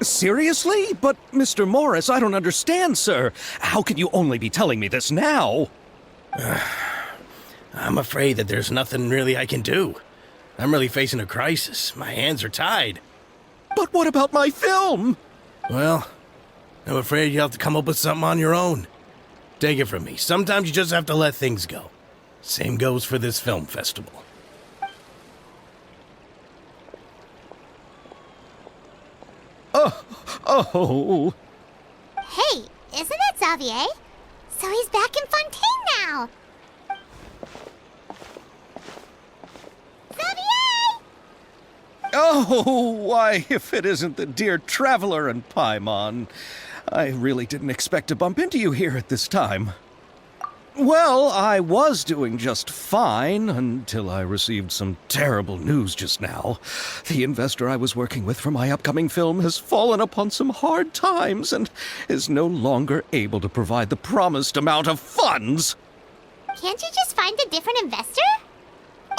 Seriously? But, Mr. Morris, I don't understand, sir. How can you only be telling me this now? I'm afraid that there's nothing really I can do. I'm really facing a crisis. My hands are tied. But what about my film? Well, I'm afraid you'll have to come up with something on your own. Take it from me. Sometimes you just have to let things go. Same goes for this film festival. Oh. Hey, isn't that Xavier? So he's back in Fontaine now. Xavier! Oh, why, if it isn't the dear Traveler and Paimon. I really didn't expect to bump into you here at this time. Well, I was doing just fine until I received some terrible news just now. The investor I was working with for my upcoming film has fallen upon some hard times and is no longer able to provide the promised amount of funds. Can't you just find a different investor?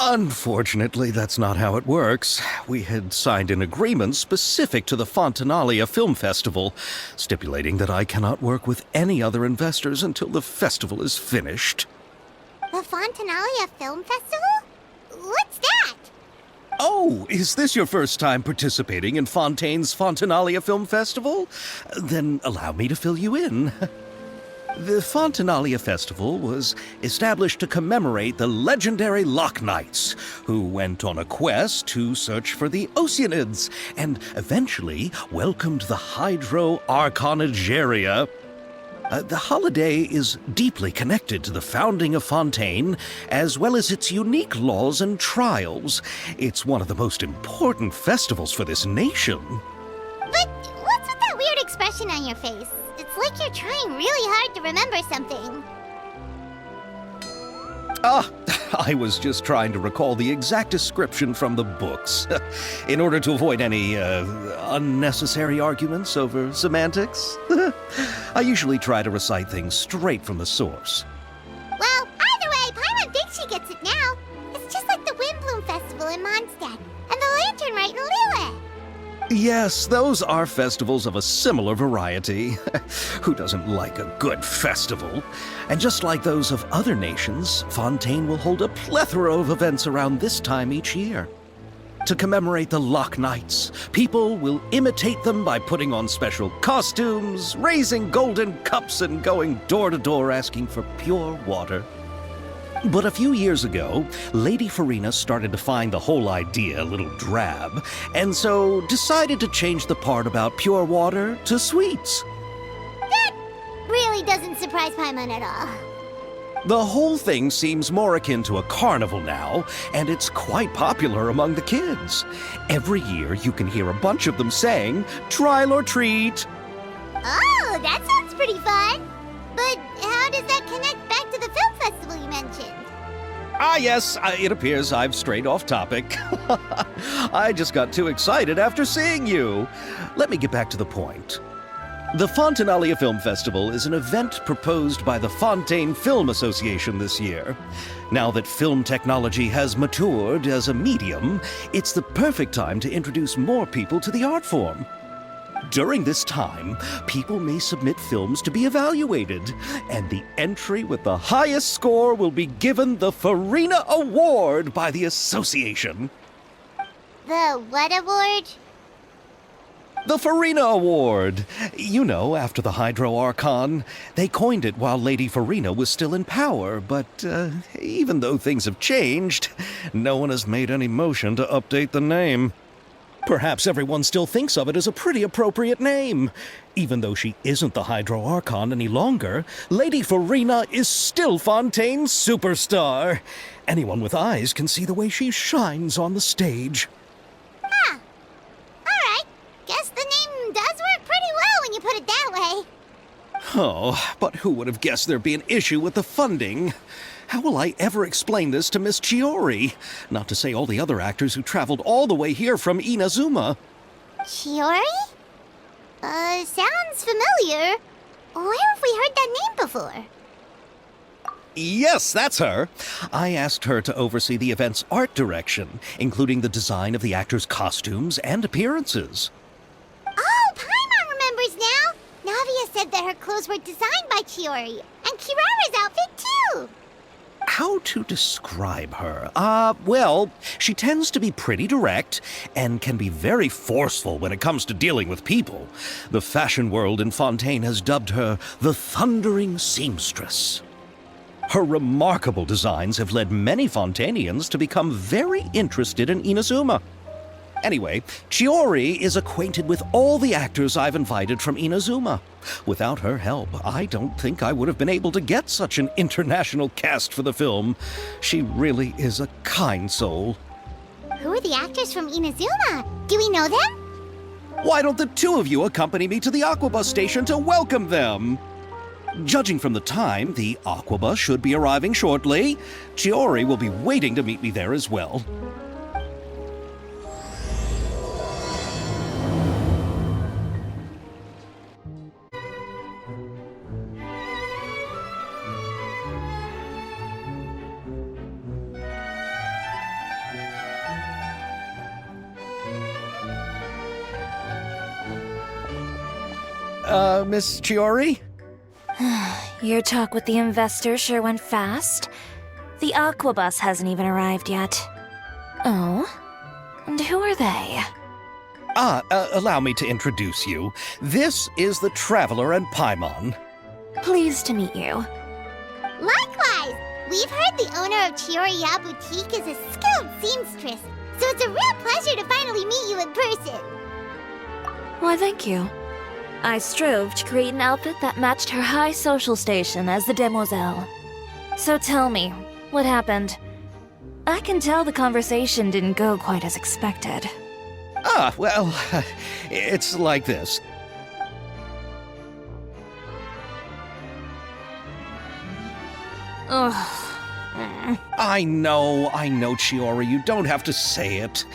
Unfortunately, that's not how it works. We had signed an agreement specific to the Fontanalia Film Festival, stipulating that I cannot work with any other investors until the festival is finished. The Fontanalia Film Festival? What's that? Oh, is this your first time participating in Fontaine's Fontanalia Film Festival? Then allow me to fill you in. The Fontanalia Festival was established to commemorate the legendary Loch Knights, who went on a quest to search for the Oceanids, and eventually welcomed the Hydro Arconageria. The holiday is deeply connected to the founding of Fontaine, as well as its unique laws and trials. It's one of the most important festivals for this nation. But what's with that weird expression on your face? It's like you're trying really hard to remember something. I was just trying to recall the exact description from the books, in order to avoid any unnecessary arguments over semantics. I usually try to recite things straight from the source. Well, either way, Paimon thinks she gets it now. It's just like the Windbloom Festival in Mondstadt, and the Lantern Rite in Lille. Yes, those are festivals of a similar variety. Who doesn't like a good festival? And just like those of other nations, Fontaine will hold a plethora of events around this time each year. To commemorate the Loch Knights, people will imitate them by putting on special costumes, raising golden cups, and going door to door asking for pure water. But a few years ago, Lady Farina started to find the whole idea a little drab, and so decided to change the part about pure water to sweets. That really doesn't surprise Paimon at all. The whole thing seems more akin to a carnival now, and it's quite popular among the kids. Every year you can hear a bunch of them saying, "Trial or treat." Oh, that sounds pretty fun. But how does that connect back to the film festival you mentioned? Yes, it appears I've strayed off topic. I just got too excited after seeing you. Let me get back to the point. The Fontanalia Film Festival is an event proposed by the Fontaine Film Association this year. Now that film technology has matured as a medium, it's the perfect time to introduce more people to the art form. During this time, people may submit films to be evaluated, and the entry with the highest score will be given the Farina Award by the association. The what award? The Farina Award. You know, after the Hydro Archon. They coined it while Lady Farina was still in power, but even though things have changed, no one has made any motion to update the name. Perhaps everyone still thinks of it as a pretty appropriate name. Even though she isn't the Hydro Archon any longer, Lady Farina is still Fontaine's superstar. Anyone with eyes can see the way she shines on the stage. Huh. Alright. Guess the name does work pretty well when you put it that way. Oh, but who would have guessed there'd be an issue with the funding? How will I ever explain this to Miss Chiori? Not to say all the other actors who traveled all the way here from Inazuma. Chiori? Sounds familiar. Where have we heard that name before? Yes, that's her. I asked her to oversee the event's art direction, including the design of the actors' costumes and appearances. Oh, Paimon remembers now! Navia said that her clothes were designed by Chiori, and Kirara's outfit too! How to describe her? Well, she tends to be pretty direct and can be very forceful when it comes to dealing with people. The fashion world in Fontaine has dubbed her the Thundering Seamstress. Her remarkable designs have led many Fontainians to become very interested in Inazuma. Anyway, Chiori is acquainted with all the actors I've invited from Inazuma. Without her help, I don't think I would have been able to get such an international cast for the film. She really is a kind soul. Who are the actors from Inazuma? Do we know them? Why don't the two of you accompany me to the Aquabus station to welcome them? Judging from the time, the Aquabus should be arriving shortly. Chiori will be waiting to meet me there as well. Miss Chiori? Your talk with the investor sure went fast. The Aquabus hasn't even arrived yet. Oh? And who are they? Allow me to introduce you. This is the Traveler and Paimon. Pleased to meet you. Likewise! We've heard the owner of Chioriya Boutique is a skilled seamstress, so it's a real pleasure to finally meet you in person. Why, thank you. I strove to create an outfit that matched her high social station as the demoiselle. So tell me, what happened? I can tell the conversation didn't go quite as expected. Well, it's like this. Ugh. I know, Chiori, you don't have to say it.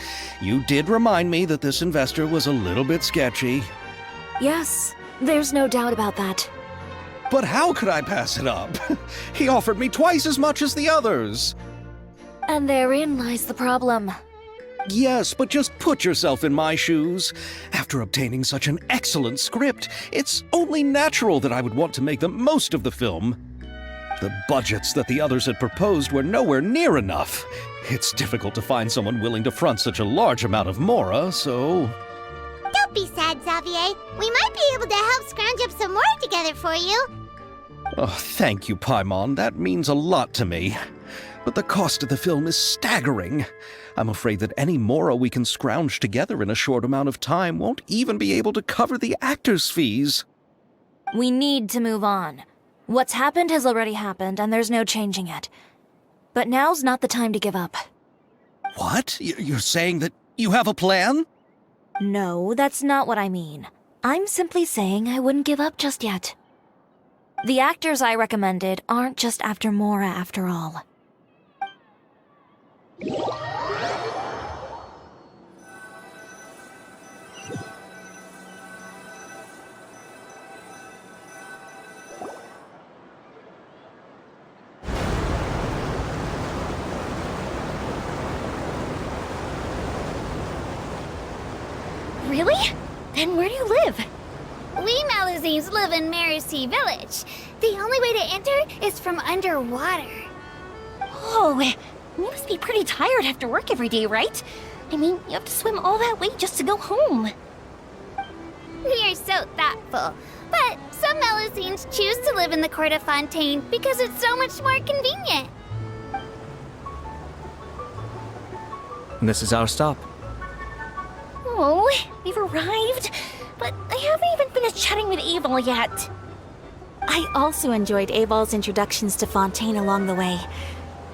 You did remind me that this investor was a little bit sketchy. Yes, there's no doubt about that. But how could I pass it up? He offered me twice as much as the others. And therein lies the problem. Yes, but just put yourself in my shoes. After obtaining such an excellent script, it's only natural that I would want to make the most of the film. The budgets that the others had proposed were nowhere near enough. It's difficult to find someone willing to front such a large amount of mora, so... Don't be sad, Xavier. We might be able to help scrounge up some more together for you. Oh, thank you, Paimon. That means a lot to me. But the cost of the film is staggering. I'm afraid that any mora we can scrounge together in a short amount of time won't even be able to cover the actors' fees. We need to move on. What's happened has already happened, and there's no changing it. But now's not the time to give up. What? You're saying that you have a plan? No, that's not what I mean. I'm simply saying I wouldn't give up just yet. The actors I recommended aren't just after Mora after all. Really? Then where do you live? We Malazines live in Marcy Village. The only way to enter is from underwater. Oh, you must be pretty tired after work every day, right? I mean, you have to swim all that way just to go home. We are so thoughtful. But some Malazines choose to live in the court of Fontaine because it's so much more convenient. This is our stop. Oh, we've arrived, but I haven't even finished chatting with Aval yet. I also enjoyed Aval's introductions to Fontaine along the way.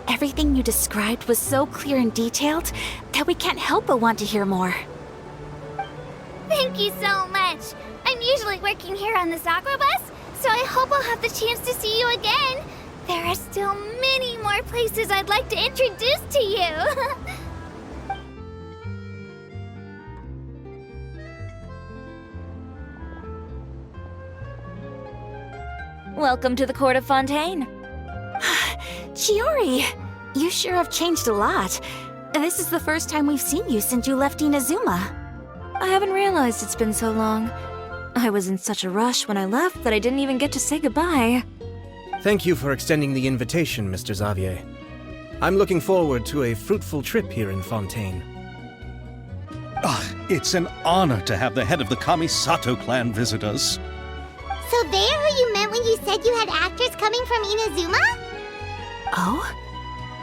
Everything you described was so clear and detailed that we can't help but want to hear more. Thank you so much. I'm usually working here on this Aquabus, so I hope I'll have the chance to see you again. There are still many more places I'd like to introduce to you. Welcome to the court of Fontaine. Chiori, you sure have changed a lot. This is the first time we've seen you since you left Inazuma. I haven't realized it's been so long. I was in such a rush when I left that I didn't even get to say goodbye. Thank you for extending the invitation, Mr. Xavier. I'm looking forward to a fruitful trip here in Fontaine. It's an honor to have the head of the Kamisato clan visit us. So they're who you meant when you said you had actors coming from Inazuma? Oh?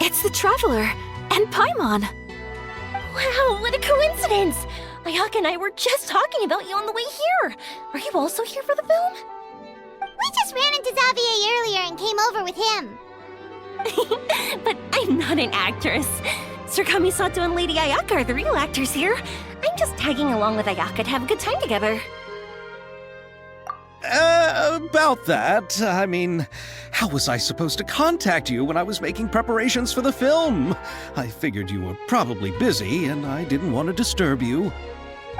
It's the Traveler and Paimon. Wow, what a coincidence! Ayaka and I were just talking about you on the way here. Are you also here for the film? We just ran into Xavier earlier and came over with him. But I'm not an actress. Sir Kamisato and Lady Ayaka are the real actors here. I'm just tagging along with Ayaka to have a good time together. About that, I mean, how was I supposed to contact you when I was making preparations for the film? I figured you were probably busy, and I didn't want to disturb you.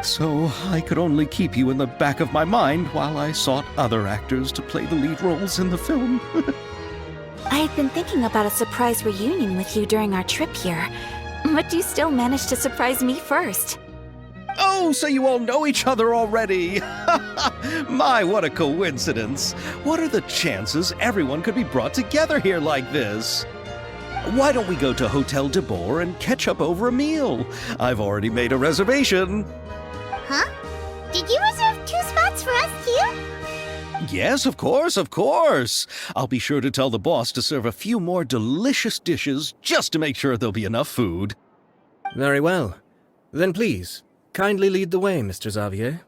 So I could only keep you in the back of my mind while I sought other actors to play the lead roles in the film. I had been thinking about a surprise reunion with you during our trip here, but you still managed to surprise me first. Oh, so you all know each other already! My, what a coincidence! What are the chances everyone could be brought together here like this? Why don't we go to Hotel de Boer and catch up over a meal? I've already made a reservation. Huh? Did you reserve 2 spots for us too? Yes, of course, of course. I'll be sure to tell the boss to serve a few more delicious dishes just to make sure there'll be enough food. Very well. Then please, kindly lead the way, Mr. Xavier.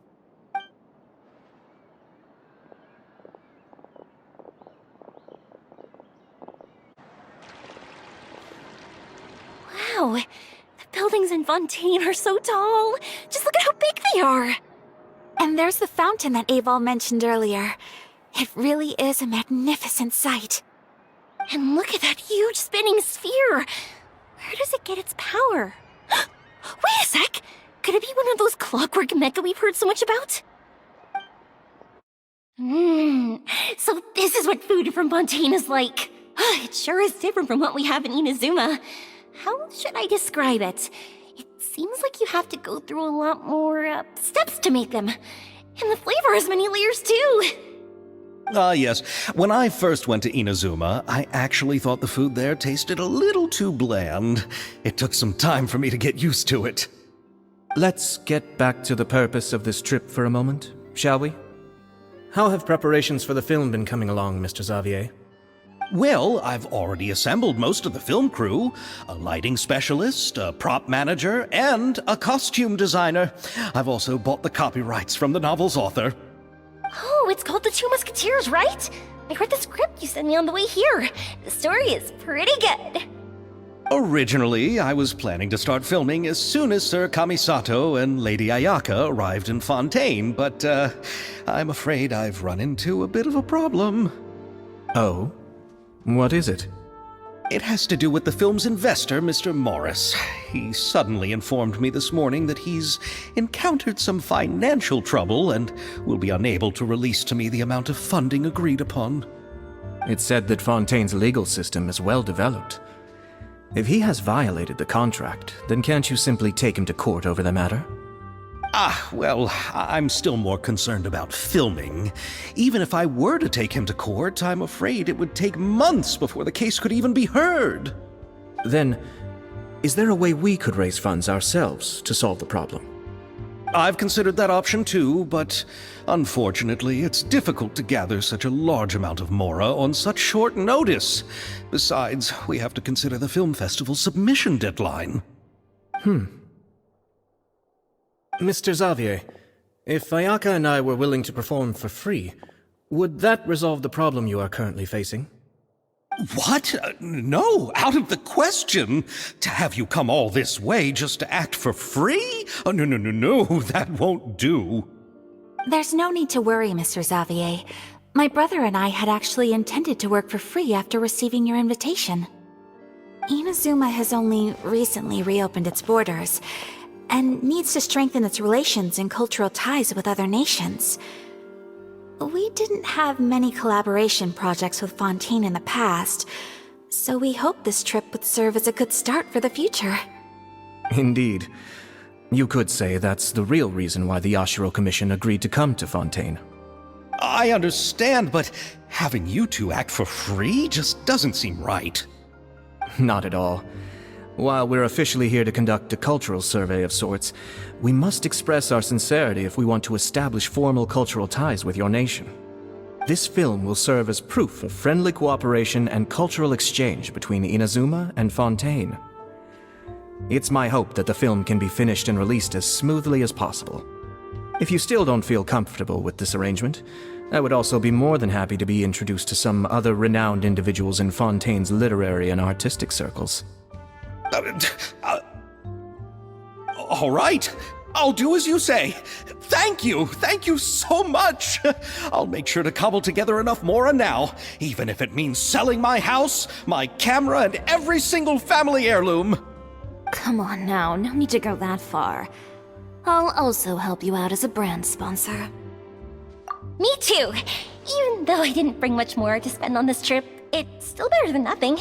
Wow, the buildings in Fontaine are so tall. Just look at how big they are. And there's the fountain that Aval mentioned earlier. It really is a magnificent sight. And look at that huge spinning sphere. Where does it get its power? Wait a sec! Could it be one of those clockwork mecha we've heard so much about? So this is what food from Fontaine is like. It sure is different from what we have in Inazuma. How should I describe it? It seems like you have to go through a lot more steps to make them. And the flavor has many layers too. Yes. When I first went to Inazuma, I actually thought the food there tasted a little too bland. It took some time for me to get used to it. Let's get back to the purpose of this trip for a moment, shall we? How have preparations for the film been coming along, Mr. Xavier? Well, I've already assembled most of the film crew. A lighting specialist, a prop manager, and a costume designer. I've also bought the copyrights from the novel's author. Oh, it's called The Two Musketeers, right? I read the script you sent me on the way here. The story is pretty good. Originally, I was planning to start filming as soon as Sir Kamisato and Lady Ayaka arrived in Fontaine, but I'm afraid I've run into a bit of a problem. Oh? What is it? It has to do with the film's investor, Mr. Morris. He suddenly informed me this morning that he's encountered some financial trouble and will be unable to release to me the amount of funding agreed upon. It's said that Fontaine's legal system is well developed. If he has violated the contract, then can't you simply take him to court over the matter? Well, I'm still more concerned about filming. Even if I were to take him to court, I'm afraid it would take months before the case could even be heard. Then, is there a way we could raise funds ourselves to solve the problem? I've considered that option too, but unfortunately, it's difficult to gather such a large amount of mora on such short notice. Besides, we have to consider the film festival's submission deadline. Mr. Xavier, if Ayaka and I were willing to perform for free, would that resolve the problem you are currently facing? What? No, out of the question. To have you come all this way just to act for free? Oh, no, that won't do. There's no need to worry, Mr. Xavier. My brother and I had actually intended to work for free after receiving your invitation. Inazuma has only recently reopened its borders, and needs to strengthen its relations and cultural ties with other nations. we didn't have many collaboration projects with Fontaine in the past, so we hoped this trip would serve as a good start for the future. Indeed. You could say that's the real reason why the Yashiro Commission agreed to come to Fontaine. I understand, but having you two act for free just doesn't seem right. Not at all. While we're officially here to conduct a cultural survey of sorts, we must express our sincerity if we want to establish formal cultural ties with your nation. This film will serve as proof of friendly cooperation and cultural exchange between Inazuma and Fontaine. It's my hope that the film can be finished and released as smoothly as possible. If you still don't feel comfortable with this arrangement, I would also be more than happy to be introduced to some other renowned individuals in Fontaine's literary and artistic circles. All right. I'll do as you say. Thank you so much. I'll make sure to cobble together enough mora now, even if it means selling my house, my camera, and every single family heirloom. Come on now, no need to go that far. I'll also help you out as a brand sponsor. Me too! Even though I didn't bring much more to spend on this trip, it's still better than nothing.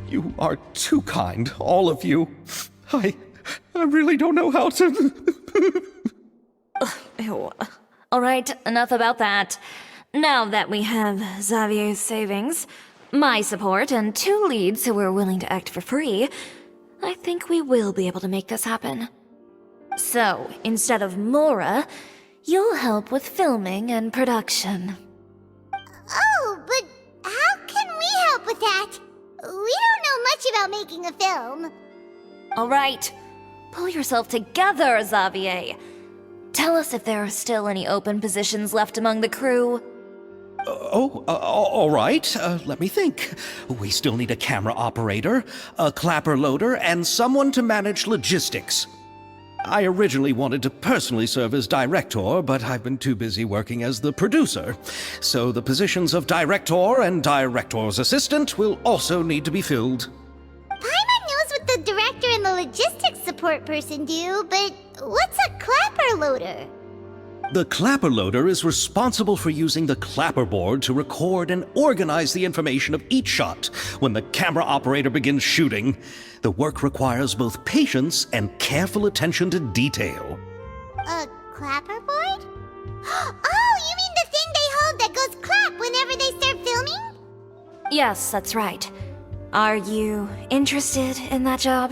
You are too kind, all of you. I really don't know how to... Ew. Alright, enough about that. Now that we have Xavier's savings, my support, and 2 leads who are willing to act for free, I think we will be able to make this happen. So, instead of Mora, you'll help with filming and production. Oh, but how can we help with that? We don't know much about making a film. Alright, pull yourself together, Xavier. Tell us if there are still any open positions left among the crew. All right. Let me think. We still need a camera operator, a clapper loader, and someone to manage logistics. I originally wanted to personally serve as director, but I've been too busy working as the producer. So the positions of director and director's assistant will also need to be filled. Paimon knows what the director and the logistics support person do, but what's a clapper loader? The clapper loader is responsible for using the clapper board to record and organize the information of each shot when the camera operator begins shooting. The work requires both patience and careful attention to detail. A clapper board? Oh, you mean the thing they hold that goes clap whenever they start filming? Yes, that's right. Are you interested in that job?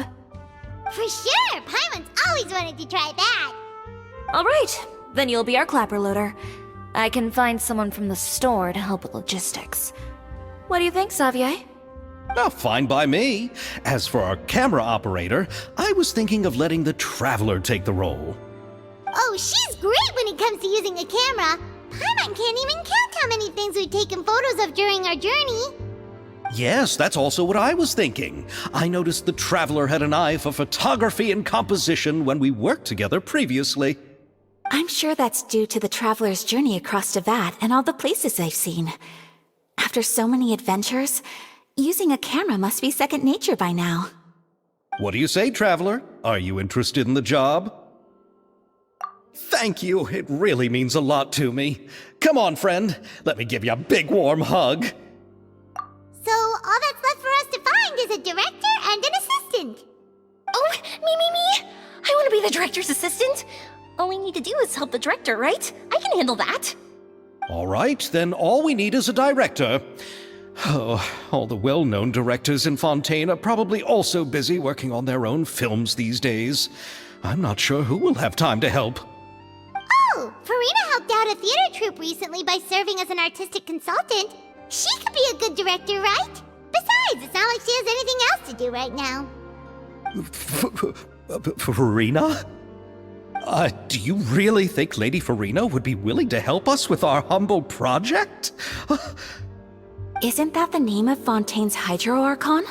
For sure! Paimon's always wanted to try that. Alright, then you'll be our clapper loader. I can find someone from the store to help with logistics. What do you think, Xavier? Oh, fine by me. As for our camera operator, I was thinking of letting the Traveler take the role. Oh, she's great when it comes to using a camera. Paimon can't even count how many things we've taken photos of during our journey. Yes, that's also what I was thinking. I noticed the Traveler had an eye for photography and composition when we worked together previously. I'm sure that's due to the traveler's journey across Devat and all the places they've seen. After so many adventures, using a camera must be second nature by now. What do you say, Traveler? Are you interested in the job? Thank you. It really means a lot to me. Come on, friend. Let me give you a big warm hug. So all that's left for us to find is a director and an assistant. Oh, me! I want to be the director's assistant! All we need to do is help the director, right? I can handle that. All right, then all we need is a director. Oh, all the well-known directors in Fontaine are probably also busy working on their own films these days. I'm not sure who will have time to help. Oh, Farina helped out a theater troupe recently by serving as an artistic consultant. She could be a good director, right? Besides, it's not like she has anything else to do right now. Farina? Do you really think Lady Farina would be willing to help us with our humble project? Isn't that the name of Fontaine's Hydro Archon?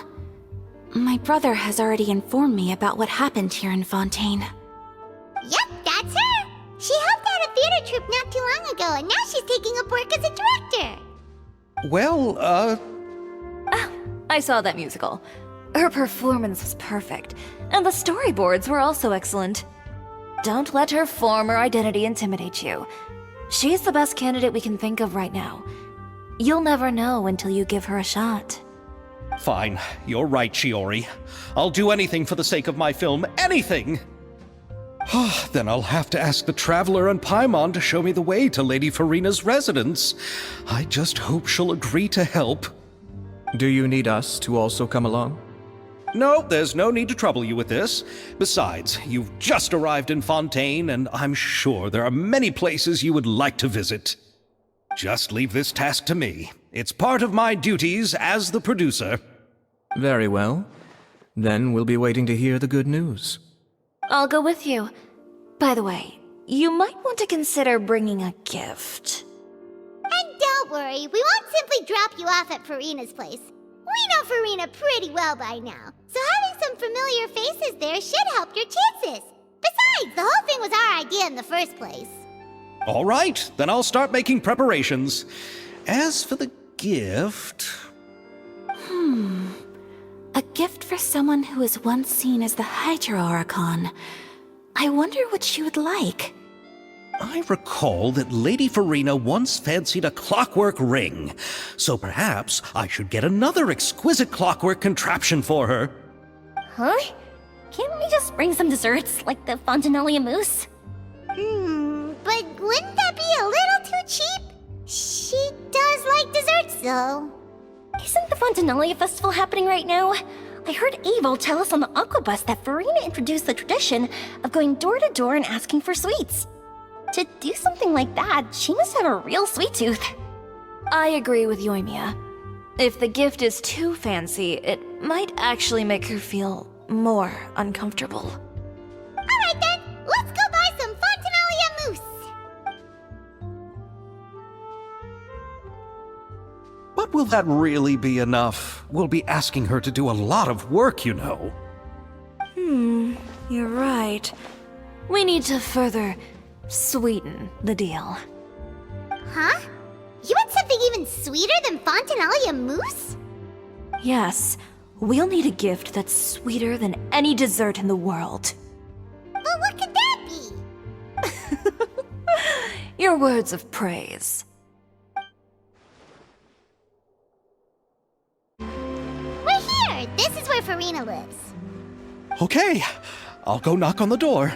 My brother has already informed me about what happened here in Fontaine. Yep, that's her. She helped out a theater troupe not too long ago, and now she's taking up work as a director. Well, I saw that musical. Her performance was perfect, and the storyboards were also excellent. Don't let her former identity intimidate you. She's the best candidate we can think of right now. You'll never know until you give her a shot. Fine, you're right, Shiori. I'll do anything for the sake of my film, anything! Then I'll have to ask the Traveler and Paimon to show me the way to Lady Farina's residence. I just hope she'll agree to help. Do you need us to also come along? No, there's no need to trouble you with this. Besides, you've just arrived in Fontaine, and I'm sure there are many places you would like to visit. Just leave this task to me. It's part of my duties as the producer. Very well. Then we'll be waiting to hear the good news. I'll go with you. By the way, you might want to consider bringing a gift. And don't worry, we won't simply drop you off at Farina's place. We know Farina pretty well by now, so having some familiar faces there should help your chances. Besides, the whole thing was our idea in the first place. All right, then I'll start making preparations. As for the gift... A gift for someone who was once seen as the Hydra Oricon. I wonder what she would like. I recall that Lady Farina once fancied a clockwork ring, so perhaps I should get another exquisite clockwork contraption for her. Huh? Can't we just bring some desserts, like the Fontanelia mousse? But wouldn't that be a little too cheap? She does like desserts, though. Isn't the Fontanelia Festival happening right now? I heard Abel tell us on the Aquabus that Farina introduced the tradition of going door to door and asking for sweets. To do something like that, she must have a real sweet tooth. I agree with Yoimiya. If the gift is too fancy, it might actually make her feel more uncomfortable. Alright then, let's go buy some Fontanelia mousse. But will that really be enough? We'll be asking her to do a lot of work, you know. You're right. We need to further sweeten the deal. Huh? You want something even sweeter than Fontanelia mousse? Yes, we'll need a gift that's sweeter than any dessert in the world. Well, what could that be? Your words of praise. We're here! This is where Farina lives. Okay, I'll go knock on the door.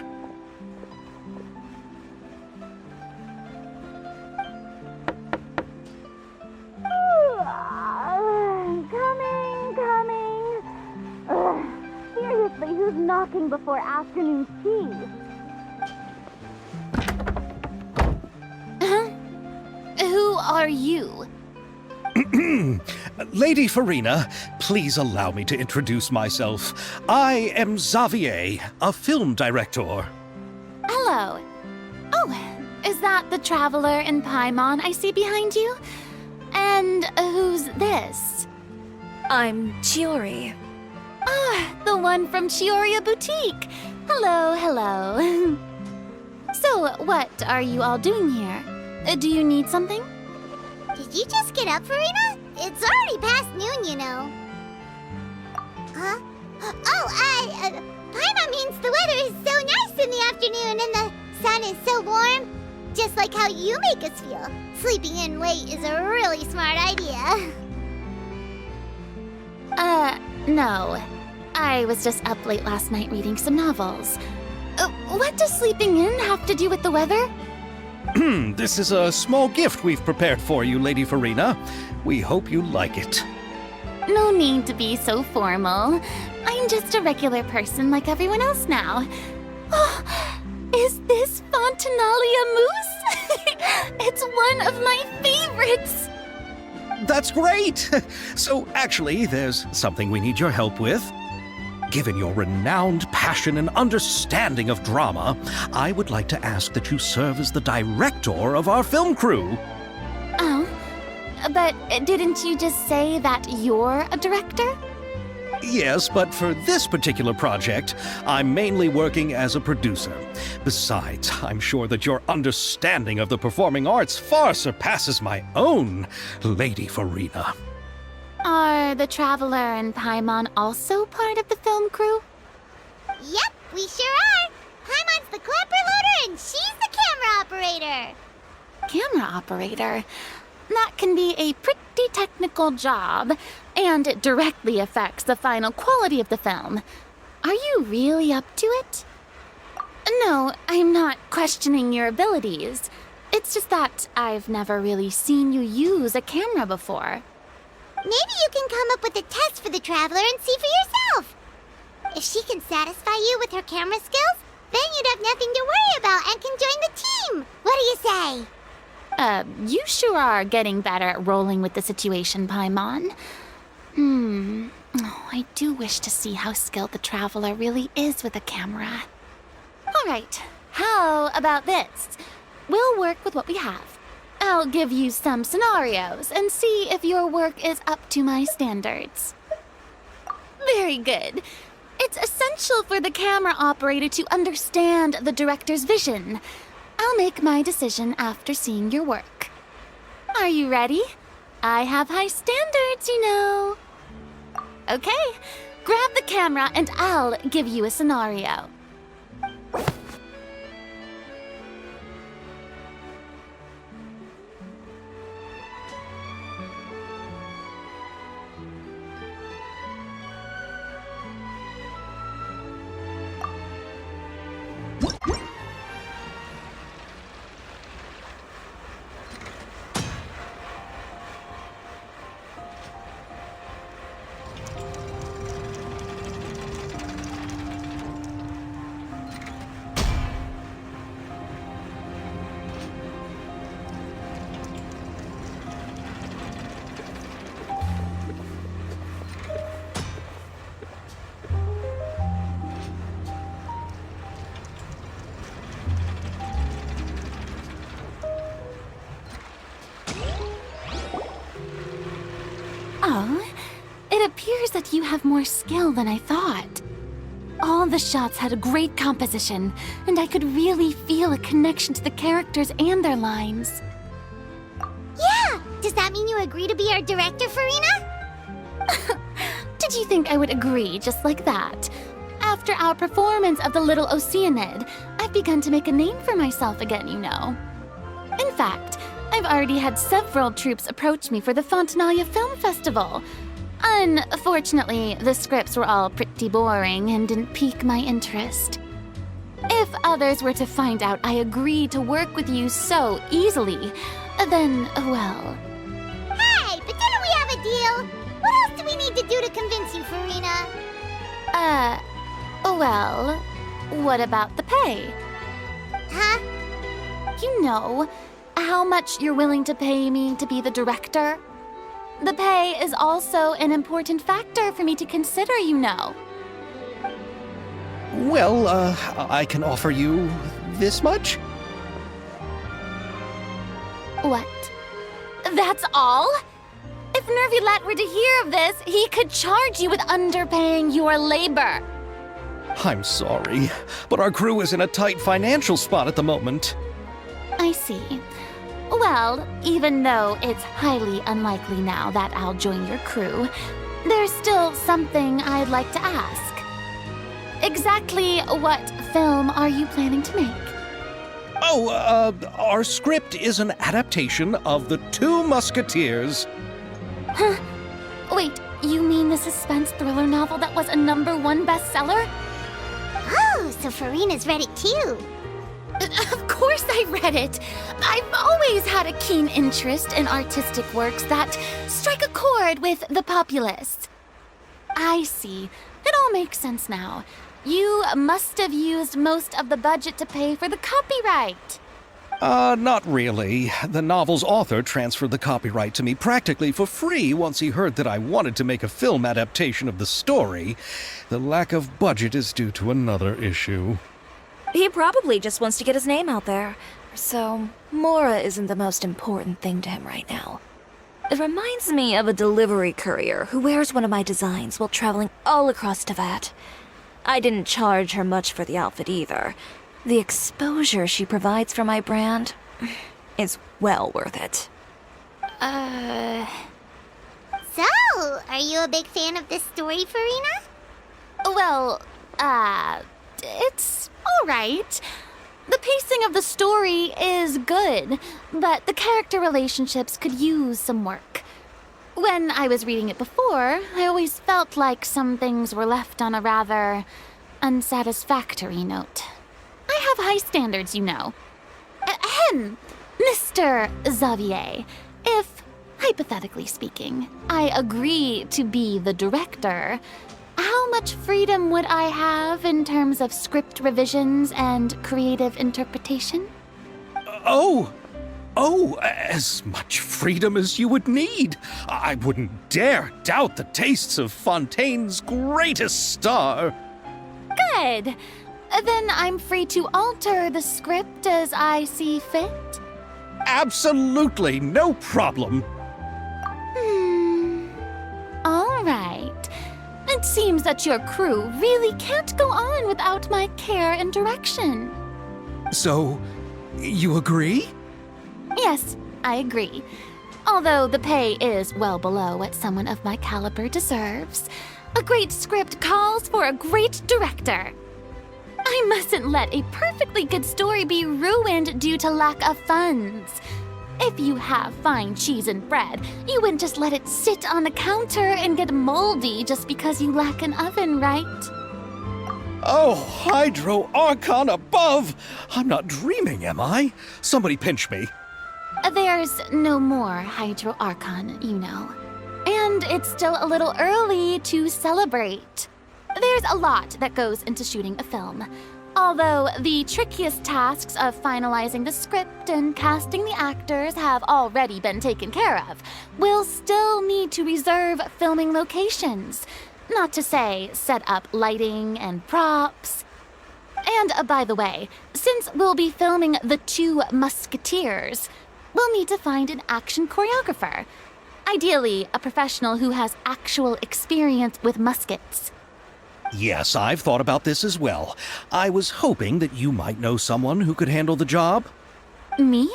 Seriously, who's knocking before afternoon tea? Who are you? Lady Farina, please allow me to introduce myself. I am Xavier, a film director. Hello. Oh, is that the Traveler and Paimon I see behind you? And who's this? I'm Chiori. Ah, the one from Chioria Boutique. Hello, hello. So, what are you all doing here? Do you need something? Did you just get up, Farina? It's already past noon, you know. Huh? Paimon means the weather is so nice in the afternoon and the sun is so warm. Just like how you make us feel. Sleeping in late is a really smart idea. No. I was just up late last night reading some novels. What does sleeping in have to do with the weather? This is a small gift we've prepared for you, Lady Farina. We hope you like it. No need to be so formal. I'm just a regular person like everyone else now. Oh, is this Fontanelia mousse? It's one of my favorites. That's great! So, actually, there's something we need your help with. Given your renowned passion and understanding of drama, I would like to ask that you serve as the director of our film crew. Oh, but didn't you just say that you're a director? Yes, but for this particular project, I'm mainly working as a producer. Besides, I'm sure that your understanding of the performing arts far surpasses my own, Lady Farina. Are the Traveler and Paimon also part of the film crew? Yep, we sure are. Paimon's the clapper loader and she's the camera operator. Camera operator. That can be a pretty technical job, and it directly affects the final quality of the film. Are you really up to it? No, I'm not questioning your abilities. It's just that I've never really seen you use a camera before. Maybe you can come up with a test for the Traveler and see for yourself. If she can satisfy you with her camera skills, then you'd have nothing to worry about and can join the team. What do you say? You sure are getting better at rolling with the situation, Paimon. Oh, I do wish to see how skilled the Traveler really is with a camera. All right, how about this? We'll work with what we have. I'll give you some scenarios and see if your work is up to my standards. Very good. It's essential for the camera operator to understand the director's vision. I'll make my decision after seeing your work. Are you ready? I have high standards, you know. Okay, grab the camera and I'll give you a scenario. Oh, it appears that you have more skill than I thought. All the shots had a great composition, and I could really feel a connection to the characters and their lines. Yeah! Does that mean you agree to be our director, Farina? Did you think I would agree just like that? After our performance of the Little Oceanid, I've begun to make a name for myself again, you know. In fact, I've already had several troops approach me for the Fontanalia Film Festival. Unfortunately, the scripts were all pretty boring and didn't pique my interest. If others were to find out I agreed to work with you so easily, then, well... Hey, but didn't we have a deal? What else do we need to do to convince you, Farina? Well, what about the pay? Huh? You know, how much you're willing to pay me to be the director? The pay is also an important factor for me to consider, you know. Well, I can offer you this much? What? That's all? If Nervilet were to hear of this, he could charge you with underpaying your labor. I'm sorry, but our crew is in a tight financial spot at the moment. I see. Well, even though it's highly unlikely now that I'll join your crew, there's still something I'd like to ask. Exactly what film are you planning to make? Oh, our script is an adaptation of The Two Musketeers. Huh? Wait, you mean the suspense thriller novel that was a #1 bestseller? Oh, so Farina's read it too. Of course I read it. I've always had a keen interest in artistic works that strike a chord with the populace. I see. It all makes sense now. You must have used most of the budget to pay for the copyright. Not really. The novel's author transferred the copyright to me practically for free once he heard that I wanted to make a film adaptation of the story. The lack of budget is due to another issue. He probably just wants to get his name out there. So, Mora isn't the most important thing to him right now. It reminds me of a delivery courier who wears one of my designs while traveling all across Teyvat. I didn't charge her much for the outfit either. The exposure she provides for my brand is well worth it. So, are you a big fan of this story, Farina? Well, it's all right. The pacing of the story is good, but the character relationships could use some work. When I was reading it before, I always felt like some things were left on a rather unsatisfactory note. I have high standards, you know. Ahem, Mr. Xavier, if, hypothetically speaking, I agree to be the director, how much freedom would I have in terms of script revisions and creative interpretation? As much freedom as you would need. I wouldn't dare doubt the tastes of Fontaine's greatest star. Good. Then I'm free to alter the script as I see fit? Absolutely, no problem. All right. It seems that your crew really can't go on without my care and direction. So, you agree? Yes, I agree. Although the pay is well below what someone of my caliber deserves. A great script calls for a great director. I mustn't let a perfectly good story be ruined due to lack of funds. If you have fine cheese and bread, you wouldn't just let it sit on the counter and get moldy just because you lack an oven, right? Oh, Hydro Archon above! I'm not dreaming, am I? Somebody pinch me. There's no more Hydro Archon, you know. And it's still a little early to celebrate. There's a lot that goes into shooting a film. Although the trickiest tasks of finalizing the script and casting the actors have already been taken care of, we'll still need to reserve filming locations. Not to say set up lighting and props. And by the way, since we'll be filming the 2 Musketeers, we'll need to find an action choreographer. Ideally, a professional who has actual experience with muskets. Yes, I've thought about this as well. I was hoping that you might know someone who could handle the job. Me?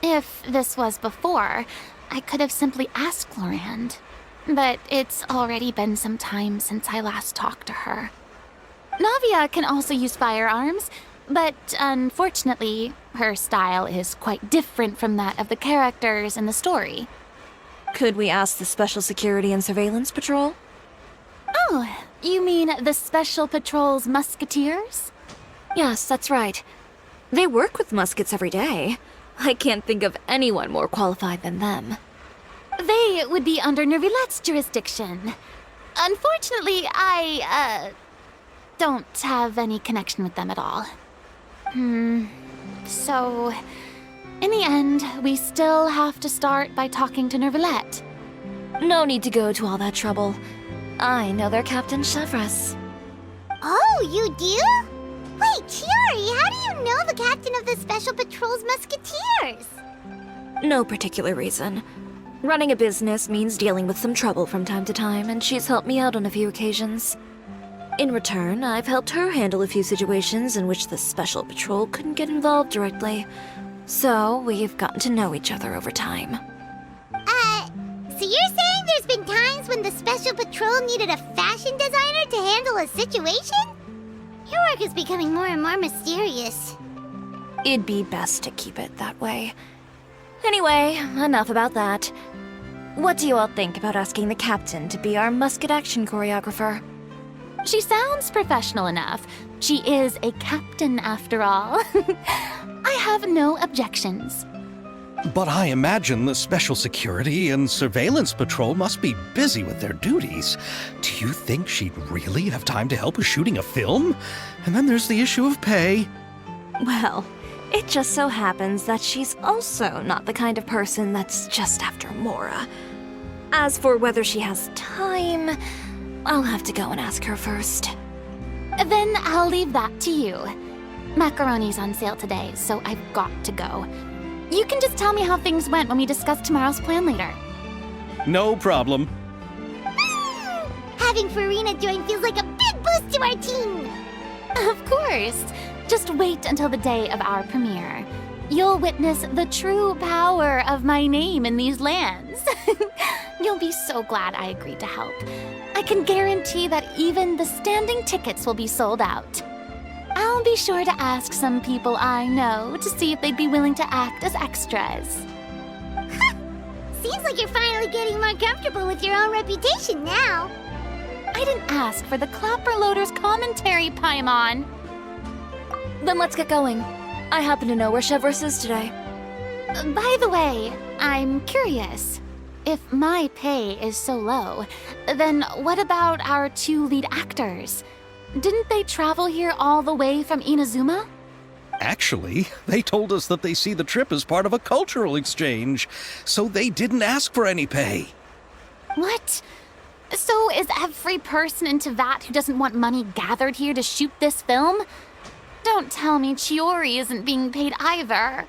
If this was before, I could have simply asked Lorand. But it's already been some time since I last talked to her. Navia can also use firearms, but unfortunately, her style is quite different from that of the characters in the story. Could we ask the Special Security and Surveillance Patrol? Oh, you mean the Special Patrol's Musketeers? Yes, that's right. They work with muskets every day. I can't think of anyone more qualified than them. They would be under Nervilette's jurisdiction. Unfortunately, I don't have any connection with them at all. So, in the end, we still have to start by talking to Nervilette. No need to go to all that trouble. I know their Captain Chevres. Oh, you do? Wait, Chiari, how do you know the captain of the Special Patrol's Musketeers? No particular reason. Running a business means dealing with some trouble from time to time, and she's helped me out on a few occasions. In return, I've helped her handle a few situations in which the Special Patrol couldn't get involved directly. So, we've gotten to know each other over time. So you're saying there's been times when the Special Patrol needed a fashion designer to handle a situation? Your work is becoming more and more mysterious. It'd be best to keep it that way. Anyway, enough about that. What do you all think about asking the captain to be our musket action choreographer? She sounds professional enough. She is a captain, after all. I have no objections. But I imagine the Special Security and Surveillance Patrol must be busy with their duties. Do you think she'd really have time to help with shooting a film? And then there's the issue of pay. Well, it just so happens that she's also not the kind of person that's just after Mora. As for whether she has time, I'll have to go and ask her first. Then I'll leave that to you. Macaroni's on sale today, so I've got to go. You can just tell me how things went when we discuss tomorrow's plan later. No problem. Having Farina join feels like a big boost to our team. Of course. Just wait until the day of our premiere. You'll witness the true power of my name in these lands. You'll be so glad I agreed to help. I can guarantee that even the standing tickets will be sold out. I'll I'll be sure to ask some people I know to see if they'd be willing to act as extras. Seems like you're finally getting more comfortable with your own reputation now. I didn't ask for the Clapper Loader's commentary, Paimon. Then let's get going. I happen to know where Chevreuse is today. By the way, I'm curious. If my pay is so low, then what about our 2 lead actors? Didn't they travel here all the way from Inazuma? Actually, they told us that they see the trip as part of a cultural exchange, so they didn't ask for any pay. What? So is every person in Tevat who doesn't want money gathered here to shoot this film? Don't tell me Chiori isn't being paid either.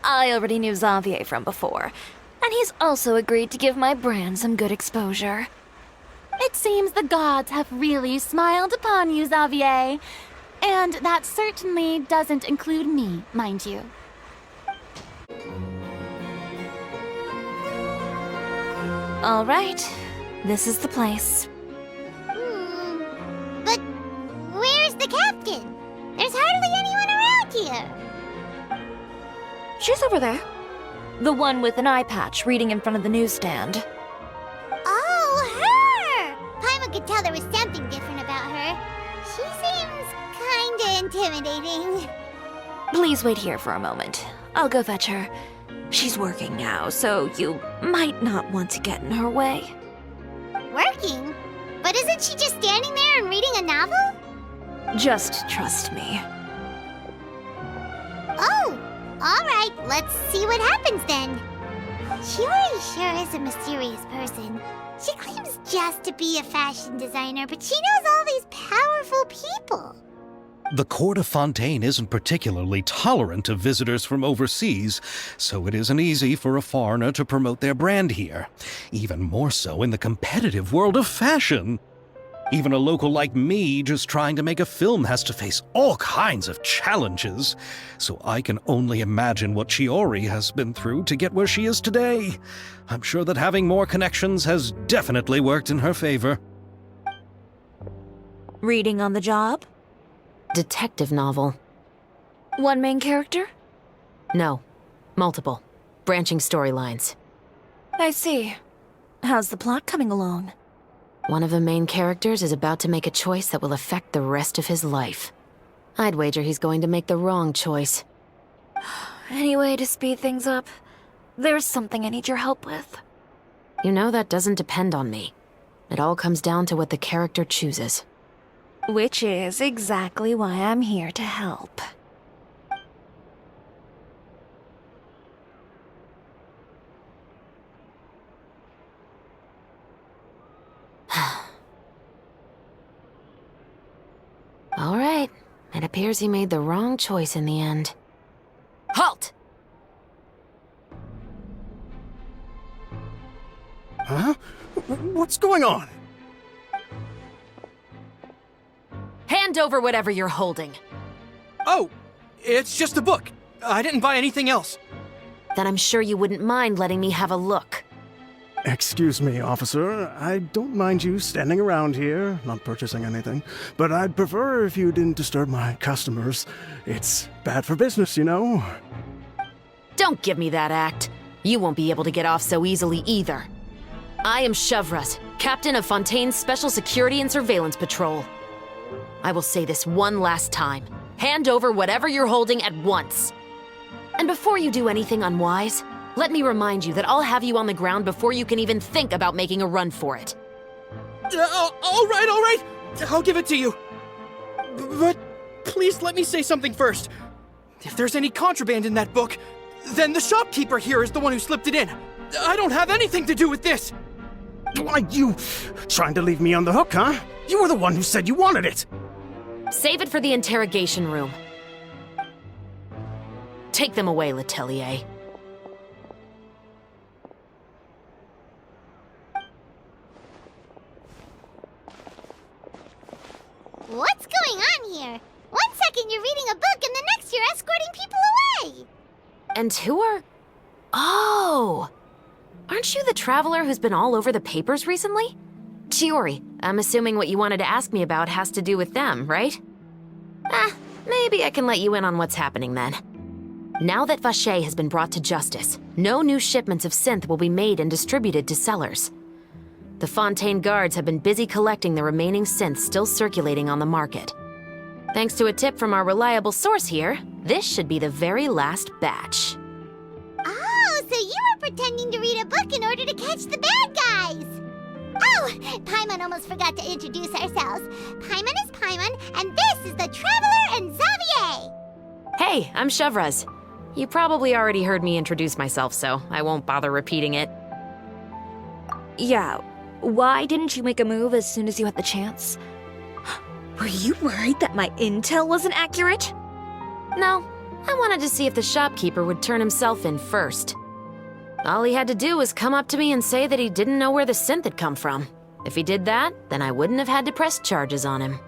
I already knew Xavier from before, and he's also agreed to give my brand some good exposure. It seems the gods have really smiled upon you, Xavier. And that certainly doesn't include me, mind you. All right, this is the place. But where's the captain? There's hardly anyone around here. She's over there. The one with an eye patch reading in front of the newsstand. Oh, her! Paimon could tell there was something different about her. She seems kinda intimidating. Please wait here for a moment. I'll go fetch her. She's working now, so you might not want to get in her way. Working? But isn't she just standing there and reading a novel? Just trust me. Oh, alright, let's see what happens then. Chiori sure is a mysterious person. She claims just to be a fashion designer, but she knows all these powerful people. The court of Fontaine isn't particularly tolerant of visitors from overseas, so it isn't easy for a foreigner to promote their brand here. Even more so in the competitive world of fashion. Even a local like me just trying to make a film has to face all kinds of challenges, so I can only imagine what Chiori has been through to get where she is today. I'm sure that having more connections has definitely worked in her favor. Reading on the job? Detective novel. One main character? No. Multiple. Branching storylines. I see. How's the plot coming along? One of the main characters is about to make a choice that will affect the rest of his life. I'd wager he's going to make the wrong choice. Any way to speed things up? There's something I need your help with. You know that doesn't depend on me. It all comes down to what the character chooses. Which is exactly why I'm here to help. All right. It appears he made the wrong choice in the end. Halt! Huh? What's going on? Hand over whatever you're holding. Oh, it's just a book. I didn't buy anything else. Then I'm sure you wouldn't mind letting me have a look. Excuse me, officer. I don't mind you standing around here, not purchasing anything, but I'd prefer if you didn't disturb my customers. It's bad for business, you know. Don't give me that act. You won't be able to get off so easily either. I am Chevreuse, captain of Fontaine's Special Security and Surveillance Patrol. I will say this one last time. Hand over whatever you're holding at once. And before you do anything unwise, let me remind you that I'll have you on the ground before you can even think about making a run for it. All right. I'll give it to you. But please let me say something first. If there's any contraband in that book, then the shopkeeper here is the one who slipped it in. I don't have anything to do with this. Why, you trying to leave me on the hook, huh? You were the one who said you wanted it. Save it for the interrogation room. Take them away, Letelier. What's going on here? 1 second you're reading a book and the next you're escorting people away. And who are... Oh! Aren't you the traveler who's been all over the papers recently? Chiori, I'm assuming what you wanted to ask me about has to do with them, right? Maybe I can let you in on what's happening then. Now that Vache has been brought to justice, no new shipments of synth will be made and distributed to sellers. The Fontaine guards have been busy collecting the remaining synths still circulating on the market. Thanks to a tip from our reliable source here, this should be the very last batch. Oh, so you were pretending to read a book in order to catch the bad guys! Oh, Paimon almost forgot to introduce ourselves. Paimon is Paimon, and this is the Traveler and Xavier! Hey, I'm Chevraz. You probably already heard me introduce myself, so I won't bother repeating it. Yeah, why didn't you make a move as soon as you had the chance? Were you worried that my intel wasn't accurate? No, I wanted to see if the shopkeeper would turn himself in first. All he had to do was come up to me and say that he didn't know where the synth had come from. If he did that, then I wouldn't have had to press charges on him.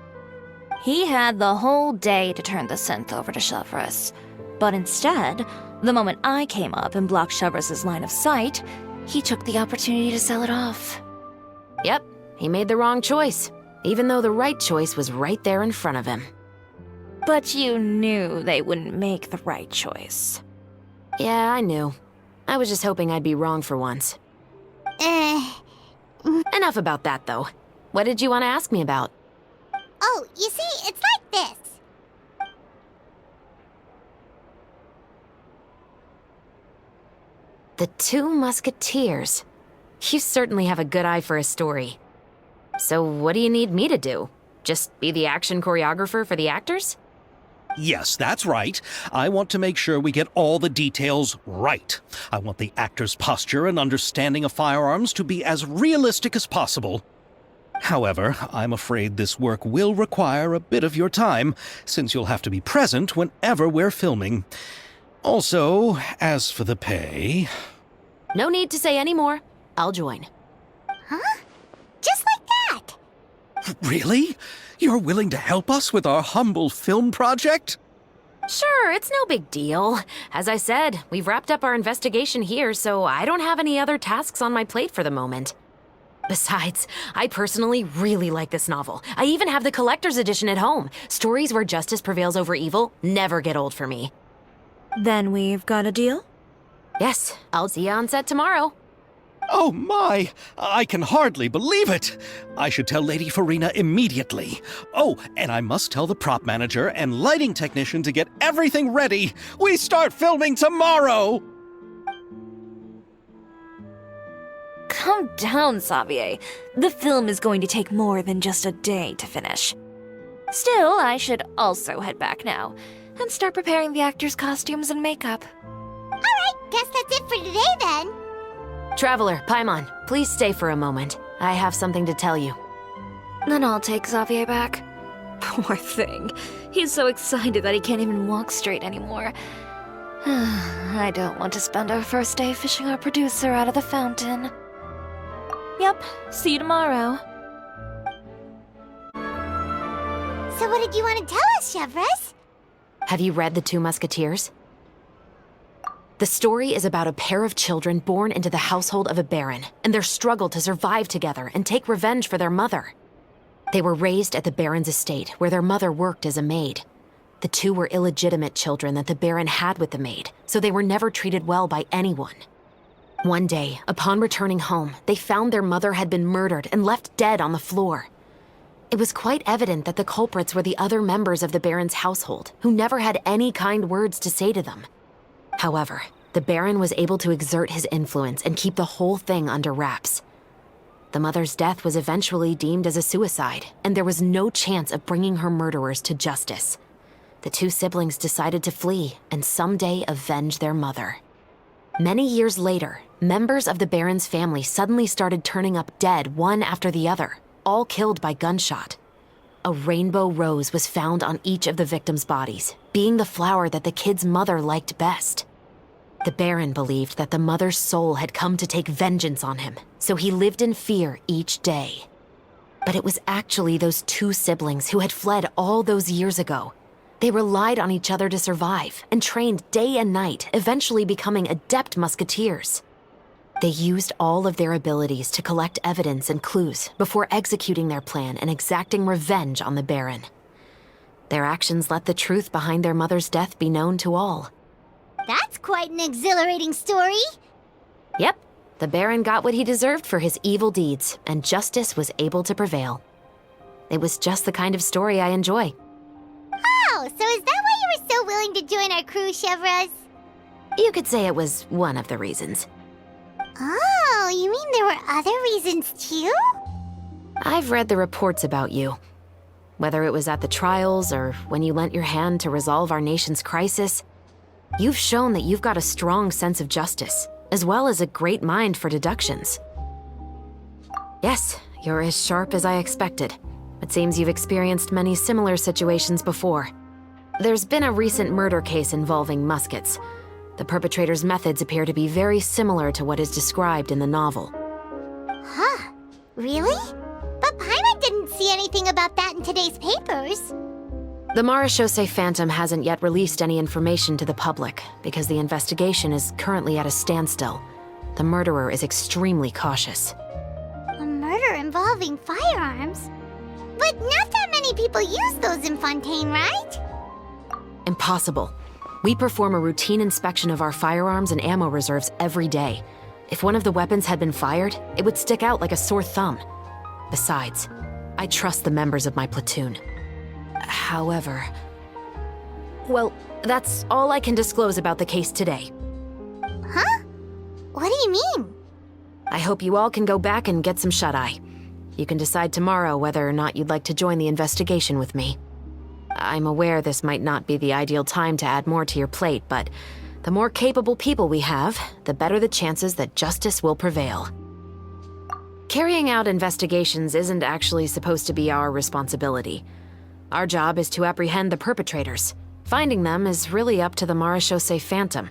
He had the whole day to turn the synth over to Chevraz. But instead, the moment I came up and blocked Chevraz's line of sight, he took the opportunity to sell it off. Yep, he made the wrong choice, even though the right choice was right there in front of him. But you knew they wouldn't make the right choice. Yeah, I knew. I was just hoping I'd be wrong for once. Enough about that, though. What did you want to ask me about? Oh, you see, it's like this. The Two Musketeers. You certainly have a good eye for a story. So what do you need me to do? Just be the action choreographer for the actors? Yes, that's right. I want to make sure we get all the details right. I want the actor's posture and understanding of firearms to be as realistic as possible. However, I'm afraid this work will require a bit of your time, since you'll have to be present whenever we're filming. Also, as for the pay... No need to say any more. I'll join. Huh? Just like that? Really? You're willing to help us with our humble film project? Sure, it's no big deal. As I said, we've wrapped up our investigation here, so I don't have any other tasks on my plate for the moment. Besides, I personally really like this novel. I even have the collector's edition at home. Stories where justice prevails over evil never get old for me. Then we've got a deal? Yes, I'll see you on set tomorrow. Oh my! I can hardly believe it! I should tell Lady Farina immediately. Oh, and I must tell the prop manager and lighting technician to get everything ready. We start filming tomorrow! Calm down, Xavier. The film is going to take more than just a day to finish. Still, I should also head back now and start preparing the actors' costumes and makeup. Alright, guess that's it for today then. Traveler, Paimon, please stay for a moment. I have something to tell you. Then I'll take Xavier back. Poor thing. He's so excited that he can't even walk straight anymore. I don't want to spend our first day fishing our producer out of the fountain. Yep, see you tomorrow. So what did you want to tell us, Chevraz? Have you read The Two Musketeers? The story is about a pair of children born into the household of a baron and their struggle to survive together and take revenge for their mother. They were raised at the baron's estate, where their mother worked as a maid. The two were illegitimate children that the baron had with the maid, so they were never treated well by anyone. One day, upon returning home, they found their mother had been murdered and left dead on the floor. It was quite evident that the culprits were the other members of the baron's household, who never had any kind words to say to them. However, the baron was able to exert his influence and keep the whole thing under wraps. The mother's death was eventually deemed as a suicide, and there was no chance of bringing her murderers to justice. The two siblings decided to flee and someday avenge their mother. Many years later, members of the baron's family suddenly started turning up dead one after the other, all killed by gunshot. A rainbow rose was found on each of the victims' bodies, being the flower that the kid's mother liked best. The Baron believed that the mother's soul had come to take vengeance on him, so he lived in fear each day. But it was actually those two siblings who had fled all those years ago. They relied on each other to survive and trained day and night, eventually becoming adept musketeers. They used all of their abilities to collect evidence and clues before executing their plan and exacting revenge on the Baron. Their actions let the truth behind their mother's death be known to all. That's quite an exhilarating story. Yep, the Baron got what he deserved for his evil deeds, and justice was able to prevail. It was just the kind of story I enjoy. Oh, so is that why you were so willing to join our crew, Chevras? You could say it was one of the reasons. Oh, you mean there were other reasons too? I've read the reports about you. Whether it was at the trials or when you lent your hand to resolve our nation's crisis, you've shown that you've got a strong sense of justice, as well as a great mind for deductions. Yes, you're as sharp as I expected. It seems you've experienced many similar situations before. There's been a recent murder case involving Muskets. The perpetrator's methods appear to be very similar to what is described in the novel. Huh? Really? But Paimon didn't see anything about that in today's papers. The Marechaussee Phantom hasn't yet released any information to the public because the investigation is currently at a standstill. The murderer is extremely cautious. A murder involving firearms? But not that many people use those in Fontaine, right? Impossible. We perform a routine inspection of our firearms and ammo reserves every day. If one of the weapons had been fired, it would stick out like a sore thumb. Besides, I trust the members of my platoon. However... Well, that's all I can disclose about the case today. Huh? What do you mean? I hope you all can go back and get some shut-eye. You can decide tomorrow whether or not you'd like to join the investigation with me. I'm aware this might not be the ideal time to add more to your plate, but the more capable people we have, the better the chances that justice will prevail. Carrying out investigations isn't actually supposed to be our responsibility. Our job is to apprehend the perpetrators. Finding them is really up to the Marechaussee Phantom.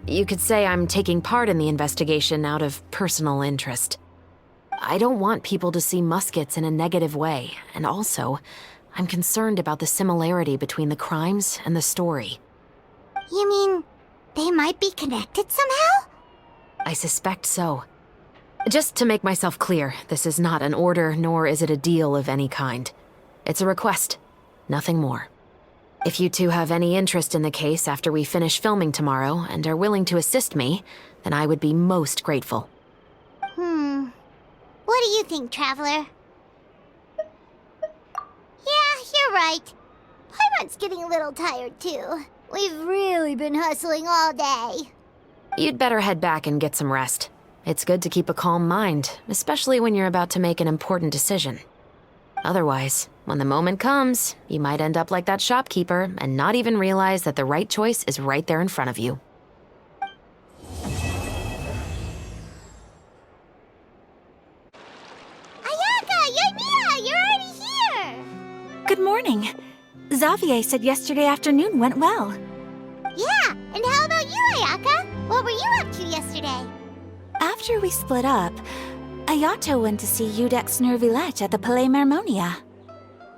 You could say I'm taking part in the investigation out of personal interest. I don't want people to see Muskets in a negative way, and also, I'm concerned about the similarity between the crimes and the story. You mean they might be connected somehow? I suspect so. Just to make myself clear, this is not an order, nor is it a deal of any kind. It's a request, nothing more. If you two have any interest in the case after we finish filming tomorrow and are willing to assist me, then I would be most grateful. What do you think, Traveler? Yeah, you're right. Paimon's getting a little tired, too. We've really been hustling all day. You'd better head back and get some rest. It's good to keep a calm mind, especially when you're about to make an important decision. Otherwise, when the moment comes, you might end up like that shopkeeper and not even realize that the right choice is right there in front of you. You're already here! Good morning. Xavier said yesterday afternoon went well. Yeah, and how about you, Ayaka? What were you up to yesterday? After we split up, Ayato went to see Udex Nervillette at the Palais Mermonia.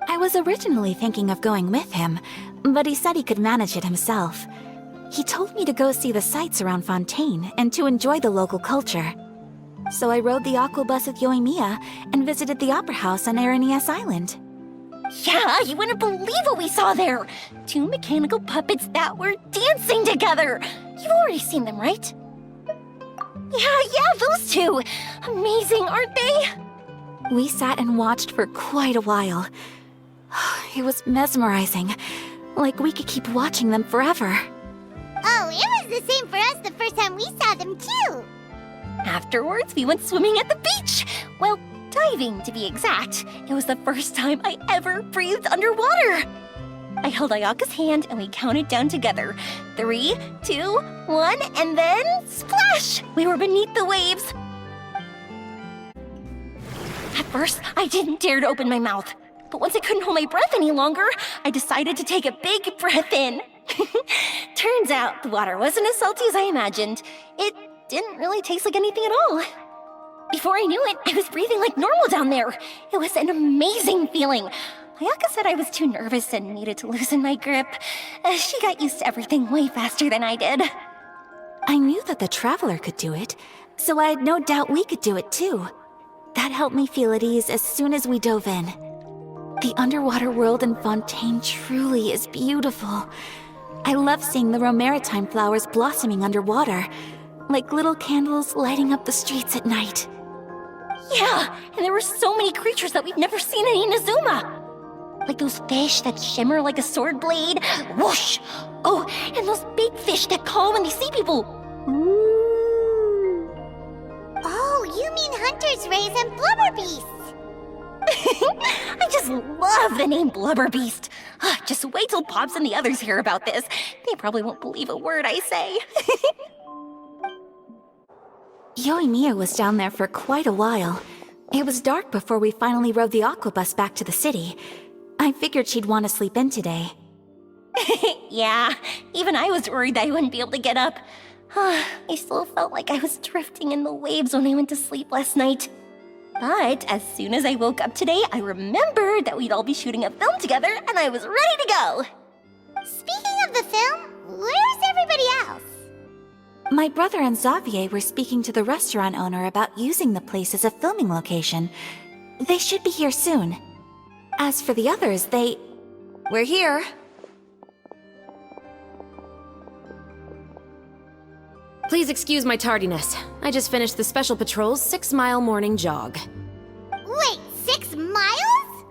I was originally thinking of going with him, but he said he could manage it himself. He told me to go see the sights around Fontaine and to enjoy the local culture. So I rode the aquabus with Yoimiya and visited the Opera House on Aranias Island. Yeah, you wouldn't believe what we saw there! 2 mechanical puppets that were dancing together! You've already seen them, right? Yeah, those two! Amazing, aren't they? We sat and watched for quite a while. It was mesmerizing. Like we could keep watching them forever. Oh, it was the same for us the first time we saw them, too! Afterwards, we went swimming at the beach! Well, diving, to be exact. It was the first time I ever breathed underwater! I held Ayaka's hand and we counted down together. 3, 2, 1, and then splash! We were beneath the waves. At first, I didn't dare to open my mouth. But once I couldn't hold my breath any longer, I decided to take a big breath in. Turns out the water wasn't as salty as I imagined. It didn't really taste like anything at all. Before I knew it, I was breathing like normal down there. It was an amazing feeling. Ayaka said I was too nervous and needed to loosen my grip. She got used to everything way faster than I did. I knew that the Traveler could do it, so I had no doubt we could do it too. That helped me feel at ease as soon as we dove in. The underwater world in Fontaine truly is beautiful. I love seeing the romaritime flowers blossoming underwater, like little candles lighting up the streets at night. Yeah, and there were so many creatures that we've never seen in Inazuma. Like those fish that shimmer like a sword blade. Whoosh! Oh, and those big fish that call when they see people. Ooh. Oh, you mean Hunter's Rays and Blubber Beasts. I just love the name Blubber Beast. Just wait till Pops and the others hear about this. They probably won't believe a word I say. Yoimiya was down there for quite a while. It was dark before we finally rode the aquabus back to the city. I figured she'd want to sleep in today. Yeah, even I was worried that I wouldn't be able to get up. I still felt like I was drifting in the waves when I went to sleep last night. But as soon as I woke up today, I remembered that we'd all be shooting a film together, and I was ready to go. Speaking of the film, where's everybody else? My brother and Xavier were speaking to the restaurant owner about using the place as a filming location. They should be here soon. As for the others, We're here. Please excuse my tardiness. I just finished the Special Patrol's 6-mile morning jog. Wait, 6 miles?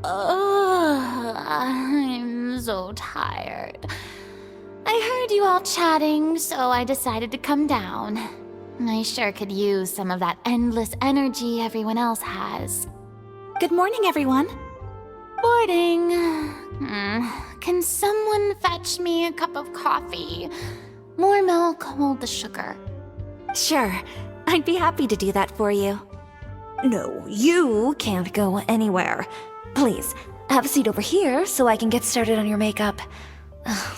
I'm so tired. I heard you all chatting, so I decided to come down. I sure could use some of that endless energy everyone else has. good morning, everyone. Morning. Can someone fetch me a cup of coffee? More milk, hold the sugar. Sure, I'd be happy to do that for you. No, you can't go anywhere. Please, have a seat over here so I can get started on your makeup.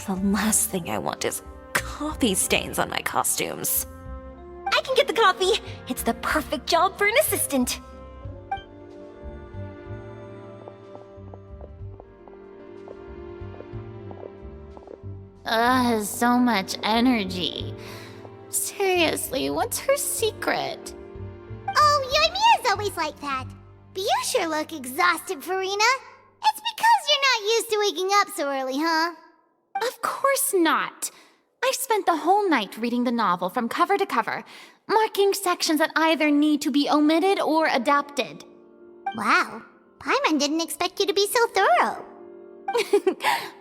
The last thing I want is coffee stains on my costumes. I can get the coffee. It's the perfect job for an assistant. So much energy. Seriously, what's her secret? Oh, Yoimiya's always like that. But you sure look exhausted, Farina. It's because you're not used to waking up so early, huh? Of course not. I spent the whole night reading the novel from cover to cover, marking sections that either need to be omitted or adapted. Wow, Paimon didn't expect you to be so thorough.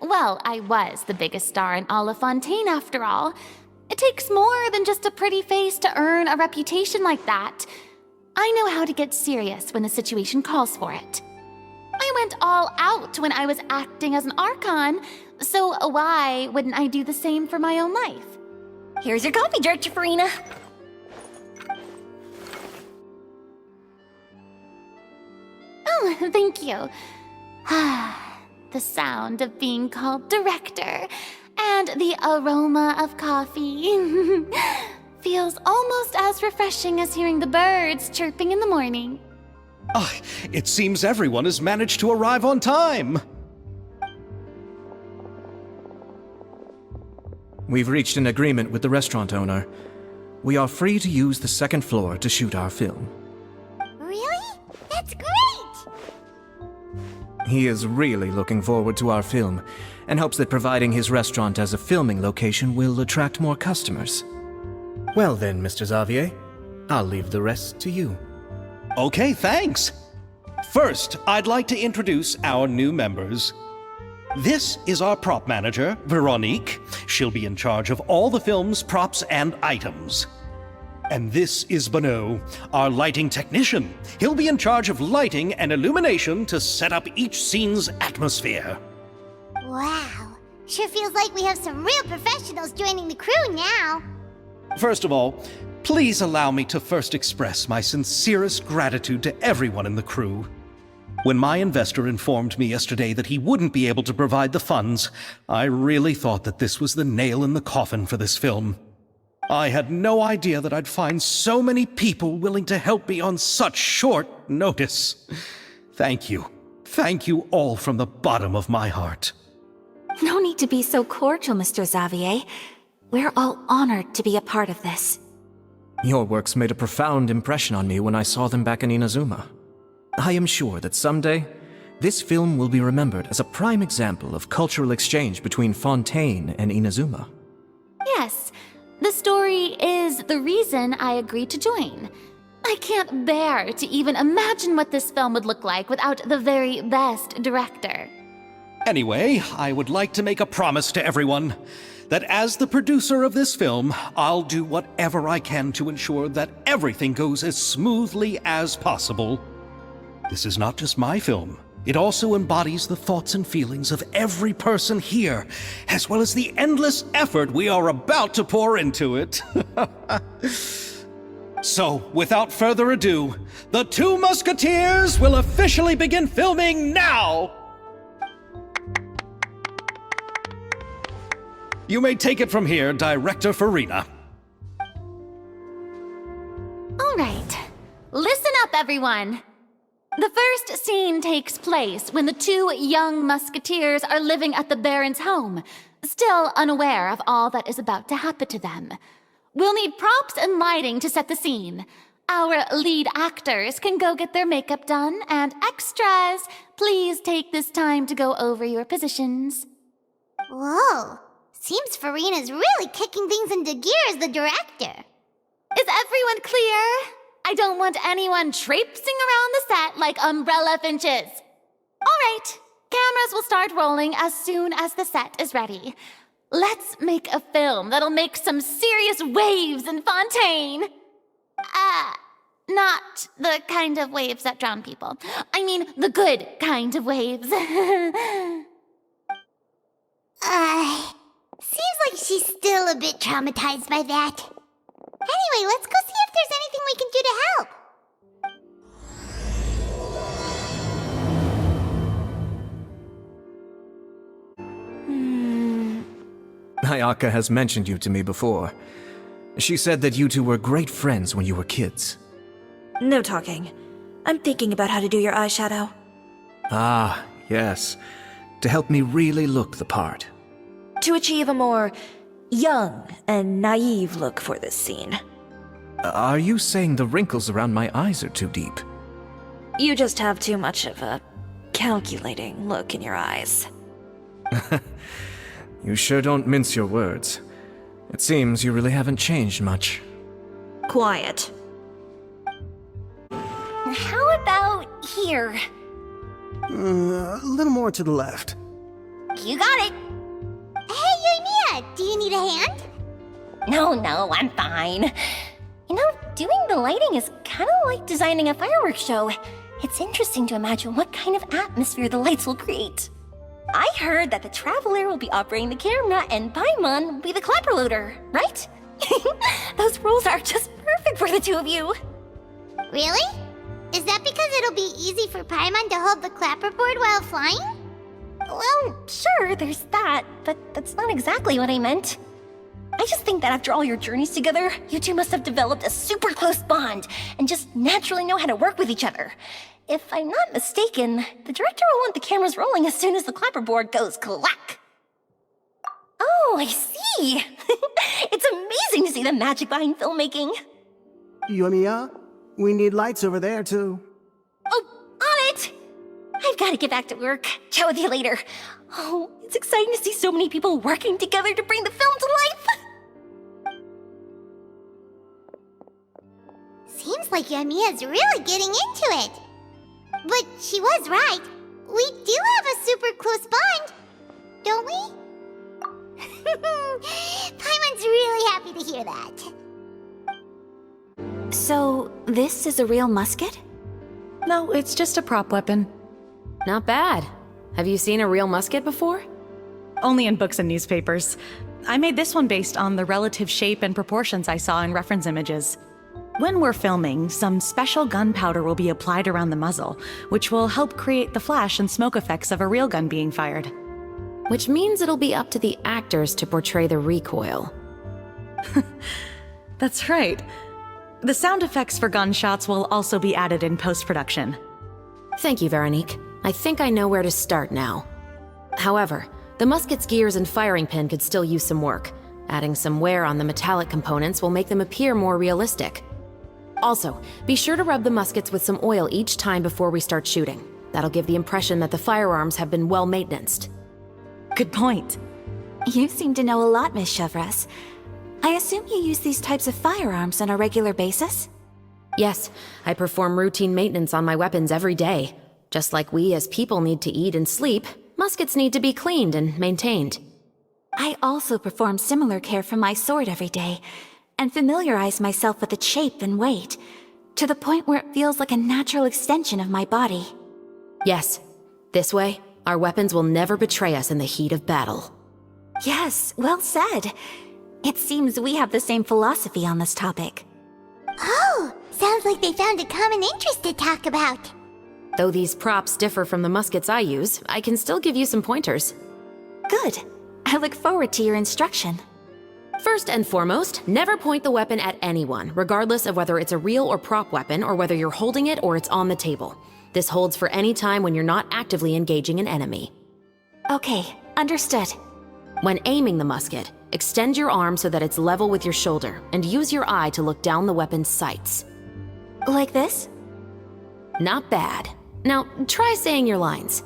Well, I was the biggest star in all of Fontaine after all. It takes more than just a pretty face to earn a reputation like that. I know how to get serious when the situation calls for it. I went all out when I was acting as an Archon, so why wouldn't I do the same for my own life? Here's your coffee, Director Farina. Oh, thank you. The sound of being called director and the aroma of coffee feels almost as refreshing as hearing the birds chirping in the morning. Ah, it seems everyone has managed to arrive on time. We've reached an agreement with the restaurant owner. We are free to use the second floor to shoot our film. Really? That's great! He is really looking forward to our film, and hopes that providing his restaurant as a filming location will attract more customers. Well then, Mr. Xavier, I'll leave the rest to you. Okay, thanks. First, I'd like to introduce our new members. This is our prop manager, Veronique. She'll be in charge of all the film's props and items. And this is Bonneau, our lighting technician. He'll be in charge of lighting and illumination to set up each scene's atmosphere. Wow, sure feels like we have some real professionals joining the crew now. First of all, please allow me to first express my sincerest gratitude to everyone in the crew. When my investor informed me yesterday that he wouldn't be able to provide the funds, I really thought that this was the nail in the coffin for this film. I had no idea that I'd find so many people willing to help me on such short notice. Thank you. Thank you all from the bottom of my heart. No need to be so cordial, Mr. Xavier. We're all honored to be a part of this. Your works made a profound impression on me when I saw them back in Inazuma. I am sure that someday This film will be remembered as a prime example of cultural exchange between Fontaine and Inazuma. Yes, the story is the reason I agreed to join. I can't bear to even imagine what this film would look like without the very best director. Anyway, I would like to make a promise to everyone that as the producer of this film, I'll do whatever I can to ensure that everything goes as smoothly as possible. This is not just my film. It also embodies the thoughts and feelings of every person here, as well as the endless effort we are about to pour into it. So, without further ado, the Two Musketeers will officially begin filming now! You may take it from here, Director Farina. All right, listen up, everyone. The first scene takes place when the two young musketeers are living at the Baron's home, still unaware of all that is about to happen to them. We'll need props and lighting to set the scene. Our lead actors can go get their makeup done, and extras, please take this time to go over your positions. Whoa. Seems Farina's really kicking things into gear as the director. Is everyone clear? I don't want anyone traipsing around the set like umbrella finches. All right, cameras will start rolling as soon as the set is ready. Let's make a film that'll make some serious waves in Fontaine. Not the kind of waves that drown people. I mean, the good kind of waves. Seems like she's still a bit traumatized by that. Anyway, let's go see if there's anything we can do to help. Ayaka has mentioned you to me before. She said that you two were great friends when you were kids. No talking. I'm thinking about how to do your eyeshadow. Ah, yes. To help me really look the part. To achieve a more young and naive look for this scene. Are you saying the wrinkles around my eyes are too deep? You just have too much of a calculating look in your eyes. You sure don't mince your words. It seems you really haven't changed much. Quiet. How about here? A little more to the left. You got it. Hey, Yoimiya, do you need a hand? No, I'm fine. You know, doing the lighting is kind of like designing a fireworks show. It's interesting to imagine what kind of atmosphere the lights will create. I heard that the Traveler will be operating the camera and Paimon will be the clapper loader, right? Those roles are just perfect for the two of you. Really? Is that because it'll be easy for Paimon to hold the clapperboard while flying? Well, sure, there's that, but that's not exactly what I meant. I just think that after all your journeys together, you two must have developed a super close bond and just naturally know how to work with each other. If I'm not mistaken, the director will want the cameras rolling as soon as the clapperboard goes clack. Oh, I see. It's amazing to see the magic behind filmmaking. Yoimiya, we need lights over there, too. Oh, on it! I've got to get back to work. Chat with you later. Oh, it's exciting to see so many people working together to bring the film to life. Seems like Yoimiya's really getting into it. But she was right. We do have a super close bond, don't we? Paimon's really happy to hear that. So, this is a real musket? No, it's just a prop weapon. Not bad. Have you seen a real musket before? Only in books and newspapers. I made this one based on the relative shape and proportions I saw in reference images. When we're filming, some special gunpowder will be applied around the muzzle, which will help create the flash and smoke effects of a real gun being fired. Which means it'll be up to the actors to portray the recoil. That's right. The sound effects for gunshots will also be added in post-production. Thank you, Veronique. I think I know where to start now. However, the musket's gears and firing pin could still use some work. Adding some wear on the metallic components will make them appear more realistic. Also, be sure to rub the muskets with some oil each time before we start shooting. That'll give the impression that the firearms have been well maintained. Good point. You seem to know a lot, Miss Chevres. I assume you use these types of firearms on a regular basis? Yes, I perform routine maintenance on my weapons every day. Just like we as people need to eat and sleep, muskets need to be cleaned and maintained. I also perform similar care for my sword every day, and familiarize myself with its shape and weight, to the point where it feels like a natural extension of my body. Yes, this way, our weapons will never betray us in the heat of battle. Yes, well said. It seems we have the same philosophy on this topic. Oh, sounds like they found a common interest to talk about. Though these props differ from the muskets I use, I can still give you some pointers. Good. I look forward to your instruction. First and foremost, never point the weapon at anyone, regardless of whether it's a real or prop weapon or whether you're holding it or it's on the table. This holds for any time when you're not actively engaging an enemy. Okay, understood. When aiming the musket, extend your arm so that it's level with your shoulder and use your eye to look down the weapon's sights. Like this? Not bad. Now, try saying your lines.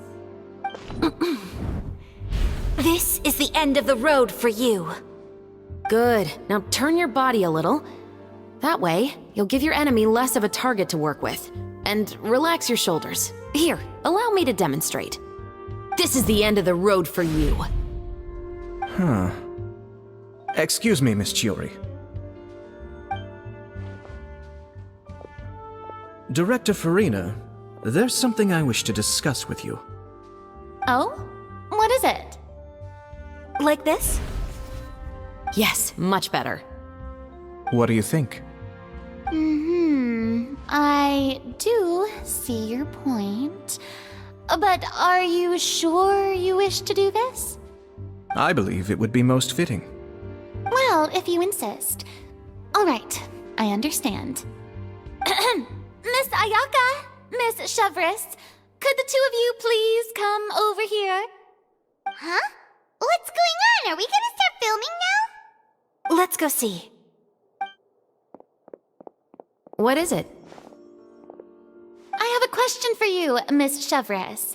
This is the end of the road for you. Good. Now turn your body a little. That way, you'll give your enemy less of a target to work with. And relax your shoulders. Here, allow me to demonstrate. This is the end of the road for you. Huh. Excuse me, Miss Chiori. Director Farina, there's something I wish to discuss with you. Oh? What is it? Like this? Yes, much better. What do you think? I do see your point. But are you sure you wish to do this? I believe it would be most fitting. Well, if you insist. All right, I understand. Miss Ayaka, Miss Chevres, could the two of you please come over here? Huh? What's going on? Are we gonna start filming now? Let's go see. What is it? I have a question for you, Miss Chevres.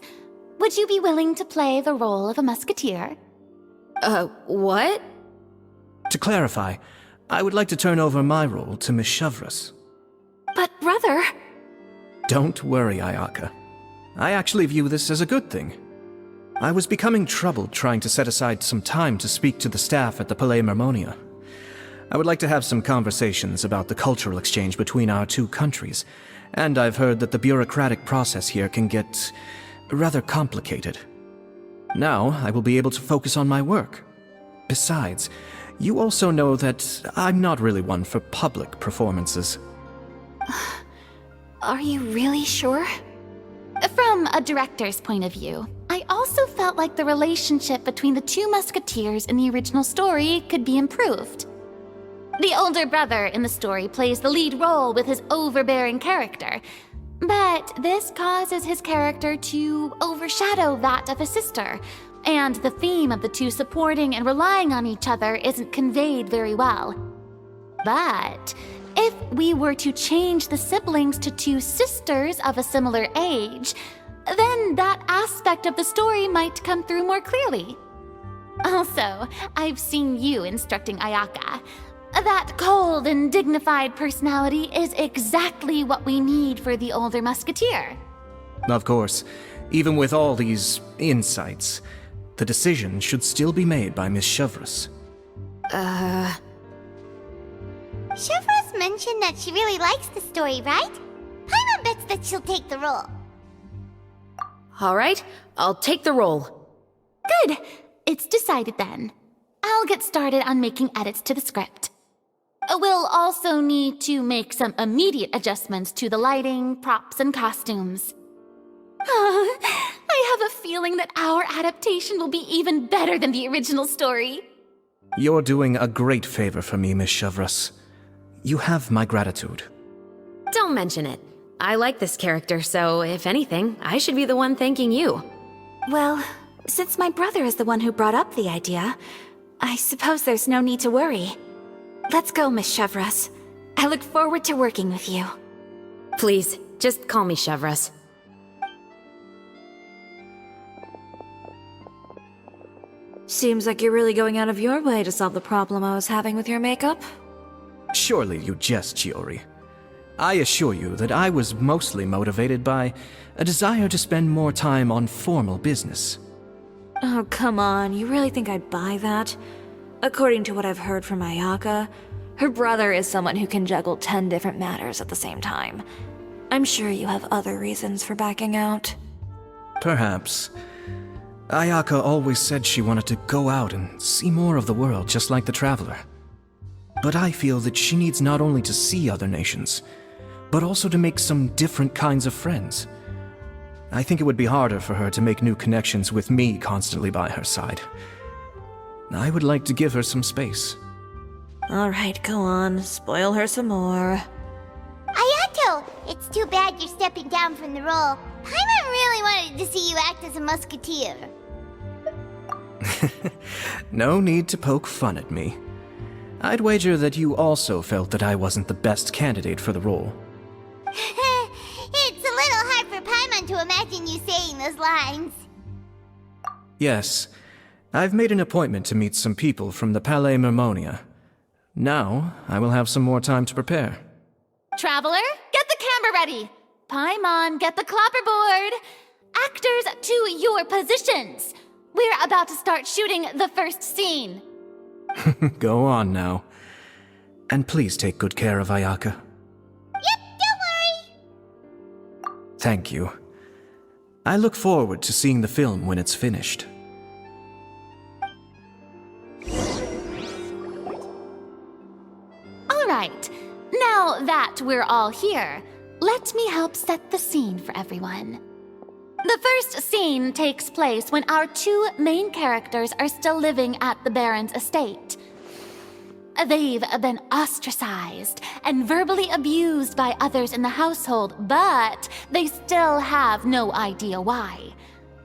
Would you be willing to play the role of a musketeer? What? To clarify, I would like to turn over my role to Miss Chevres. But brother... Don't worry, Ayaka. I actually view this as a good thing. I was becoming troubled trying to set aside some time to speak to the staff at the Palais Mermonia. I would like to have some conversations about the cultural exchange between our two countries, and I've heard that the bureaucratic process here can get rather complicated. Now, I will be able to focus on my work. Besides, you also know that I'm not really one for public performances. Are you really sure? From a director's point of view, I also felt like the relationship between the two musketeers in the original story could be improved. The older brother in the story plays the lead role with his overbearing character, but this causes his character to overshadow that of his sister, and the theme of the two supporting and relying on each other isn't conveyed very well. But if we were to change the siblings to two sisters of a similar age, then that aspect of the story might come through more clearly. Also, I've seen you instructing Ayaka. That cold and dignified personality is exactly what we need for the older musketeer. Of course, even with all these insights, the decision should still be made by Miss Chevres. Chevres mentioned that she really likes the story, right? Paimon bets that she'll take the role. All right, I'll take the role. Good. It's decided then. I'll get started on making edits to the script. We'll also need to make some immediate adjustments to the lighting, props, and costumes. I have a feeling that our adaptation will be even better than the original story. You're doing a great favor for me, Miss Chevres. You have my gratitude. Don't mention it. I like this character, so if anything, I should be the one thanking you. Well, since my brother is the one who brought up the idea, I suppose there's no need to worry. Let's go, Miss Chevres. I look forward to working with you. Please, just call me Chevres. Seems like you're really going out of your way to solve the problem I was having with your makeup. Surely you jest, Chiori. I assure you that I was mostly motivated by a desire to spend more time on formal business. Oh, come on. You really think I'd buy that? According to what I've heard from Ayaka, her brother is someone who can juggle 10 different matters at the same time. I'm sure you have other reasons for backing out. Perhaps. Ayaka always said she wanted to go out and see more of the world, just like the Traveler. But I feel that she needs not only to see other nations, but also to make some different kinds of friends. I think it would be harder for her to make new connections with me constantly by her side. I would like to give her some space. Alright, go on. Spoil her some more. Ayato, it's too bad you're stepping down from the role. Paimon really wanted to see you act as a musketeer. No need to poke fun at me. I'd wager that you also felt that I wasn't the best candidate for the role. It's a little hard for Paimon to imagine you saying those lines. Yes, I've made an appointment to meet some people from the Palais Mermonia. Now, I will have some more time to prepare. Traveler, get the camera ready. Paimon, get the clapperboard. Actors, to your positions. We're about to start shooting the first scene. Go on now. And please take good care of Ayaka. Yep, don't worry. Thank you. I look forward to seeing the film when it's finished. All right, now that we're all here, let me help set the scene for everyone. The first scene takes place when our two main characters are still living at the Baron's estate. They've been ostracized and verbally abused by others in the household, but they still have no idea why.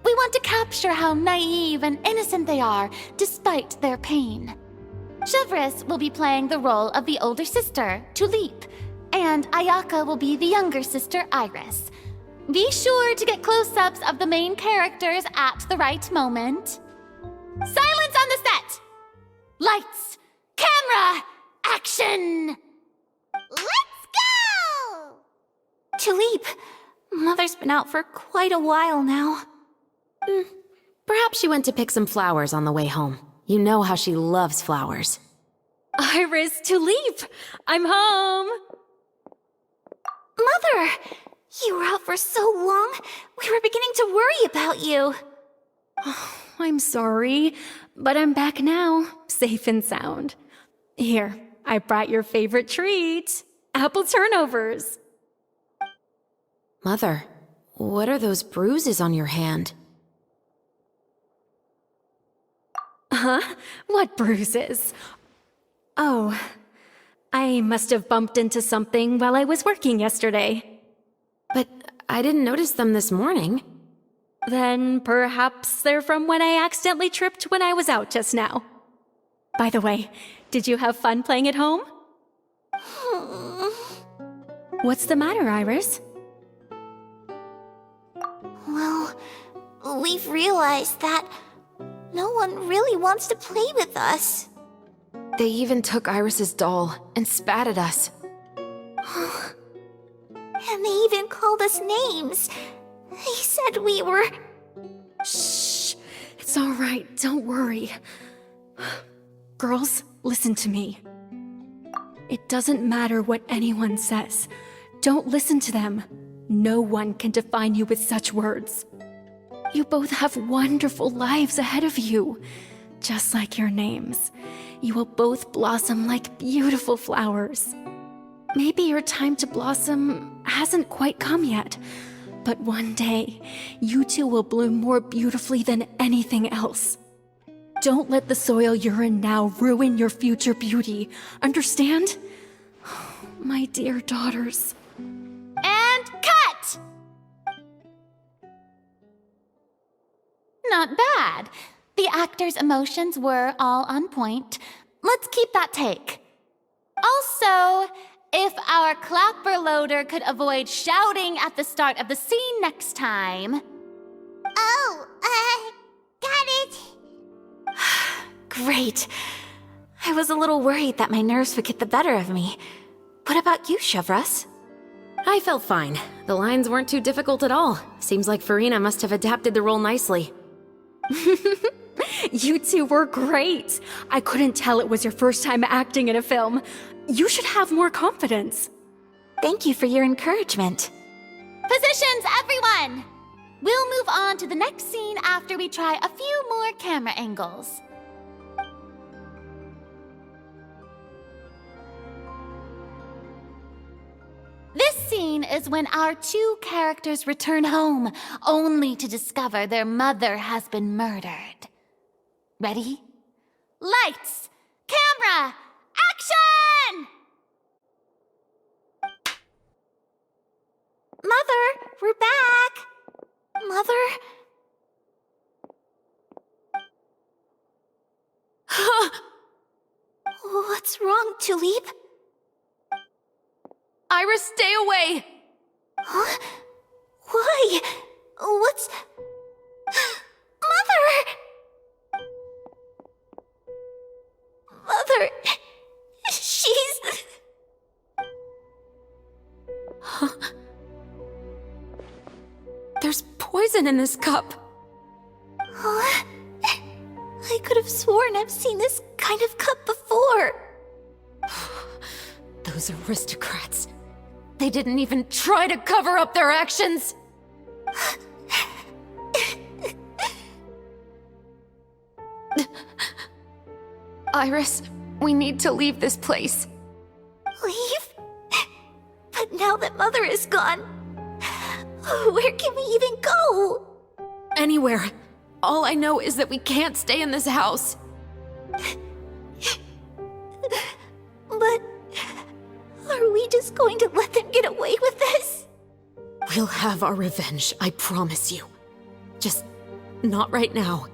We want to capture how naive and innocent they are despite their pain. Chevris will be playing the role of the older sister, Tulip, and Ayaka will be the younger sister, Iris. Be sure to get close-ups of the main characters at the right moment. Silence on the set! Lights, camera, action! Let's go! Tulip, Mother's been out for quite a while now. Perhaps she went to pick some flowers on the way home. You know how she loves flowers. Iris, Tulip, I'm home! Mother! You were out for so long, we were beginning to worry about you. I'm sorry, but I'm back now, safe and sound. Here, I brought your favorite treat, apple turnovers. Mother, what are those bruises on your hand? Huh? What bruises? Oh, I must have bumped into something while I was working yesterday. But I didn't notice them this morning. Then perhaps they're from when I accidentally tripped when I was out just now. By the way, did you have fun playing at home? What's the matter, Iris? Well, we've realized that no one really wants to play with us. They even took Iris's doll and spat at us. And they even called us names. They said we were... Shh. It's all right. Don't worry. Girls, listen to me. It doesn't matter what anyone says. Don't listen to them. No one can define you with such words. You both have wonderful lives ahead of you. Just like your names. You will both blossom like beautiful flowers. Maybe your time to blossom hasn't quite come yet, but one day, you two will bloom more beautifully than anything else. Don't let the soil you're in now ruin your future beauty, understand? My dear daughters. And cut! Not bad. The actors' emotions were all on point. Let's keep that take. Also, if our clapper loader could avoid shouting at the start of the scene next time. Oh, got it. Great. I was a little worried that my nerves would get the better of me. What about you, Chevros? I felt fine. The lines weren't too difficult at all. Seems like Farina must have adapted the role nicely. You two were great. I couldn't tell it was your first time acting in a film. You should have more confidence. Thank you for your encouragement. Positions, everyone! We'll move on to the next scene after we try a few more camera angles. This scene is when our two characters return home, only to discover their mother has been murdered. Ready? Lights! Camera! Action! Mother, we're back! Mother? What's wrong, Tulip? Iris, stay away! Huh? Why? What's... Mother! Mother... She's... There's poison in this cup. Huh? I could have sworn I've seen this kind of cup before. Those aristocrats. They didn't even try to cover up their actions. Iris, we need to leave this place. Leave? But now that Mother is gone, where can we even go? Anywhere. All I know is that we can't stay in this house. But are we just going to let them get away with this? We'll have our revenge, I promise you. Just not right now.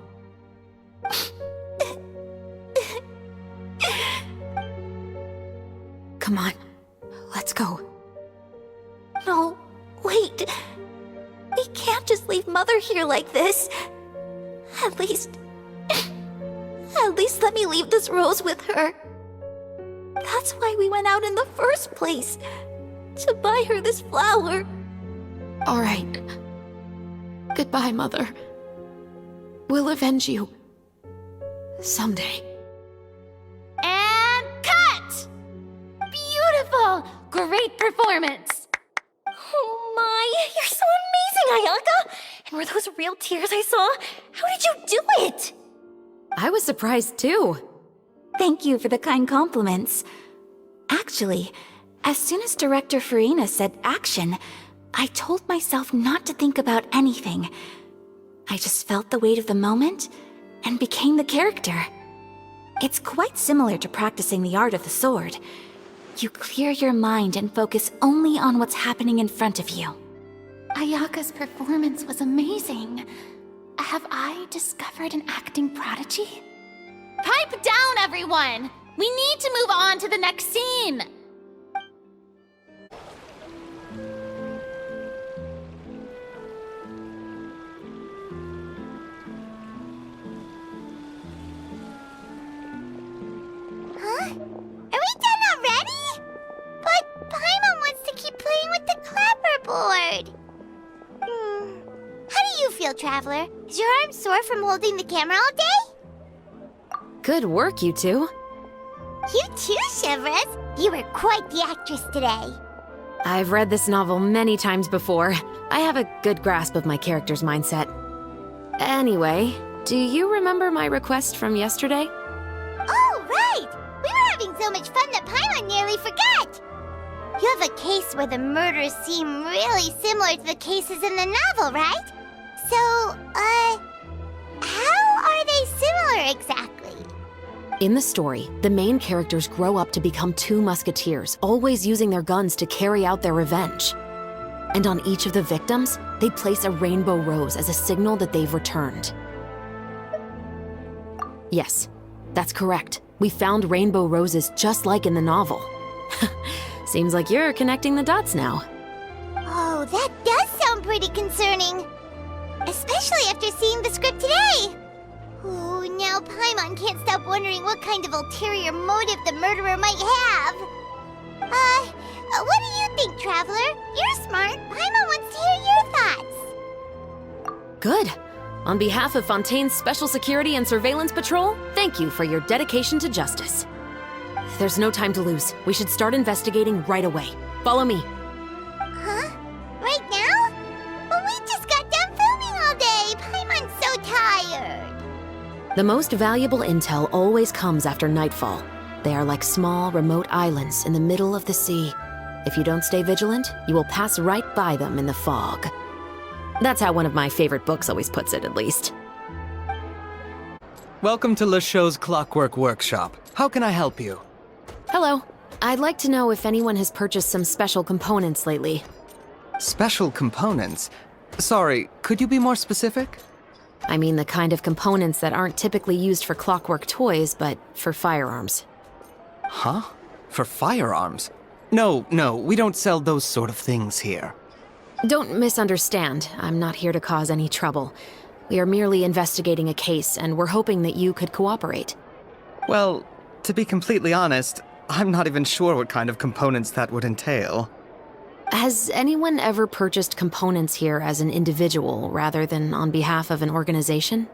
Come on, let's go. No, wait. We can't just leave Mother here like this. At least let me leave this rose with her. That's why we went out in the first place. To buy her this flower. All right. Goodbye, Mother. We'll avenge you. Someday. And cut! Beautiful! Great performance! Oh my, you're so amazing, Ayaka! And were those real tears I saw? How did you do it? I was surprised too. Thank you for the kind compliments. Actually, as soon as Director Farina said action, I told myself not to think about anything. I just felt the weight of the moment and became the character. It's quite similar to practicing the art of the sword. You clear your mind and focus only on what's happening in front of you. Ayaka's performance was amazing. Have I discovered an acting prodigy? Pipe down, everyone! We need to move on to the next scene! Huh? Are we done already? But Paimon wants to keep playing with the clapperboard. How do you feel, Traveler? Is your arm sore from holding the camera all day? Good work, you two. You too, Chevros. You were quite the actress today. I've read this novel many times before. I have a good grasp of my character's mindset. Anyway, do you remember my request from yesterday? Oh, right! We were having so much fun that Paimon nearly forgot! You have a case where the murders seem really similar to the cases in the novel, right? So, how are they similar exactly? In the story, the main characters grow up to become two musketeers, always using their guns to carry out their revenge. And on each of the victims, they place a rainbow rose as a signal that they've returned. Yes, that's correct. We found rainbow roses just like in the novel. Seems like you're connecting the dots now. Oh, that does sound pretty concerning. Especially after seeing the script today. Ooh, now Paimon can't stop wondering what kind of ulterior motive the murderer might have. What do you think, Traveler? You're smart. Paimon wants to hear your thoughts. Good. On behalf of Fontaine's Special Security and Surveillance Patrol, thank you for your dedication to justice. There's no time to lose. We should start investigating right away. Follow me. Huh? Right now? But we just got done filming all day. Paimon's so tired. The most valuable intel always comes after nightfall. They are like small, remote islands in the middle of the sea. If you don't stay vigilant, you will pass right by them in the fog. That's how one of my favorite books always puts it, at least. Welcome to Le Show's Clockwork Workshop. How can I help you? Hello. I'd like to know if anyone has purchased some special components lately. Special components? Sorry, could you be more specific? I mean the kind of components that aren't typically used for clockwork toys, but for firearms. Huh? For firearms? No, we don't sell those sort of things here. Don't misunderstand. I'm not here to cause any trouble. We are merely investigating a case, and we're hoping that you could cooperate. Well, to be completely honest, I'm not even sure what kind of components that would entail. Has anyone ever purchased components here as an individual rather than on behalf of an organization?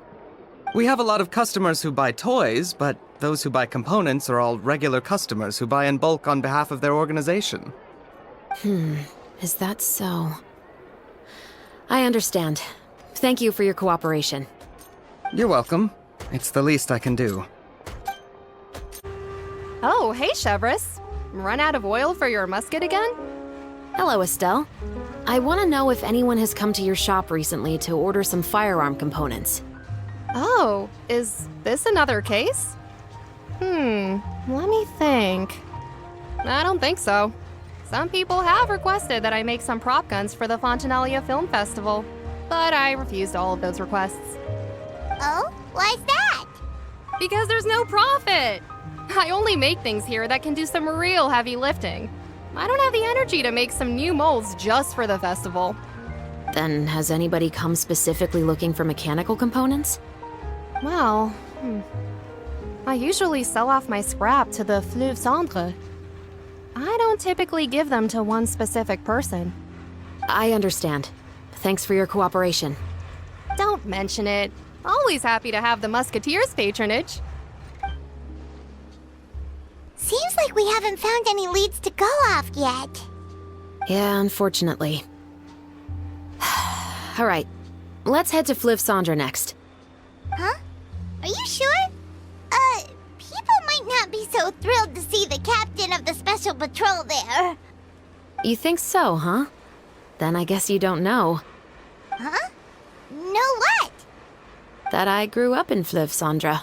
We have a lot of customers who buy toys, but those who buy components are all regular customers who buy in bulk on behalf of their organization. Is that so? I understand. Thank you for your cooperation. You're welcome. It's the least I can do. Oh, hey, Chevres. Run out of oil for your musket again? Hello, Estelle. I want to know if anyone has come to your shop recently to order some firearm components. Oh, is this another case? Let me think. I don't think so. Some people have requested that I make some prop guns for the Fontanalia Film Festival, but I refused all of those requests. Oh? Why's that? Because there's no profit! I only make things here that can do some real heavy lifting. I don't have the energy to make some new molds just for the festival. Then has anybody come specifically looking for mechanical components? Well, I usually sell off my scrap to the Fleuve Cendre. I don't typically give them to one specific person. I understand. Thanks for your cooperation. Don't mention it. Always happy to have the Musketeers' patronage. Seems like we haven't found any leads to go off yet. Yeah, unfortunately. All right, let's head to Fleuve Cendre next. Huh? Are you sure? People might not be so thrilled to see the captain of the special patrol there. You think so, huh? Then I guess you don't know. Huh? Know what? That I grew up in Fleuve Cendre.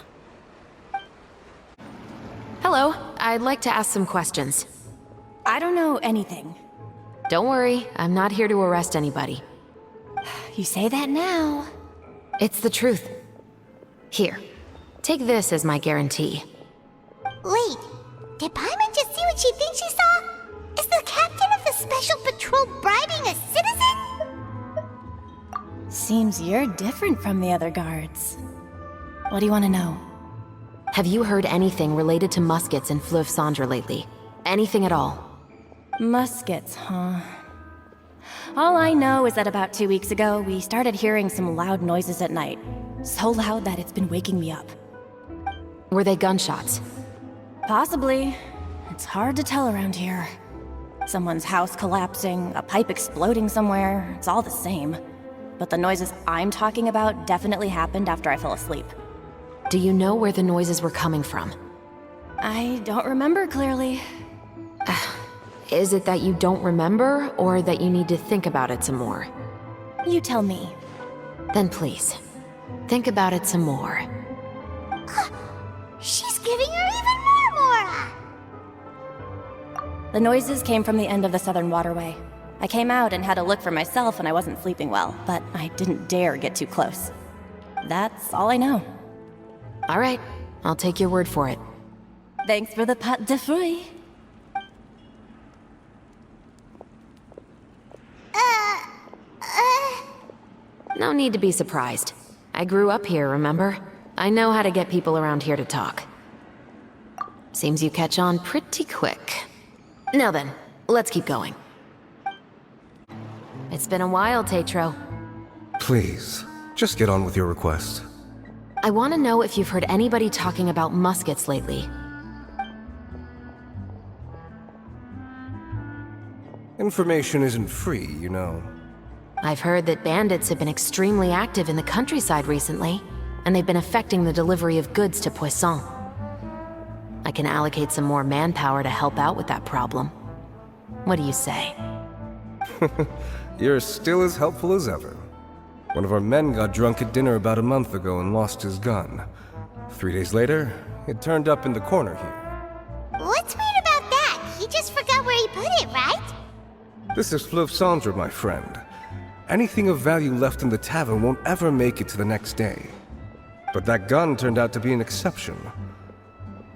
Hello, I'd like to ask some questions. I don't know anything. Don't worry, I'm not here to arrest anybody. You say that now. It's the truth. Here, take this as my guarantee. Wait, did Paimon just see what she thinks she saw? Is the captain of the special patrol bribing a citizen? Seems you're different from the other guards. What do you want to know? Have you heard anything related to muskets in Fleuve Cendre lately? Anything at all? Muskets, huh? All I know is that about 2 weeks ago, we started hearing some loud noises at night. So loud that it's been waking me up. Were they gunshots? Possibly. It's hard to tell around here. Someone's house collapsing, a pipe exploding somewhere, it's all the same. But the noises I'm talking about definitely happened after I fell asleep. Do you know where the noises were coming from? I don't remember clearly. Is it that you don't remember, or that you need to think about it some more? You tell me. Then please, think about it some more. She's giving her even more Mora! The noises came from the end of the Southern Waterway. I came out and had a look for myself and I wasn't sleeping well, but I didn't dare get too close. That's all I know. All right, I'll take your word for it. Thanks for the pâte de fruits. No need to be surprised. I grew up here, remember? I know how to get people around here to talk. Seems you catch on pretty quick. Now then, let's keep going. It's been a while, Tetro. Please, just get on with your request. I want to know if you've heard anybody talking about muskets lately. Information isn't free, you know. I've heard that bandits have been extremely active in the countryside recently, and they've been affecting the delivery of goods to Poisson. I can allocate some more manpower to help out with that problem. What do you say? You're still as helpful as ever. One of our men got drunk at dinner about a month ago and lost his gun. 3 days later, it turned up in the corner here. What's weird about that? He just forgot where he put it, right? This is Fleuve Cendre, my friend. Anything of value left in the tavern won't ever make it to the next day. But that gun turned out to be an exception.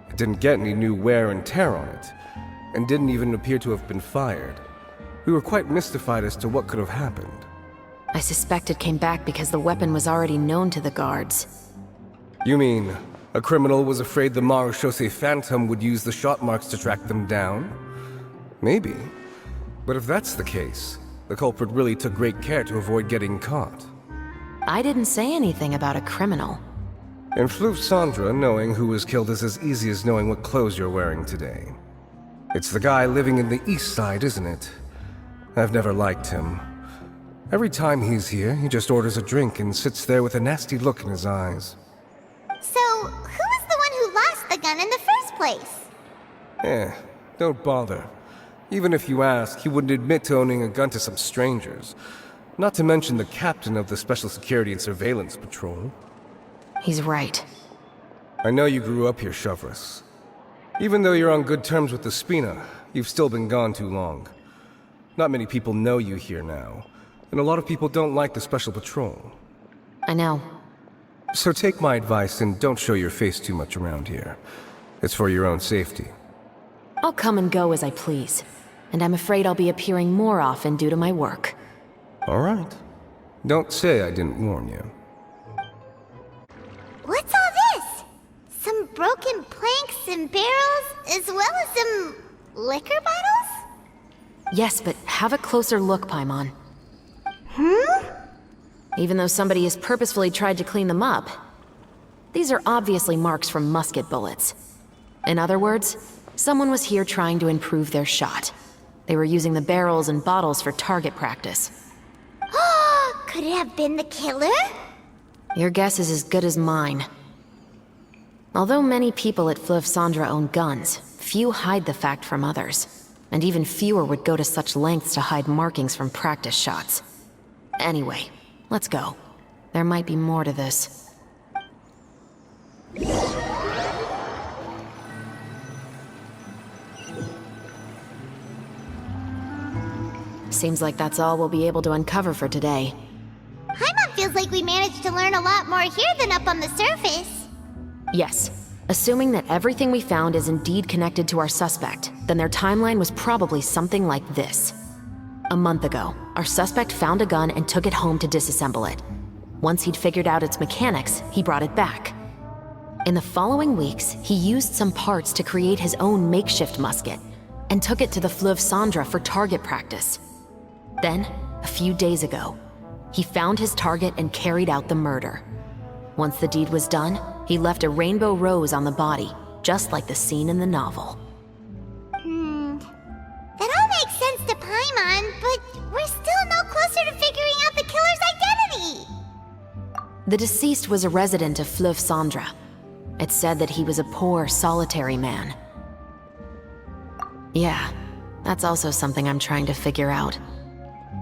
It didn't get any new wear and tear on it, and didn't even appear to have been fired. We were quite mystified as to what could have happened. I suspect it came back because the weapon was already known to the guards. You mean, a criminal was afraid the Marechaussee Phantom would use the shot marks to track them down? Maybe. But if that's the case, the culprit really took great care to avoid getting caught. I didn't say anything about a criminal. In Fleuve Cendre, knowing who was killed is as easy as knowing what clothes you're wearing today. It's the guy living in the east side, isn't it? I've never liked him. Every time he's here, he just orders a drink and sits there with a nasty look in his eyes. So, who was the one who lost the gun in the first place? Don't bother. Even if you ask, he wouldn't admit to owning a gun to some strangers. Not to mention the captain of the Special Security and Surveillance Patrol. He's right. I know you grew up here, Chevres. Even though you're on good terms with the Spina, you've still been gone too long. Not many people know you here now, and a lot of people don't like the Special Patrol. I know. So take my advice and don't show your face too much around here. It's for your own safety. I'll come and go as I please, and I'm afraid I'll be appearing more often due to my work. All right. Don't say I didn't warn you. What's all this? Some broken planks and barrels, as well as some liquor bottles? Yes, but have a closer look, Paimon. Even though somebody has purposefully tried to clean them up, these are obviously marks from musket bullets. In other words, someone was here trying to improve their shot. They were using the barrels and bottles for target practice. Could it have been the killer? Your guess is as good as mine. Although many people at Fleuve Cendre own guns, few hide the fact from others. And even fewer would go to such lengths to hide markings from practice shots. Anyway, let's go. There might be more to this. Seems like that's all we'll be able to uncover for today. Paimon feels like we managed to learn a lot more here than up on the surface. Yes. Assuming that everything we found is indeed connected to our suspect, then their timeline was probably something like this. A month ago, our suspect found a gun and took it home to disassemble it. Once he'd figured out its mechanics, he brought it back. In the following weeks, he used some parts to create his own makeshift musket, and took it to the Fleuve Cendre for target practice. Then, a few days ago, he found his target and carried out the murder. Once the deed was done, he left a rainbow rose on the body, just like the scene in the novel. That all makes sense to Paimon, but we're still no closer to figuring out the killer's identity! The deceased was a resident of Fleuve Cendre. It's said that he was a poor, solitary man. Yeah, that's also something I'm trying to figure out.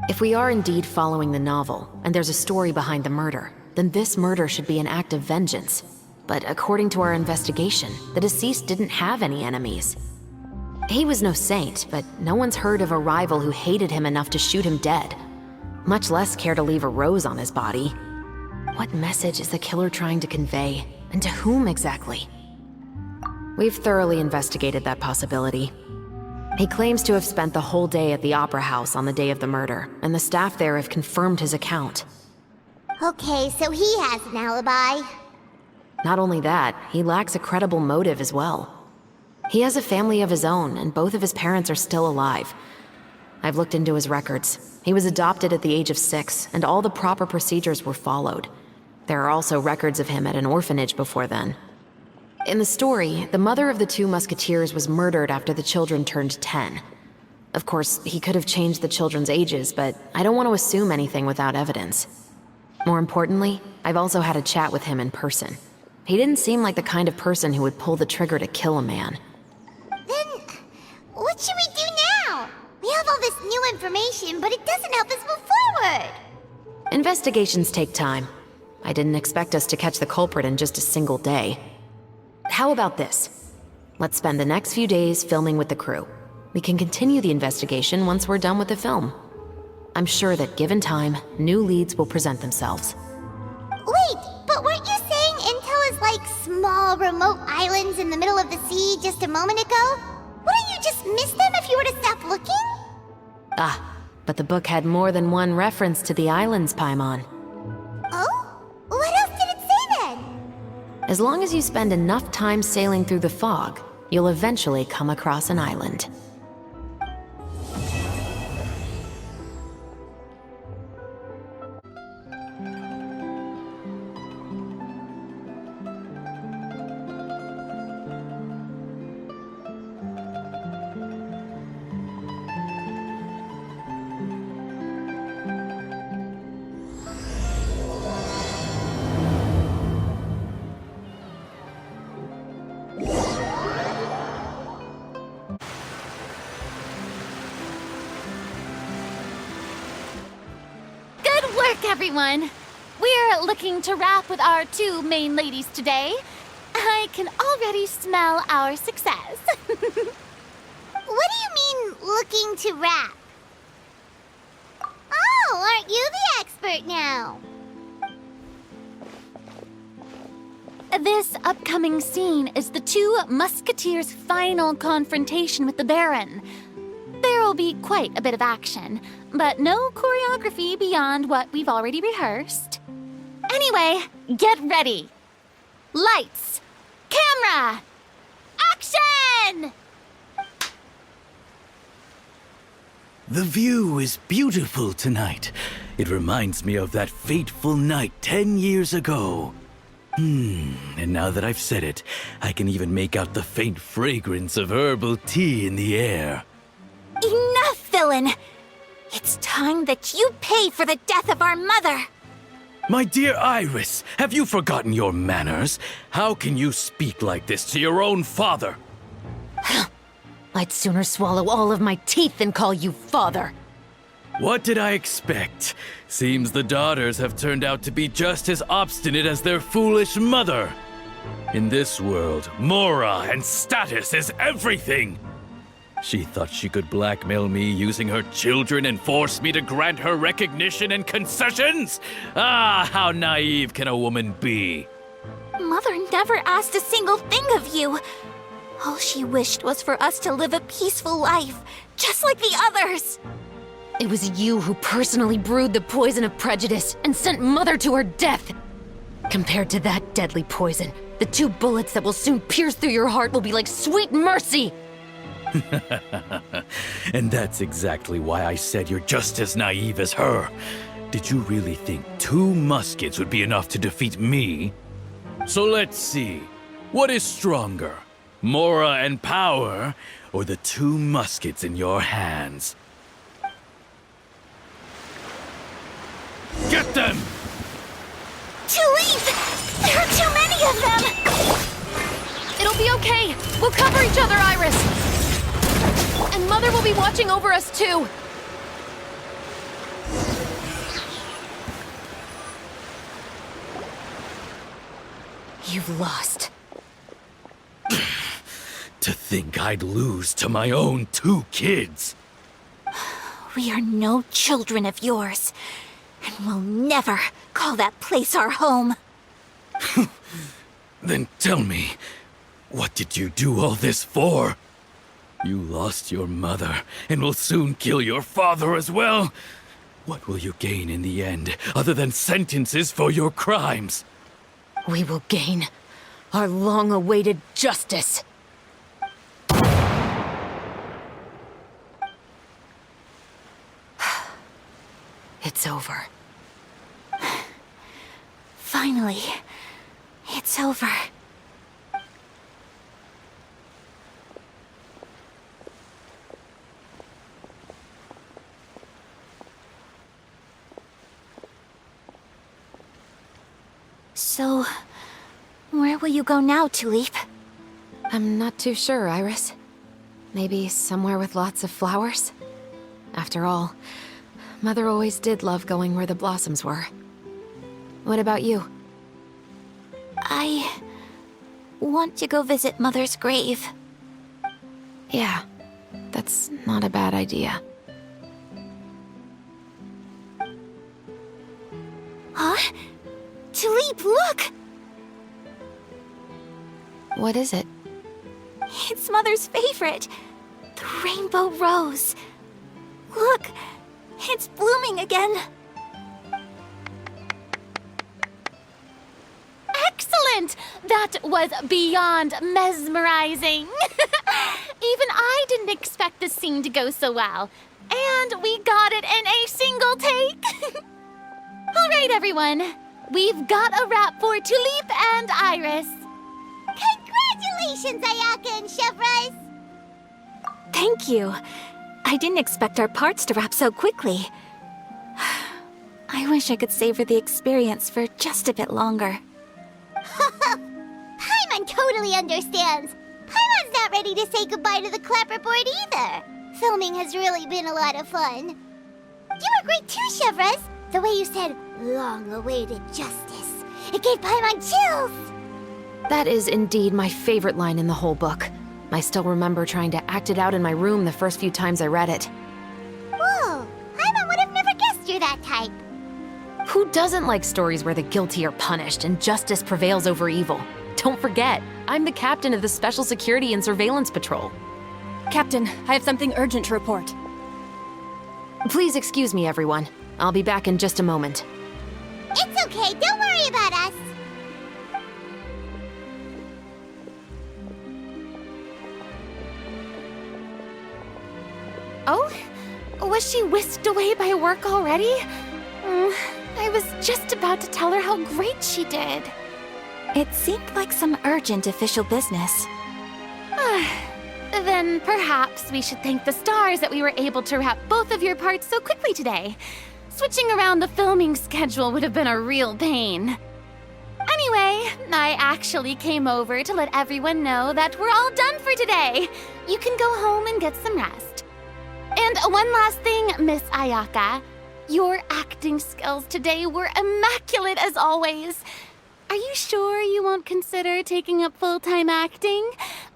If we are indeed following the novel, and there's a story behind the murder, then this murder should be an act of vengeance. But according to our investigation, the deceased didn't have any enemies. He was no saint, but no one's heard of a rival who hated him enough to shoot him dead, much less care to leave a rose on his body. What message is the killer trying to convey, and to whom exactly? We've thoroughly investigated that possibility. He claims to have spent the whole day at the Opera House on the day of the murder, and the staff there have confirmed his account. Okay, so he has an alibi. Not only that, he lacks a credible motive as well. He has a family of his own, and both of his parents are still alive. I've looked into his records. He was adopted at the age of 6, and all the proper procedures were followed. There are also records of him at an orphanage before then. In the story, the mother of the 2 musketeers was murdered after the children turned 10. Of course, he could have changed the children's ages, but I don't want to assume anything without evidence. More importantly, I've also had a chat with him in person. He didn't seem like the kind of person who would pull the trigger to kill a man. Then, what should we do now? We have all this new information, but it doesn't help us move forward. Investigations take time. I didn't expect us to catch the culprit in just a single day. How about this? Let's spend the next few days filming with the crew. We can continue the investigation once we're done with the film. I'm sure that given time, new leads will present themselves. Wait, but weren't you saying Intel is like small, remote islands in the middle of the sea just a moment ago? Wouldn't you just miss them if you were to stop looking? Ah, but the book had more than one reference to the islands, Paimon. Oh? What else did it say then? As long as you spend enough time sailing through the fog, you'll eventually come across an island. Everyone, we're looking to wrap with our 2 main ladies today. I can already smell our success. What do you mean, looking to wrap? Oh, aren't you the expert now? This upcoming scene is the 2 musketeers' final confrontation with the Baron. There will be quite a bit of action, but no choreography beyond what we've already rehearsed. Anyway, get ready. Lights, camera, action! The view is beautiful tonight. It reminds me of that fateful night 10 years ago. And now that I've said it, I can even make out the faint fragrance of herbal tea in the air. Enough, villain! It's time that you pay for the death of our mother! My dear Iris, have you forgotten your manners? How can you speak like this to your own father? I'd sooner swallow all of my teeth than call you father. What did I expect? Seems the daughters have turned out to be just as obstinate as their foolish mother. In this world, mora and status is everything. She thought she could blackmail me using her children and force me to grant her recognition and concessions? Ah, how naive can a woman be? Mother never asked a single thing of you. All she wished was for us to live a peaceful life, just like the others. It was you who personally brewed the poison of prejudice and sent Mother to her death. Compared to that deadly poison, the 2 bullets that will soon pierce through your heart will be like sweet mercy. And that's exactly why I said you're just as naive as her. Did you really think 2 muskets would be enough to defeat me? So let's see. What is stronger? Mora and power, or the 2 muskets in your hands? Get them! Tulip! There are too many of them! It'll be okay. We'll cover each other, Iris. And Mother will be watching over us, too. You've lost. To think I'd lose to my own 2 kids. We are no children of yours, and we'll never call that place our home. Then tell me, what did you do all this for? You lost your mother, and will soon kill your father as well. What will you gain in the end, other than sentences for your crimes? We will gain Our long-awaited justice. It's over. Finally, it's over. So, where will you go now, Tulip? I'm not too sure, Iris. Maybe somewhere with lots of flowers? After all, Mother always did love going where the blossoms were. What about you? I want to go visit Mother's grave. Yeah, that's not a bad idea. Huh? Tulip, look! What is it? It's Mother's favorite. The rainbow rose. Look, it's blooming again. Excellent! That was beyond mesmerizing. Even I didn't expect this scene to go so well. And we got it in a single take. All right, everyone. We've got a wrap for Tulip and Iris. Congratulations, Ayaka and Chevres! Thank you. I didn't expect our parts to wrap so quickly. I wish I could savor the experience for just a bit longer. Paimon totally understands. Paimon's not ready to say goodbye to the clapperboard either. Filming has really been a lot of fun. You were great too, Chevres. The way you said, long-awaited justice. It gave Paimon chills. That is indeed my favorite line in the whole book. I still remember trying to act it out in my room the first few times I read it. Whoa, Paimon would have never guessed you're that type. Who doesn't like stories where the guilty are punished and justice prevails over evil? Don't forget, I'm the captain of the Special Security and Surveillance Patrol. Captain, I have something urgent to report. Please excuse me, everyone. I'll be back in just a moment. It's okay, don't worry about us. Oh? Was she whisked away by work already? I was just about to tell her how great she did. It seemed like some urgent official business. Then perhaps we should thank the stars that we were able to wrap both of your parts so quickly today. Switching around the filming schedule would have been a real pain. Anyway, I actually came over to let everyone know that we're all done for today. You can go home and get some rest. And one last thing, Miss Ayaka. Your acting skills today were immaculate as always. Are you sure you won't consider taking up full-time acting?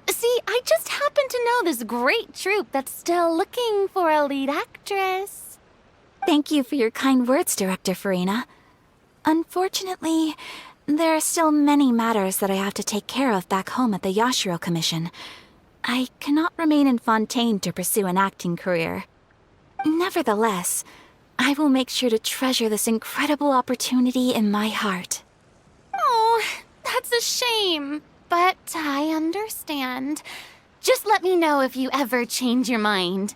See, I just happen to know this great troupe that's still looking for a lead actress. Thank you for your kind words, Director Farina. Unfortunately, there are still many matters that I have to take care of back home at the Yashiro Commission. I cannot remain in Fontaine to pursue an acting career. Nevertheless, I will make sure to treasure this incredible opportunity in my heart. Oh, that's a shame, but I understand. Just let me know if you ever change your mind.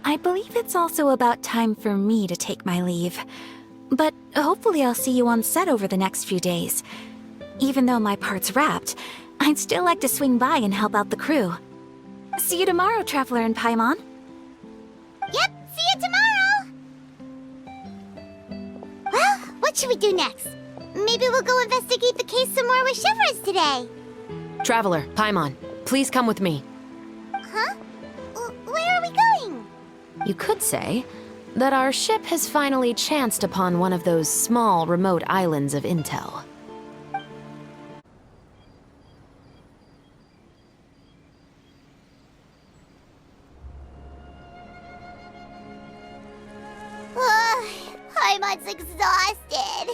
I believe it's also about time for me to take my leave. But hopefully I'll see you on set over the next few days. Even though my part's wrapped, I'd still like to swing by and help out the crew. See you tomorrow, Traveler and Paimon. Yep, see you tomorrow! Well, what should we do next? Maybe we'll go investigate the case some more with Chevres today. Traveler, Paimon, please come with me. Huh? Where are we going? You could say that our ship has finally chanced upon one of those small, remote islands of intel. Paimon's exhausted.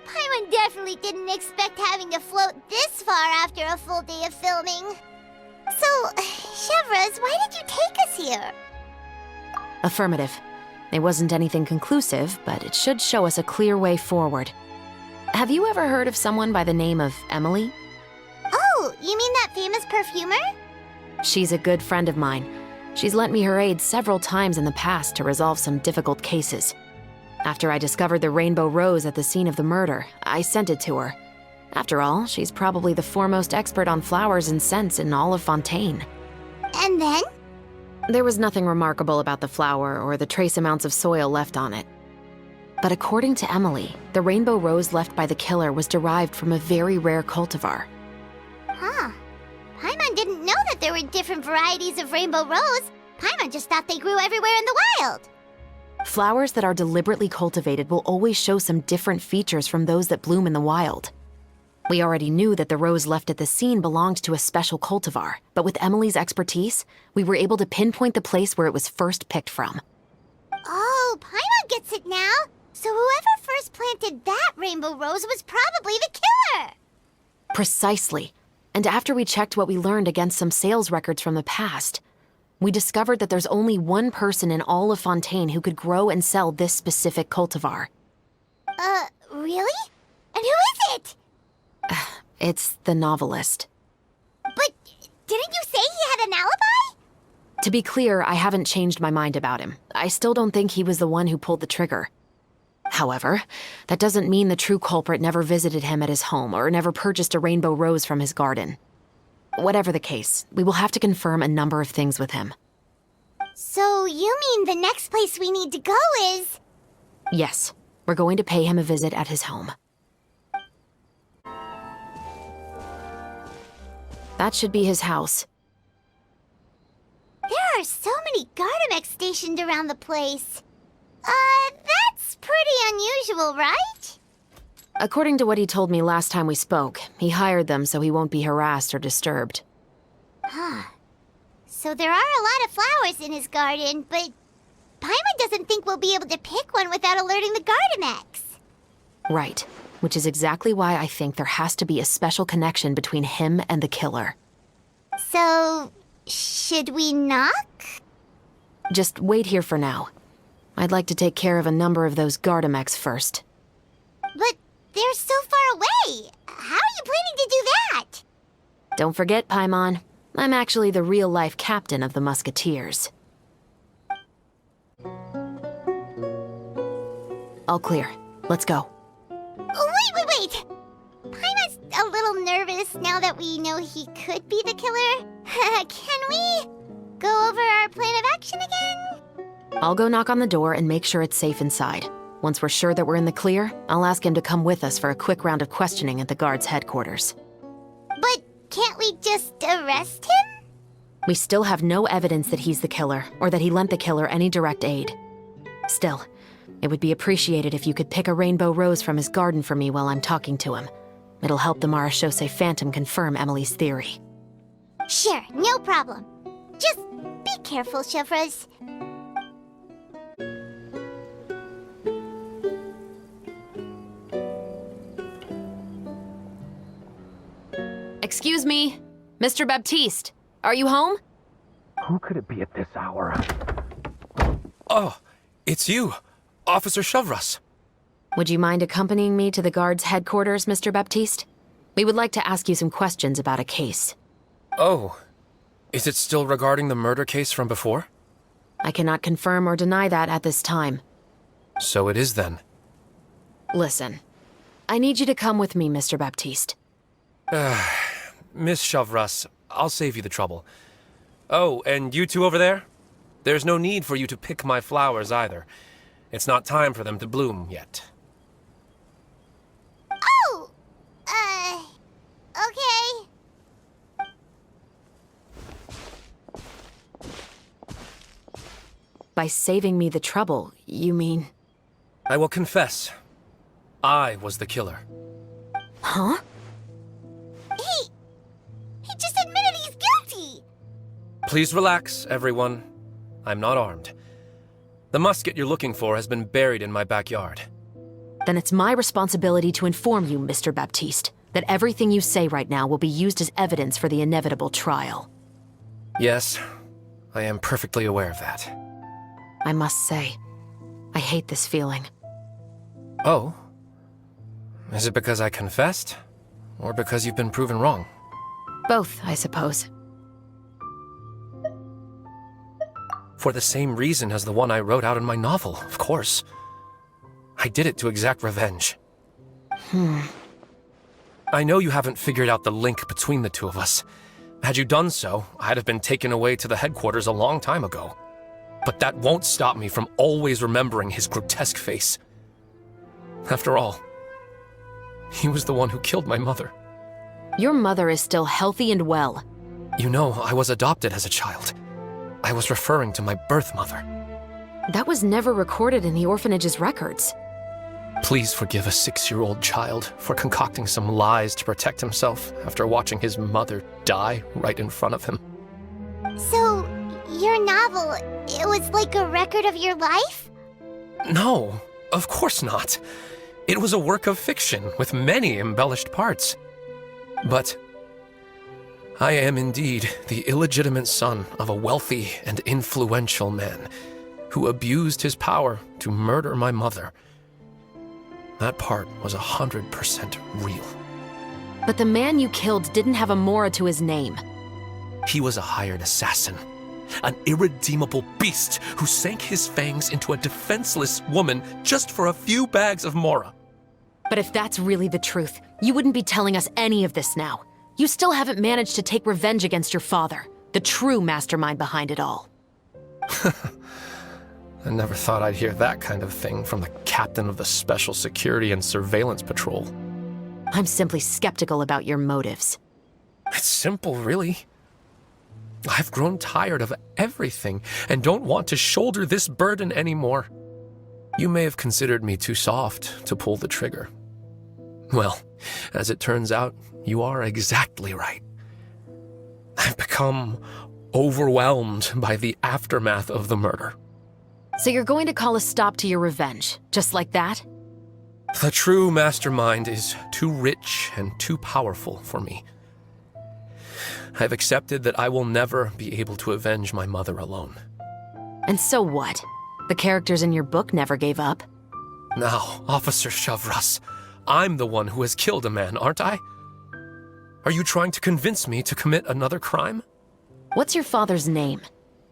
Paimon definitely didn't expect having to float this far after a full day of filming. So, Chevres, why did you take us here? Affirmative. It wasn't anything conclusive, but it should show us a clear way forward. Have you ever heard of someone by the name of Emily? Oh, you mean that famous perfumer? She's a good friend of mine. She's lent me her aid several times in the past to resolve some difficult cases. After I discovered the rainbow rose at the scene of the murder, I sent it to her. After all, she's probably the foremost expert on flowers and scents in all of Fontaine. And then? There was nothing remarkable about the flower or the trace amounts of soil left on it. But according to Emily, the rainbow rose left by the killer was derived from a very rare cultivar. Huh. Paimon didn't know that there were different varieties of rainbow rose. Paimon just thought they grew everywhere in the wild. Flowers that are deliberately cultivated will always show some different features from those that bloom in the wild. We already knew that the rose left at the scene belonged to a special cultivar, but with Emily's expertise, we were able to pinpoint the place where it was first picked from. Oh, Paimon gets it now. So whoever first planted that rainbow rose was probably the killer. Precisely. And after we checked what we learned against some sales records from the past, we discovered that there's only one person in all of Fontaine who could grow and sell this specific cultivar. Really? And who is it? It's the novelist. But didn't you say he had an alibi? To be clear, I haven't changed my mind about him. I still don't think he was the one who pulled the trigger. However, that doesn't mean the true culprit never visited him at his home or never purchased a rainbow rose from his garden. Whatever the case, we will have to confirm a number of things with him. So you mean the next place we need to go is... Yes, we're going to pay him a visit at his home. That should be his house. There are so many Gardamex stationed around the place. That's pretty unusual, right? According to what he told me last time we spoke, he hired them so he won't be harassed or disturbed. Huh. So there are a lot of flowers in his garden, but Paimon doesn't think we'll be able to pick one without alerting the Gardamex. Right, which is exactly why I think there has to be a special connection between him and the killer. So, should we knock? Just wait here for now. I'd like to take care of a number of those Gardamex first. But they're so far away. How are you planning to do that? Don't forget, Paimon, I'm actually the real-life captain of the Musketeers. All clear. Let's go. Wait! Paimon's a little nervous now that we know he could be the killer. Can we go over our plan of action again? I'll go knock on the door and make sure it's safe inside. Once we're sure that we're in the clear, I'll ask him to come with us for a quick round of questioning at the guard's headquarters. But can't we just arrest him? We still have no evidence that he's the killer, or that he lent the killer any direct aid. Still, it would be appreciated if you could pick a rainbow rose from his garden for me while I'm talking to him. It'll help the Marechaussee Phantom confirm Emily's theory. Sure, no problem. Just be careful, Chevres. Excuse me, Mr. Baptiste, are you home? Who could it be at this hour? Oh, it's you, Officer Chevres. Would you mind accompanying me to the guard's headquarters, Mr. Baptiste? We would like to ask you some questions about a case. Oh, is it still regarding the murder case from before? I cannot confirm or deny that at this time. So it is then. Listen, I need you to come with me, Mr. Baptiste. Miss Chevres, I'll save you the trouble. Oh, and you two over there? There's no need for you to pick my flowers either. It's not time for them to bloom yet. Oh! Okay. By saving me the trouble, you mean... I will confess. I was the killer. Huh? He just admitted he's guilty! Please relax, everyone. I'm not armed. The musket you're looking for has been buried in my backyard. Then it's my responsibility to inform you, Mr. Baptiste, that everything you say right now will be used as evidence for the inevitable trial. Yes, I am perfectly aware of that. I must say, I hate this feeling. Oh? Is it because I confessed? Or because you've been proven wrong? Both, I suppose. For the same reason as the one I wrote out in my novel, of course. I did it to exact revenge. I know you haven't figured out the link between the two of us. Had you done so, I'd have been taken away to the headquarters a long time ago. But that won't stop me from always remembering his grotesque face. After all, he was the one who killed my mother. Your mother is still healthy and well. You know, I was adopted as a child. I was referring to my birth mother. That was never recorded in the orphanage's records. Please forgive a 6-year-old child for concocting some lies to protect himself after watching his mother die right in front of him. So, your novel, it was like a record of your life? No, of course not. It was a work of fiction with many embellished parts. But I am indeed the illegitimate son of a wealthy and influential man who abused his power to murder my mother. That part was 100% real. But the man you killed didn't have a Mora to his name. He was a hired assassin, an irredeemable beast who sank his fangs into a defenseless woman just for a few bags of Mora. But if that's really the truth, you wouldn't be telling us any of this now. You still haven't managed to take revenge against your father, the true mastermind behind it all. I never thought I'd hear that kind of thing from the captain of the Special Security and Surveillance Patrol. I'm simply skeptical about your motives. It's simple, really. I've grown tired of everything and don't want to shoulder this burden anymore. You may have considered me too soft to pull the trigger. Well, as it turns out, you are exactly right. I've become overwhelmed by the aftermath of the murder. So you're going to call a stop to your revenge, just like that? The true mastermind is too rich and too powerful for me. I've accepted that I will never be able to avenge my mother alone. And so what? The characters in your book never gave up. Now, Officer Shavras, I'm the one who has killed a man, aren't I? Are you trying to convince me to commit another crime? What's your father's name?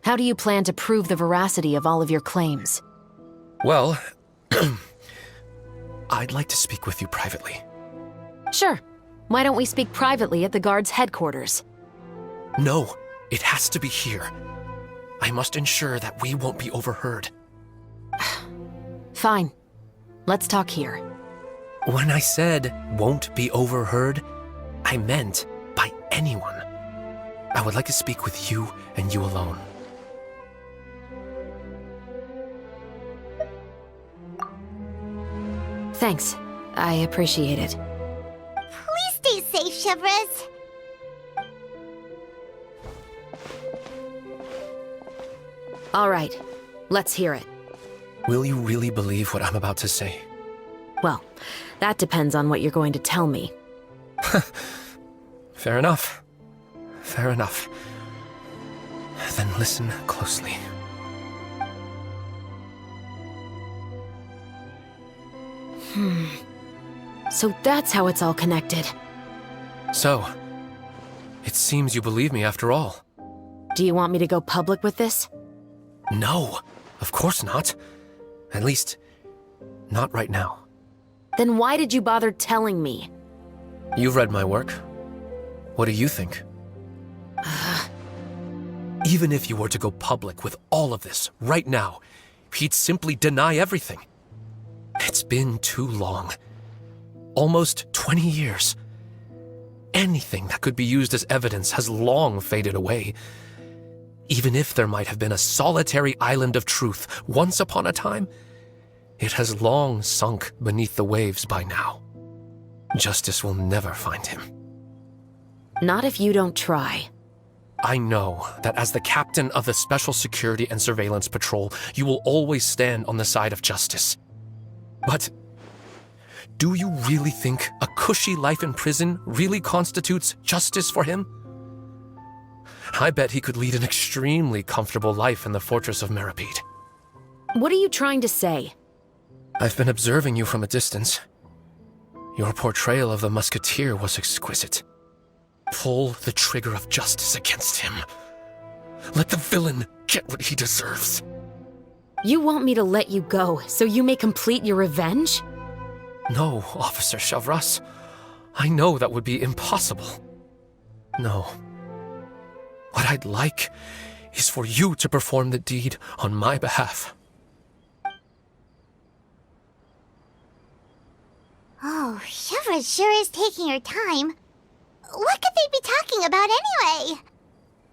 How do you plan to prove the veracity of all of your claims? Well, I'd like to speak with you privately. Sure. Why don't we speak privately at the guard's headquarters? No, it has to be here. I must ensure that we won't be overheard. Fine. Let's talk here. When I said won't be overheard, I meant by anyone. I would like to speak with you and you alone. Thanks. I appreciate it. Please stay safe, Shavras. All right. Let's hear it. Will you really believe what I'm about to say? Well, that depends on what you're going to tell me. Fair enough. Fair enough. Then listen closely. So that's how it's all connected. So, it seems you believe me after all. Do you want me to go public with this? No, of course not. At least, not right now. Then why did you bother telling me? You've read my work. What do you think? Even if you were to go public with all of this right now, he'd simply deny everything. It's been too long. Almost 20 years. Anything that could be used as evidence has long faded away. Even if there might have been a solitary island of truth once upon a time, it has long sunk beneath the waves by now. Justice will never find him. Not if you don't try. I know that as the captain of the Special Security and Surveillance Patrol, you will always stand on the side of justice. But do you really think a cushy life in prison really constitutes justice for him? I bet he could lead an extremely comfortable life in the fortress of Meripede. What are you trying to say? I've been observing you from a distance. Your portrayal of the Musketeer was exquisite. Pull the trigger of justice against him. Let the villain get what he deserves. You want me to let you go so you may complete your revenge? No, Officer Shavras. I know that would be impossible. No. What I'd like is for you to perform the deed on my behalf. Oh, Shiva sure is taking her time. What could they be talking about anyway?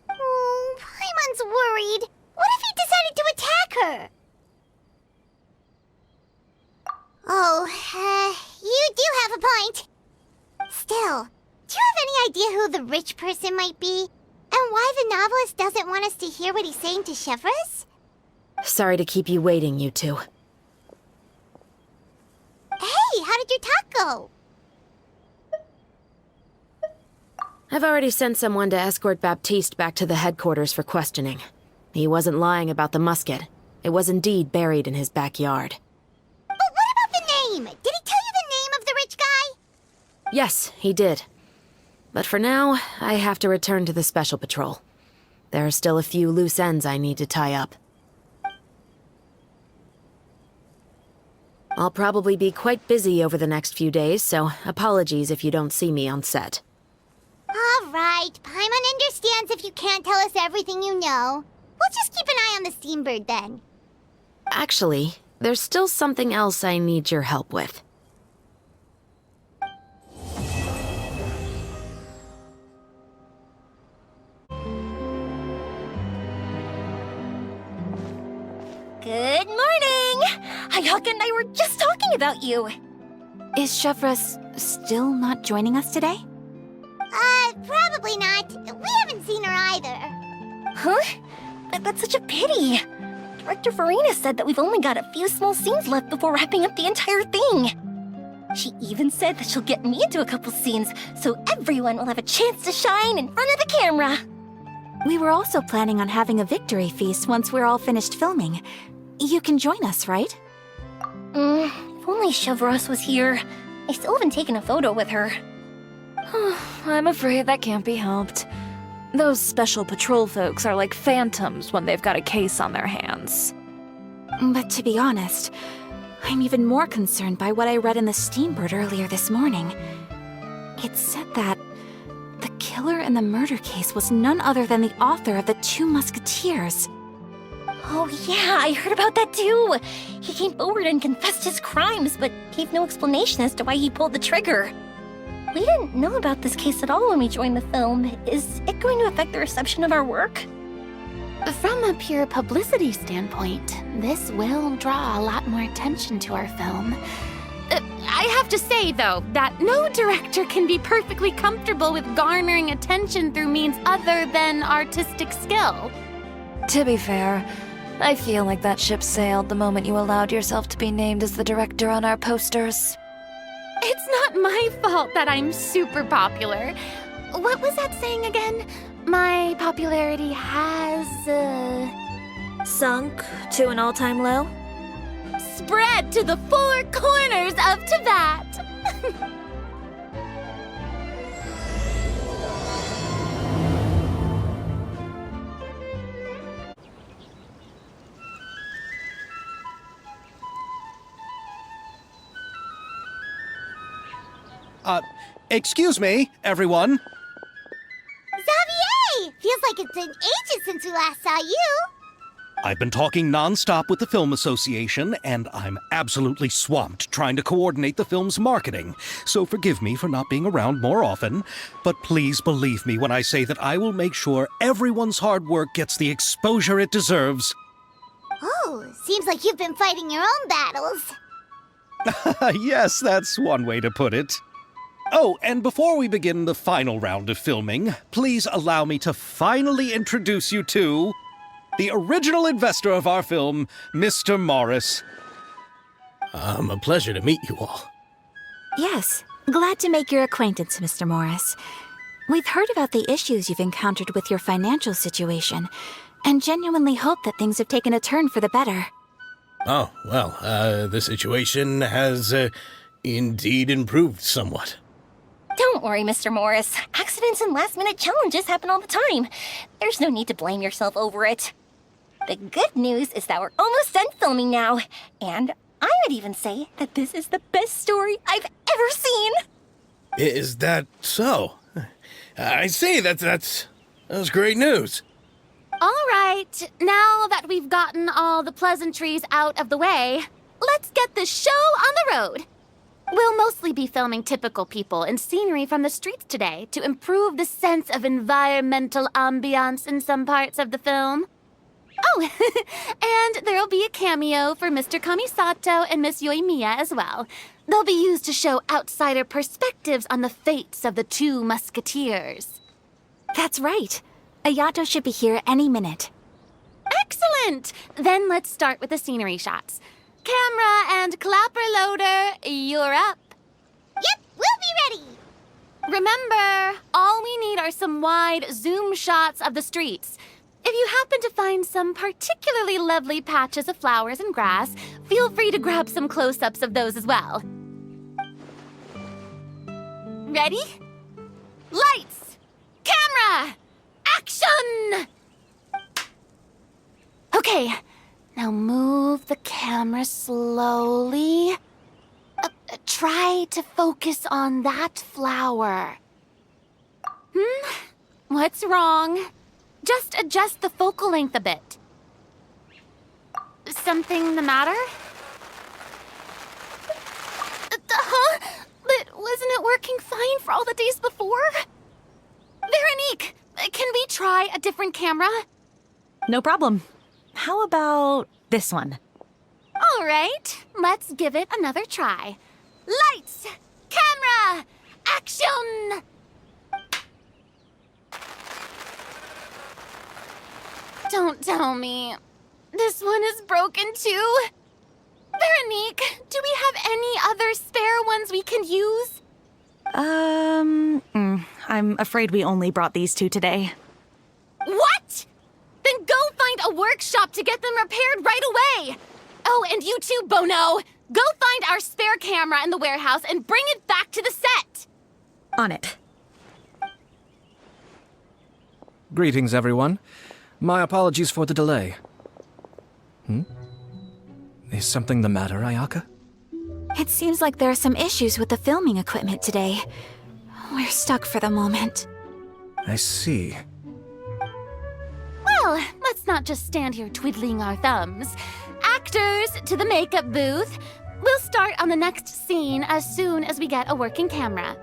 Oh, Paimon's worried. What if he decided to attack her? Oh, you do have a point. Still, do you have any idea who the rich person might be? And why the novelist doesn't want us to hear what he's saying to Chevres? Sorry to keep you waiting, you two. Hey, how did your talk go? I've already sent someone to escort Baptiste back to the headquarters for questioning. He wasn't lying about the musket. It was indeed buried in his backyard. But what about the name? Did he tell you the name of the rich guy? Yes, he did. But for now, I have to return to the Special Patrol. There are still a few loose ends I need to tie up. I'll probably be quite busy over the next few days, so apologies if you don't see me on set. All right, Paimon understands if you can't tell us everything you know. We'll just keep an eye on the Steambird then. Actually, there's still something else I need your help with. Good morning! Hayaka and I were just talking about you. Is Chevres still not joining us today? Probably not. We haven't seen her either. Huh? That's such a pity. Director Farina said that we've only got a few small scenes left before wrapping up the entire thing. She even said that she'll get me into a couple scenes, so everyone will have a chance to shine in front of the camera. We were also planning on having a victory feast once we're all finished filming. You can join us, right? If only Chevros was here. I still haven't taken a photo with her. I'm afraid that can't be helped. Those Special Patrol folks are like phantoms when they've got a case on their hands. But to be honest, I'm even more concerned by what I read in the Steambird earlier this morning. It said that the killer in the murder case was none other than the author of the Two Musketeers. Oh yeah, I heard about that too. He came forward and confessed his crimes, but gave no explanation as to why he pulled the trigger. We didn't know about this case at all when we joined the film. Is it going to affect the reception of our work? From a pure publicity standpoint, this will draw a lot more attention to our film. I have to say, though, that no director can be perfectly comfortable with garnering attention through means other than artistic skill. To be fair, I feel like that ship sailed the moment you allowed yourself to be named as the director on our posters. It's not my fault that I'm super popular. What was that saying again? My popularity has, Sunk to an all-time low? spread to the four corners of Tibet. Excuse me, everyone. Xavier! Feels like it's been ages since we last saw you. I've been talking non-stop with the Film Association, and I'm absolutely swamped trying to coordinate the film's marketing. So forgive me for not being around more often, but please believe me when I say that I will make sure everyone's hard work gets the exposure it deserves. Oh, seems like you've been fighting your own battles. Yes, that's one way to put it. Oh, and before we begin the final round of filming, please allow me to finally introduce you to the original investor of our film, Mr. Morris. A pleasure to meet you all. Yes, glad to make your acquaintance, Mr. Morris. We've heard about the issues you've encountered with your financial situation, and genuinely hope that things have taken a turn for the better. Oh, well, the situation has Indeed improved somewhat. Don't worry, Mr. Morris. Accidents and last-minute challenges happen all the time. There's no need to blame yourself over it. The good news is that we're almost done filming now. And I would even say that this is the best story I've ever seen. Is that so? I say that was great news. All right, now that we've gotten all the pleasantries out of the way, let's get this show on the road. We'll mostly be filming typical people and scenery from the streets today to improve the sense of environmental ambiance in some parts of the film. Oh, and there'll be a cameo for Mr. Kamisato and Miss Yoimiya as well. They'll be used to show outsider perspectives on the fates of the two musketeers. That's right. Ayato should be here any minute. Excellent! Then let's start with the scenery shots. Camera and clapper loader, you're up. Yep, we'll be ready. Remember, all we need are some wide zoom shots of the streets. If you happen to find some particularly lovely patches of flowers and grass, feel free to grab some close-ups of those as well. Ready? Lights! Camera! Action! Okay, now move the camera slowly. Try to focus on that flower. What's wrong? Just adjust the focal length a bit. Something the matter? Huh? But wasn't it working fine for all the days before? Veronique, can we try a different camera? No problem. How about this one? All right, let's give it another try. Lights! Camera! Action! Don't tell me. This one is broken too? Veronique, do we have any other spare ones we can use? I'm afraid we only brought these two today. What? Then go find a workshop to get them repaired right away. Oh, and you too, Bono. Go find our spare camera in the warehouse and bring it back to the set. On it. Greetings, everyone. My apologies for the delay. Is something the matter, Ayaka? It seems like there are some issues with the filming equipment today. We're stuck for the moment. I see. Well, let's not just stand here twiddling our thumbs. Actors, to the makeup booth. We'll start on the next scene as soon as we get a working camera.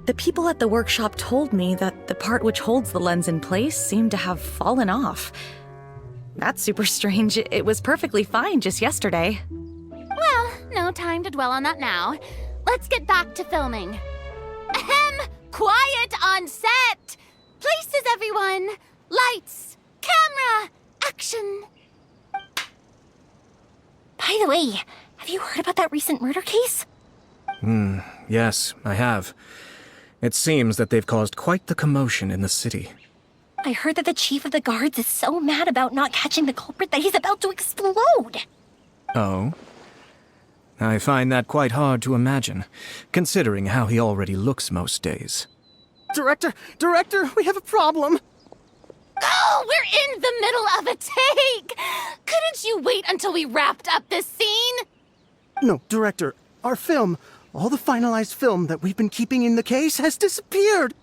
The people at the workshop told me that the part which holds the lens in place seemed to have fallen off. That's super strange. It was perfectly fine just yesterday. Well, no time to dwell on that now. Let's get back to filming. Ahem! Quiet on set! Places, everyone! Lights! Camera! Action! By the way, have you heard about that recent murder case? Yes, I have. It seems that they've caused quite the commotion in the city. I heard that the chief of the guards is so mad about not catching the culprit that he's about to explode. Oh? I find that quite hard to imagine, considering how he already looks most days. Director, we have a problem. Oh, we're in the middle of a take! Couldn't you wait until we wrapped up this scene? No, Director, our film, all the finalized film that we've been keeping in the case has disappeared.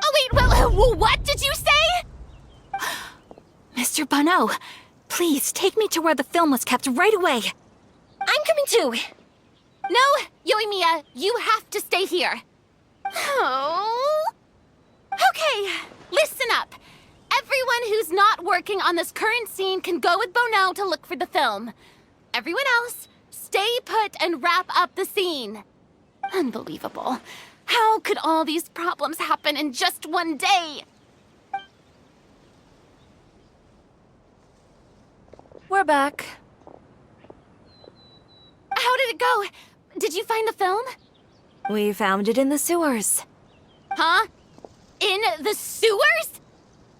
Oh, wait, well, what did you say? Mr. Bono, please take me to where the film was kept right away. I'm coming too. No, Yoimiya, you have to stay here. Oh. Okay, listen up. Everyone who's not working on this current scene can go with Bono to look for the film. Everyone else, stay put and wrap up the scene. Unbelievable. How could all these problems happen in just one day? We're back. How did it go? Did you find the film? We found it in the sewers. Huh? In the sewers?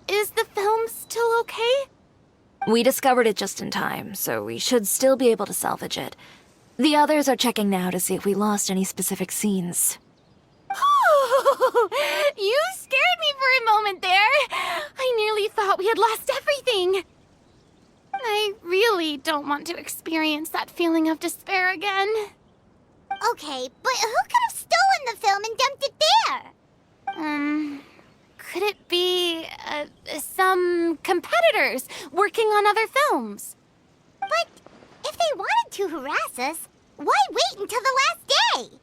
Is the film still okay? We discovered it just in time, so we should still be able to salvage it. The others are checking now to see if we lost any specific scenes. You scared me for a moment there. I nearly thought we had lost everything. I really don't want to experience that feeling of despair again. Okay, but who could have stolen the film and dumped it there? Could it be, some competitors working on other films? But if they wanted to harass us, why wait until the last day?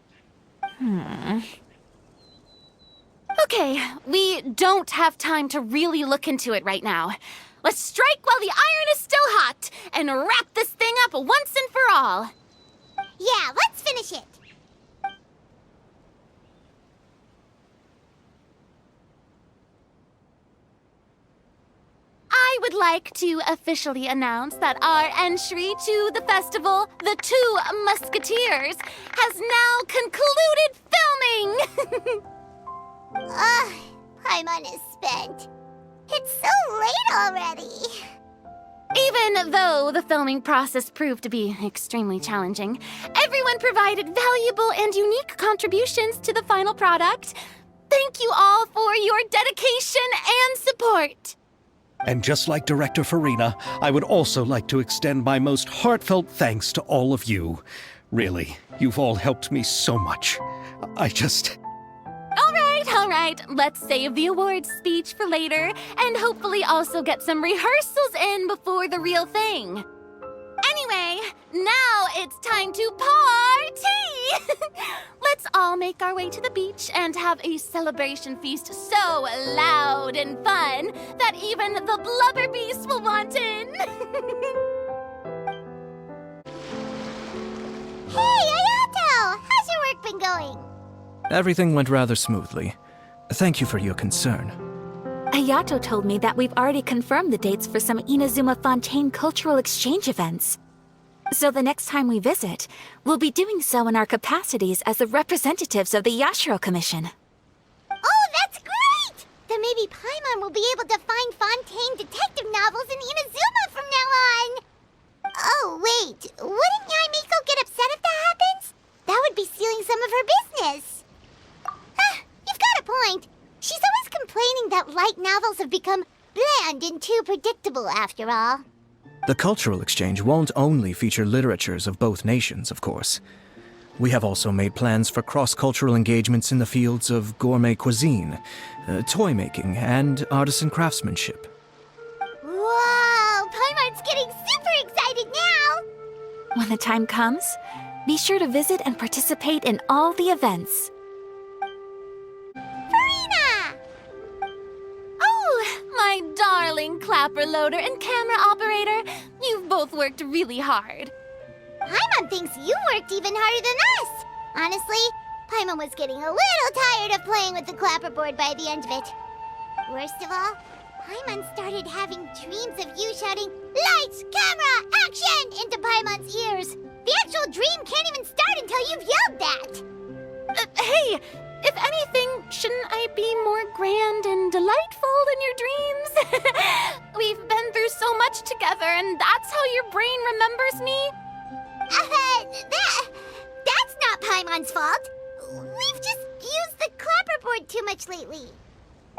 Okay, we don't have time to really look into it right now. Let's strike while the iron is still hot and wrap this thing up once and for all. Yeah, let's finish it. I would like to officially announce that our entry to the festival, The Two Musketeers, has now concluded filming! Paimon is spent. It's so late already. Even though the filming process proved to be extremely challenging, everyone provided valuable and unique contributions to the final product. Thank you all for your dedication and support. And just like Director Farina, I would also like to extend my most heartfelt thanks to all of you. Really, you've all helped me so much. All right, let's save the awards speech for later, and hopefully also get some rehearsals in before the real thing. Anyway, now it's time to party! Let's all make our way to the beach and have a celebration feast so loud and fun that even the blubber beast will want in. Hey, Ayato! How's your work been going? Everything went rather smoothly. Thank you for your concern. Ayato told me that we've already confirmed the dates for some Inazuma Fontaine cultural exchange events. So the next time we visit, we'll be doing so in our capacities as the representatives of the Yashiro Commission. Oh, that's great! Then maybe Paimon will be able to find Fontaine detective novels in Inazuma from now on. Oh, wait. Wouldn't Yaimiko get upset if that happens? That would be stealing some of her business. You've got a point. She's always complaining that light novels have become bland and too predictable after all. The cultural exchange won't only feature literatures of both nations, of course. We have also made plans for cross-cultural engagements in the fields of gourmet cuisine, toy making, and artisan craftsmanship. Whoa! Paimon's getting super excited now! When the time comes, be sure to visit and participate in all the events. Farina! Oh, my darling clapper loader and camera operator. You've both worked really hard. Paimon thinks you worked even harder than us. Honestly, Paimon was getting a little tired of playing with the clapperboard by the end of it. Worst of all, Paimon started having dreams of you shouting, "Lights, camera, action!" into Paimon's ears. The actual dream can't even start until you've yelled that. Hey, if anything, shouldn't I be more grand and delightful than your dreams? We've been through so much together, and that's how your brain remembers me? That's not Paimon's fault. We've just used the clapperboard too much lately.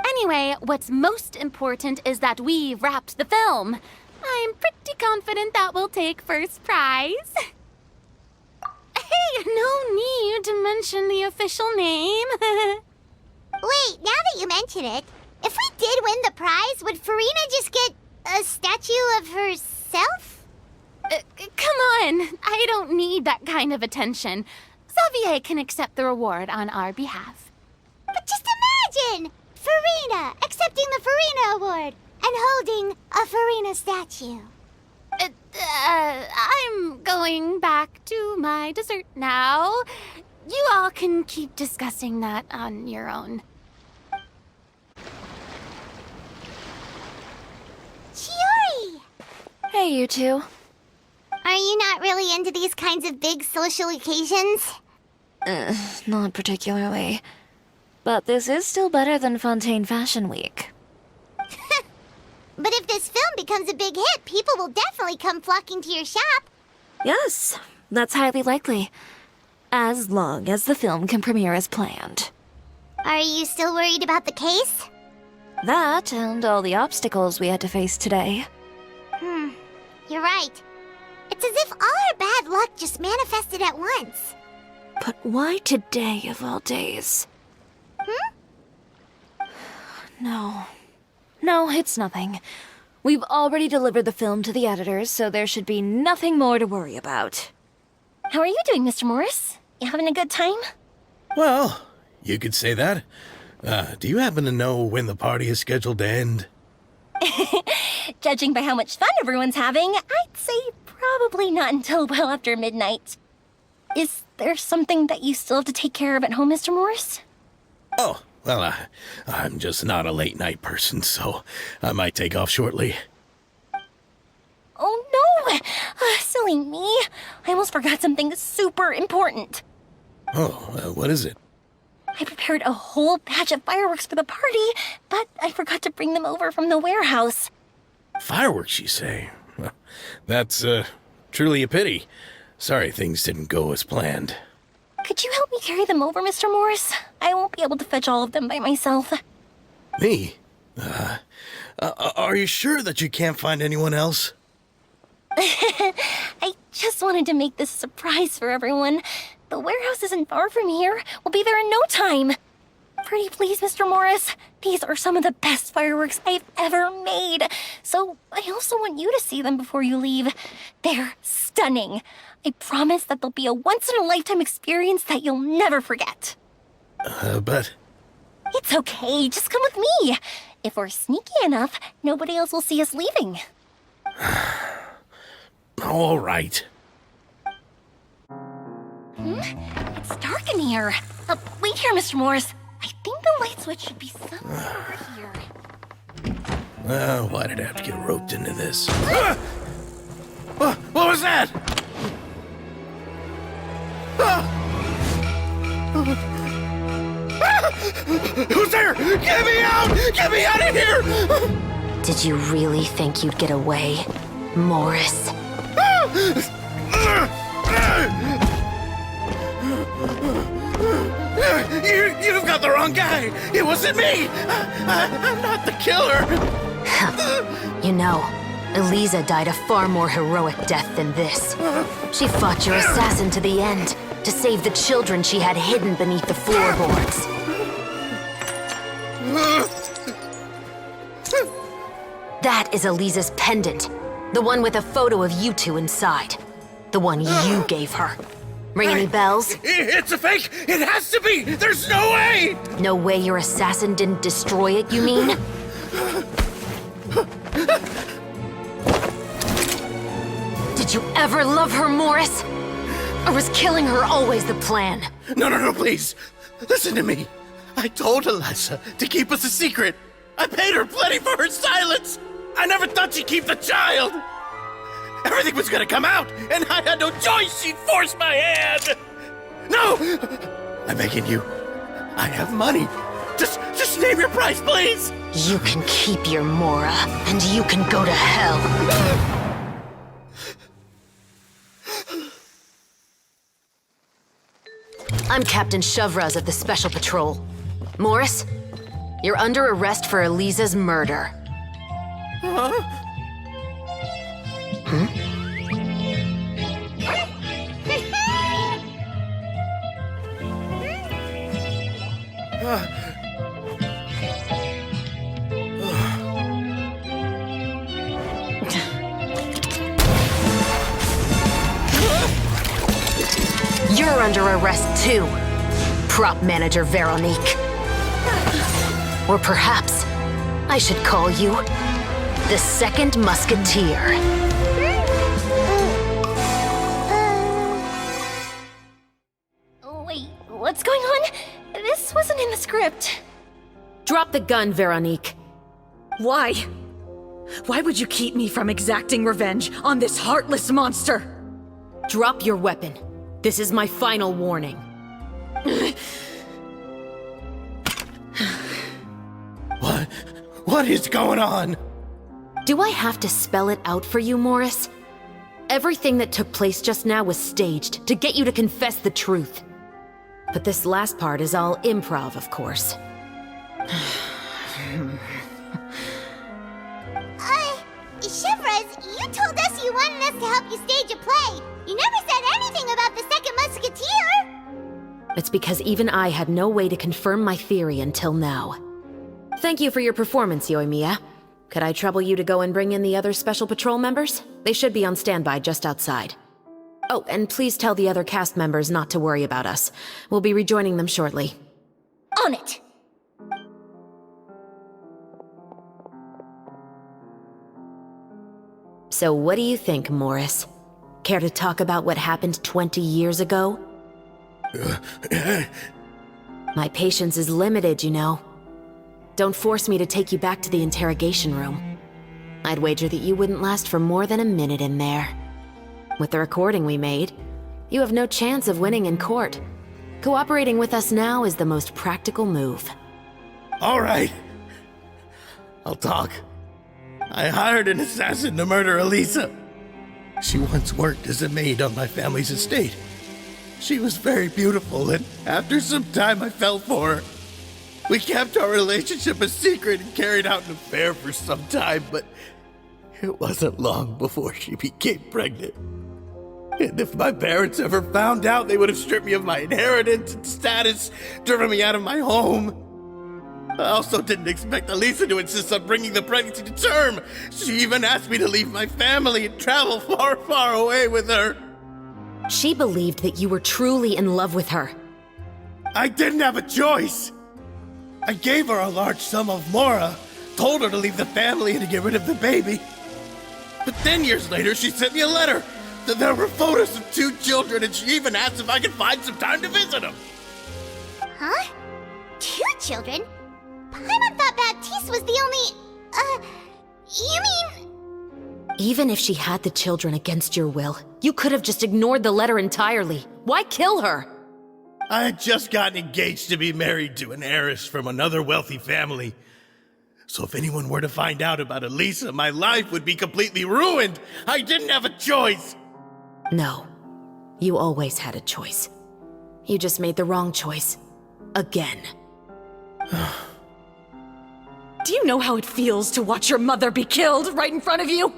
Anyway, what's most important is that we've wrapped the film. I'm pretty confident that we'll take first prize. Hey, no need to mention the official name. Wait, now that you mention it, if we did win the prize, would Farina just get a statue of herself? Come on, I don't need that kind of attention. Xavier can accept the reward on our behalf. But just imagine! Farina accepting the Farina Award and holding a Farina statue. I'm going back to my dessert now. You all can keep discussing that on your own. Chiori! Hey, you two. Are you not really into these kinds of big social occasions? Not particularly. But this is still better than Fontaine Fashion Week. But if this film becomes a big hit, people will definitely come flocking to your shop. Yes, that's highly likely. As long as the film can premiere as planned. Are you still worried about the case? That and all the obstacles we had to face today. You're right. It's as if all our bad luck just manifested at once. But why today of all days? No, it's nothing. We've already delivered the film to the editors, so there should be nothing more to worry about. How are you doing, Mr. Morris? You having a good time? Well, you could say that. Do you happen to know when the party is scheduled to end? Judging by how much fun everyone's having, I'd say probably not until well after midnight. Is there something that you still have to take care of at home, Mr. Morris? Oh, well, I'm just not a late night person, so I might take off shortly. Oh no! Silly me. I almost forgot something super important. Oh, what is it? I prepared a whole batch of fireworks for the party, but I forgot to bring them over from the warehouse. Fireworks, you say? Well, that's, truly a pity. Sorry things didn't go as planned. Could you help me carry them over, Mr. Morris? I won't be able to fetch all of them by myself. Me? Are you sure that you can't find anyone else? I just wanted to make this a surprise for everyone. The warehouse isn't far from here. We'll be there in no time. Pretty please, Mr. Morris. These are some of the best fireworks I've ever made. So I also want you to see them before you leave. They're stunning. I promise that they'll be a once-in-a-lifetime experience that you'll never forget. But... It's okay. Just come with me. If we're sneaky enough, nobody else will see us leaving. All right. It's dark in here. Wait here, Mr. Morris. I think the light switch should be somewhere over here. Why did I have to get roped into this? What was that? Who's there? Get me out! Get me out of here! Did you really think you'd get away, Morris? You've got the wrong guy! It wasn't me! I'm not the killer! You know, Eliza died a far more heroic death than this. She fought your assassin to the end, to save the children she had hidden beneath the floorboards. That is Eliza's pendant. The one with a photo of you two inside. The one you gave her. Ring any bells? It's a fake! It has to be! There's no way! No way your assassin didn't destroy it, you mean? Did you ever love her, Morris? Or was killing her always the plan? No, please. Listen to me. I told Eliza to keep us a secret. I paid her plenty for her silence. I never thought she'd keep the child. Everything was gonna come out, and I had no choice. She'd force my hand. No! I'm begging you. I have money. Just name your price, please. You can keep your Mora, and you can go to hell. I'm Captain Shovraz of the Special Patrol. Morris, you're under arrest for Eliza's murder. You're under arrest too, prop manager Veronique. Or perhaps I should call you the Second Musketeer. Wait, what's going on? This wasn't in the script. Drop the gun, Veronique. Why? Why would you keep me from exacting revenge on this heartless monster? Drop your weapon. This is my final warning. What is going on? Do I have to spell it out for you, Morris? Everything that took place just now was staged to get you to confess the truth. But this last part is all improv, of course. Shivras, you told us you wanted us to help you stage a play. You never said anything about the second musketeer. It's because even I had no way to confirm my theory until now. Thank you for your performance, Yoimiya. Could I trouble you to go and bring in the other Special Patrol members? They should be on standby just outside. Oh, and please tell the other cast members not to worry about us. We'll be rejoining them shortly. On it! So what do you think, Morris? Care to talk about what happened 20 years ago? My patience is limited, you know. Don't force me to take you back to the interrogation room. I'd wager that you wouldn't last for more than a minute in there. With the recording we made, you have no chance of winning in court. Cooperating with us now is the most practical move. All right. I'll talk. I hired an assassin to murder Elisa. She once worked as a maid on my family's estate. She was very beautiful, and after some time I fell for her. We kept our relationship a secret and carried out an affair for some time, but it wasn't long before she became pregnant. And if my parents ever found out, they would have stripped me of my inheritance and status, driven me out of my home. I also didn't expect Elisa to insist on bringing the pregnancy to term. She even asked me to leave my family and travel far, far away with her. She believed that you were truly in love with her. I didn't have a choice. I gave her a large sum of mora, told her to leave the family and to get rid of the baby. But then years later, she sent me a letter. There were photos of 2 children, and she even asked if I could find some time to visit them. Huh? 2 children? Paimon thought Baptiste was the only... you mean... Even if she had the children against your will, you could have just ignored the letter entirely. Why kill her? I had just gotten engaged to be married to an heiress from another wealthy family. So if anyone were to find out about Elisa, my life would be completely ruined. I didn't have a choice. No. You always had a choice. You just made the wrong choice. Again. Do you know how it feels to watch your mother be killed right in front of you?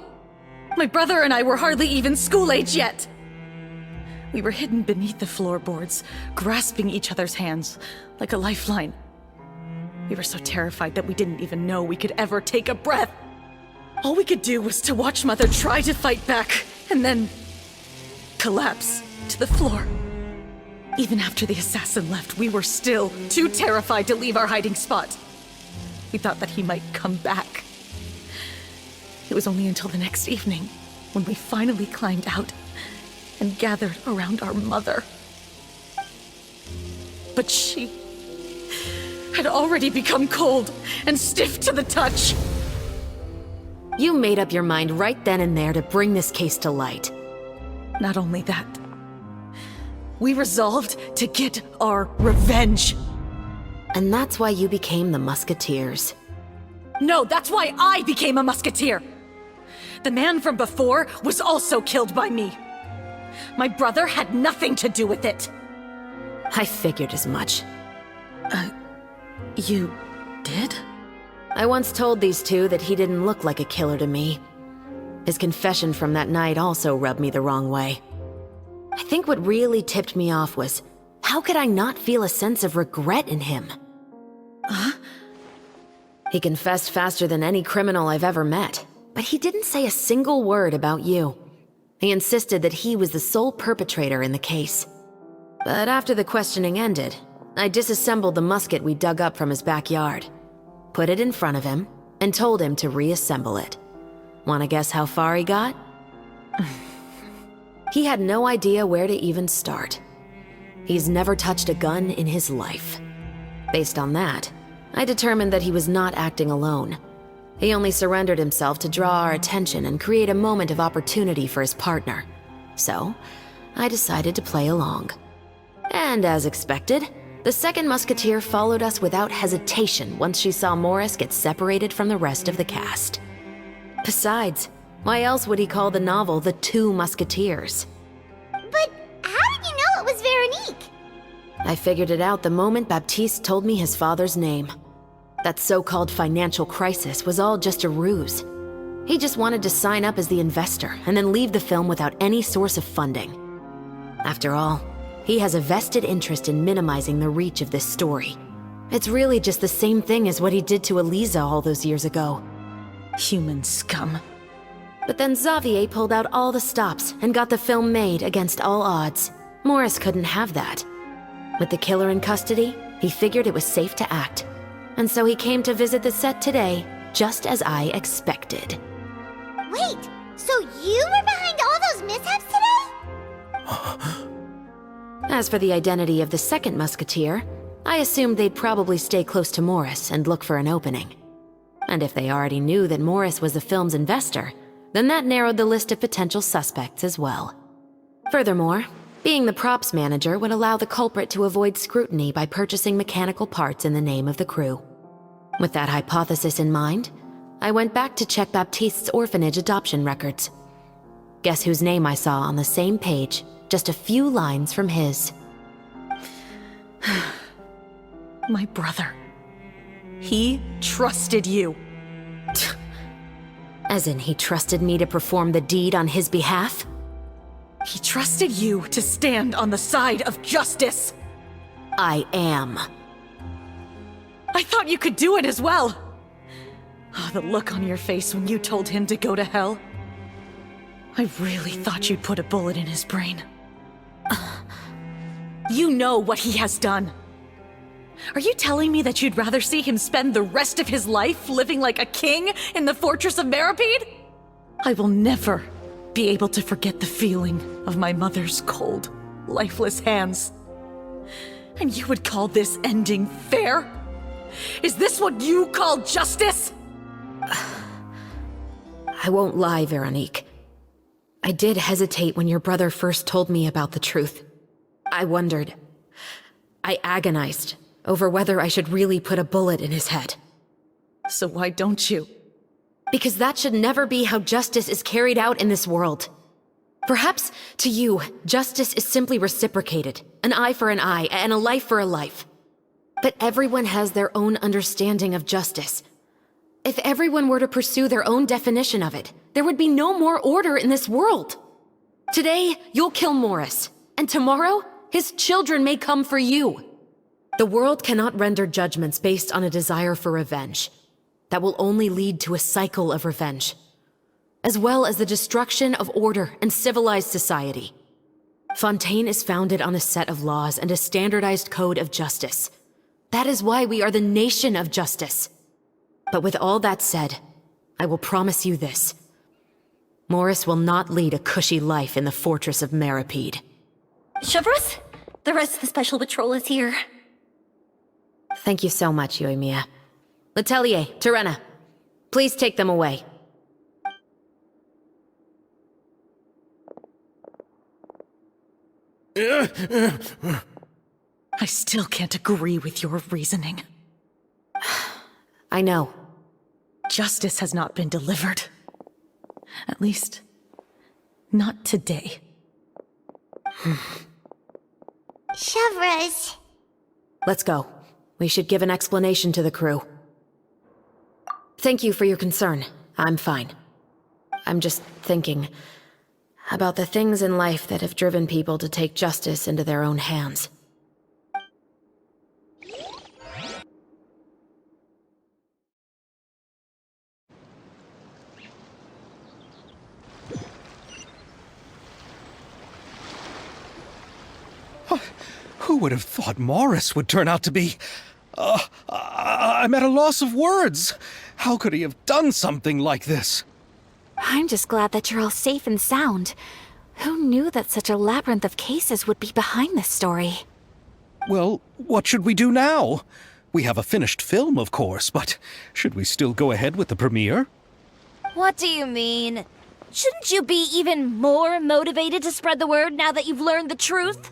My brother and I were hardly even school age yet. We were hidden beneath the floorboards, grasping each other's hands like a lifeline. We were so terrified that we didn't even know we could ever take a breath. All we could do was to watch Mother try to fight back, and then collapse to the floor. Even after the assassin left, we were still too terrified to leave our hiding spot. We thought that he might come back. It was only until the next evening when we finally climbed out and gathered around our mother. But she had already become cold and stiff to the touch. You made up your mind right then and there to bring this case to light. Not only that, we resolved to get our revenge. And that's why you became the Musketeers. No, that's why I became a Musketeer. The man from before was also killed by me. My brother had nothing to do with it. I figured as much. You did? I once told these two that he didn't look like a killer to me. His confession from that night also rubbed me the wrong way. I think what really tipped me off was, how could I not feel a sense of regret in him? Huh? He confessed faster than any criminal I've ever met, but he didn't say a single word about you. He insisted that he was the sole perpetrator in the case. But after the questioning ended, I disassembled the musket we dug up from his backyard, put it in front of him, and told him to reassemble it. Wanna guess how far he got? He had no idea where to even start. He's never touched a gun in his life. Based on that, I determined that he was not acting alone. He only surrendered himself to draw our attention and create a moment of opportunity for his partner. So, I decided to play along. And as expected, the second musketeer followed us without hesitation once she saw Morris get separated from the rest of the cast. Besides, why else would he call the novel The Two Musketeers? But how did you know it was Veronique? I figured it out the moment Baptiste told me his father's name. That so-called financial crisis was all just a ruse. He just wanted to sign up as the investor and then leave the film without any source of funding. After all, he has a vested interest in minimizing the reach of this story. It's really just the same thing as what he did to Eliza all those years ago. Human scum. But then Xavier pulled out all the stops and got the film made against all odds. Morris couldn't have that. With the killer in custody, he figured it was safe to act. And so he came to visit the set today, just as I expected. Wait, so you were behind all those mishaps today? As for the identity of the second musketeer, I assumed they'd probably stay close to Morris and look for an opening. And if they already knew that Morris was the film's investor, then that narrowed the list of potential suspects as well. Furthermore, being the props manager would allow the culprit to avoid scrutiny by purchasing mechanical parts in the name of the crew. With that hypothesis in mind, I went back to check Baptiste's orphanage adoption records. Guess whose name I saw on the same page, just a few lines from his. My brother. He trusted you. As in, he trusted me to perform the deed on his behalf? He trusted you to stand on the side of justice. I am. I thought you could do it as well. Oh, the look on your face when you told him to go to hell. I really thought you'd put a bullet in his brain. You know what he has done. Are you telling me that you'd rather see him spend the rest of his life living like a king in the fortress of Meripede? I will never be able to forget the feeling of my mother's cold, lifeless hands. And you would call this ending fair? Is this what you call justice? I won't lie, Veronique. I did hesitate when your brother first told me about the truth. I wondered. I agonized over whether I should really put a bullet in his head. So why don't you? Because that should never be how justice is carried out in this world. Perhaps, to you, justice is simply reciprocated. An eye for an eye, and a life for a life. But everyone has their own understanding of justice. If everyone were to pursue their own definition of it, there would be no more order in this world. Today, you'll kill Morris, and tomorrow, his children may come for you. The world cannot render judgments based on a desire for revenge. That will only lead to a cycle of revenge, as well as the destruction of order and civilized society. Fontaine is founded on a set of laws and a standardized code of justice. That is why we are the nation of justice. But with all that said, I will promise you this. Morris will not lead a cushy life in the fortress of Meripede. Chevreuse, the rest of the special patrol is here. Thank you so much, Yoimiya. Letelier, Terena, please take them away. I still can't agree with your reasoning. I know. Justice has not been delivered. At least, not today. Chevreuse. Let's go. We should give an explanation to the crew. Thank you for your concern. I'm fine. I'm just thinking about the things in life that have driven people to take justice into their own hands. Who would have thought Morris would turn out to be... I'm at a loss of words. How could he have done something like this? I'm just glad that you're all safe and sound. Who knew that such a labyrinth of cases would be behind this story? Well, what should we do now? We have a finished film, of course, but should we still go ahead with the premiere? What do you mean? Shouldn't you be even more motivated to spread the word now that you've learned the truth?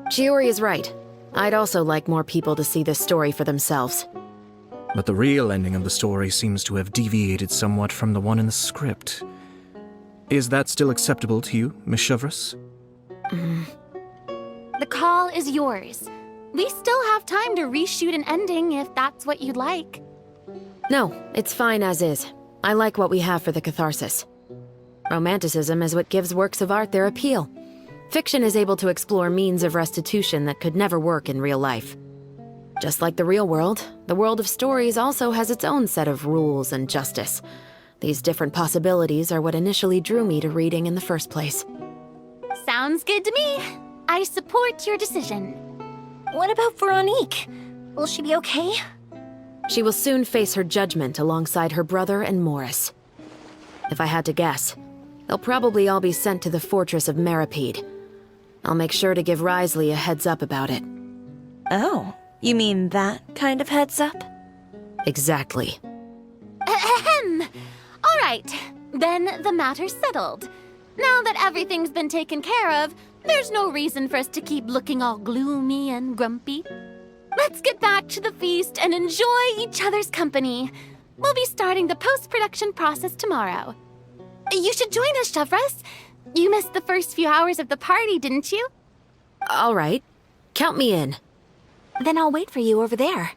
Chiori is right. I'd also like more people to see this story for themselves. But the real ending of the story seems to have deviated somewhat from the one in the script. Is that still acceptable to you, Miss Chevreuse? The call is yours. We still have time to reshoot an ending if that's what you'd like. No, it's fine as is. I like what we have for the catharsis. Romanticism is what gives works of art their appeal. Fiction is able to explore means of restitution that could never work in real life. Just like the real world, the world of stories also has its own set of rules and justice. These different possibilities are what initially drew me to reading in the first place. Sounds good to me. I support your decision. What about Veronique? Will she be okay? She will soon face her judgment alongside her brother and Morris. If I had to guess, they'll probably all be sent to the fortress of Meripede. I'll make sure to give Risley a heads up about it. Oh, you mean that kind of heads up? Exactly. Ahem. All right, then the matter's settled. Now that everything's been taken care of, there's no reason for us to keep looking all gloomy and grumpy. Let's get back to the feast and enjoy each other's company. We'll be starting the post-production process tomorrow. You should join us, Chevreuse. You missed the first few hours of the party, didn't you? All right. Count me in. Then I'll wait for you over there.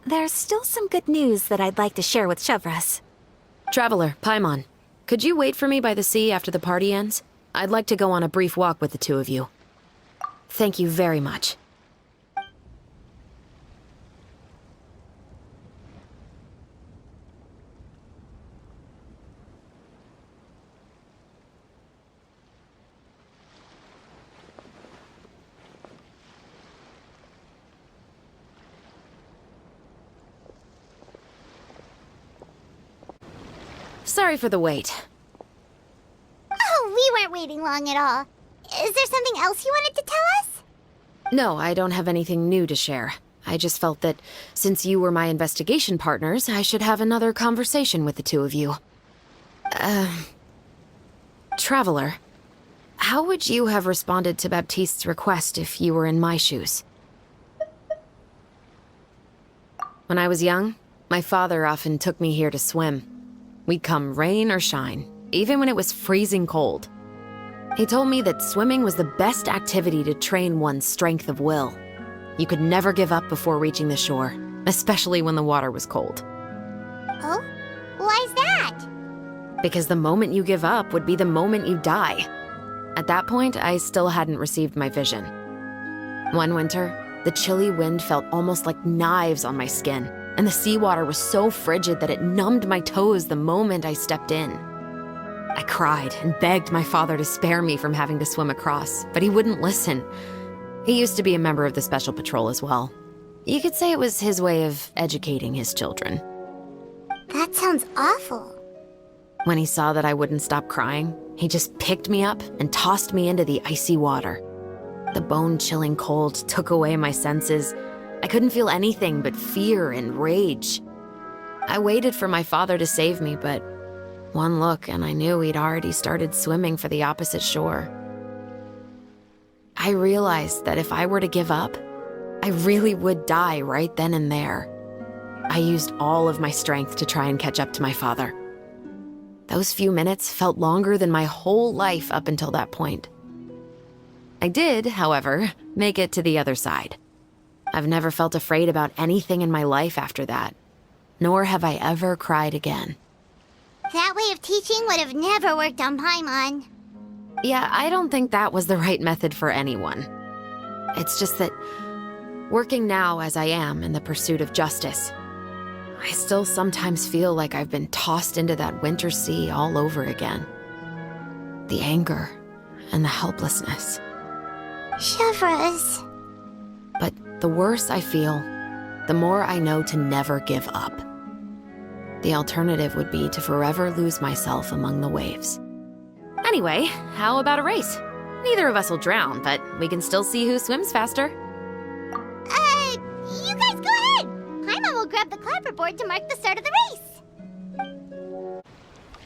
There's still some good news that I'd like to share with Chevreuse. Traveler, Paimon, could you wait for me by the sea after the party ends? I'd like to go on a brief walk with the two of you. Thank you very much. Sorry for the wait. Oh, we weren't waiting long at all. Is there something else you wanted to tell us? No, I don't have anything new to share. I just felt that since you were my investigation partners, I should have another conversation with the two of you. Traveler, how would you have responded to Baptiste's request if you were in my shoes? When I was young, my father often took me here to swim. We'd come rain or shine, even when it was freezing cold. He told me that swimming was the best activity to train one's strength of will. You could never give up before reaching the shore, especially when the water was cold. Oh? Why's that? Because the moment you give up would be the moment you die. At that point, I still hadn't received my vision. One winter, the chilly wind felt almost like knives on my skin, and the seawater was so frigid that it numbed my toes the moment I stepped in. I cried and begged my father to spare me from having to swim across, but he wouldn't listen. He used to be a member of the Special Patrol as well. You could say it was his way of educating his children. That sounds awful. When he saw that I wouldn't stop crying, he just picked me up and tossed me into the icy water. The bone-chilling cold took away my senses. I couldn't feel anything but fear and rage. I waited for my father to save me, but one look and I knew he'd already started swimming for the opposite shore. I realized that if I were to give up, I really would die right then and there. I used all of my strength to try and catch up to my father. Those few minutes felt longer than my whole life up until that point. I did, however, make it to the other side. I've never felt afraid about anything in my life after that, nor have I ever cried again. That way of teaching would have never worked on Paimon. Yeah, I don't think that was the right method for anyone. It's just that, working now as I am in the pursuit of justice, I still sometimes feel like I've been tossed into that winter sea all over again. The anger and the helplessness. Chevreuse. But the worse I feel, the more I know to never give up. The alternative would be to forever lose myself among the waves. Anyway, how about a race? Neither of us will drown, but we can still see who swims faster. You guys go ahead! Paimon will grab the clapperboard to mark the start of the race.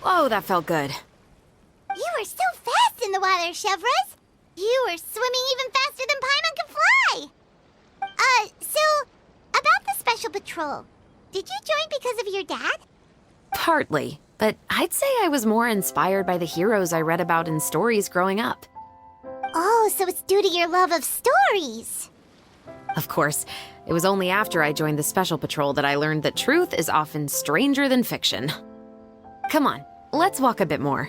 Oh, that felt good. You were so fast in the water, Chevreuse. You were swimming even faster than Paimon can fly. So, about the Special Patrol. Did you join because of your dad? Partly, but I'd say I was more inspired by the heroes I read about in stories growing up. Oh, so it's due to your love of stories. Of course, it was only after I joined the Special Patrol that I learned that truth is often stranger than fiction. Come on, let's walk a bit more.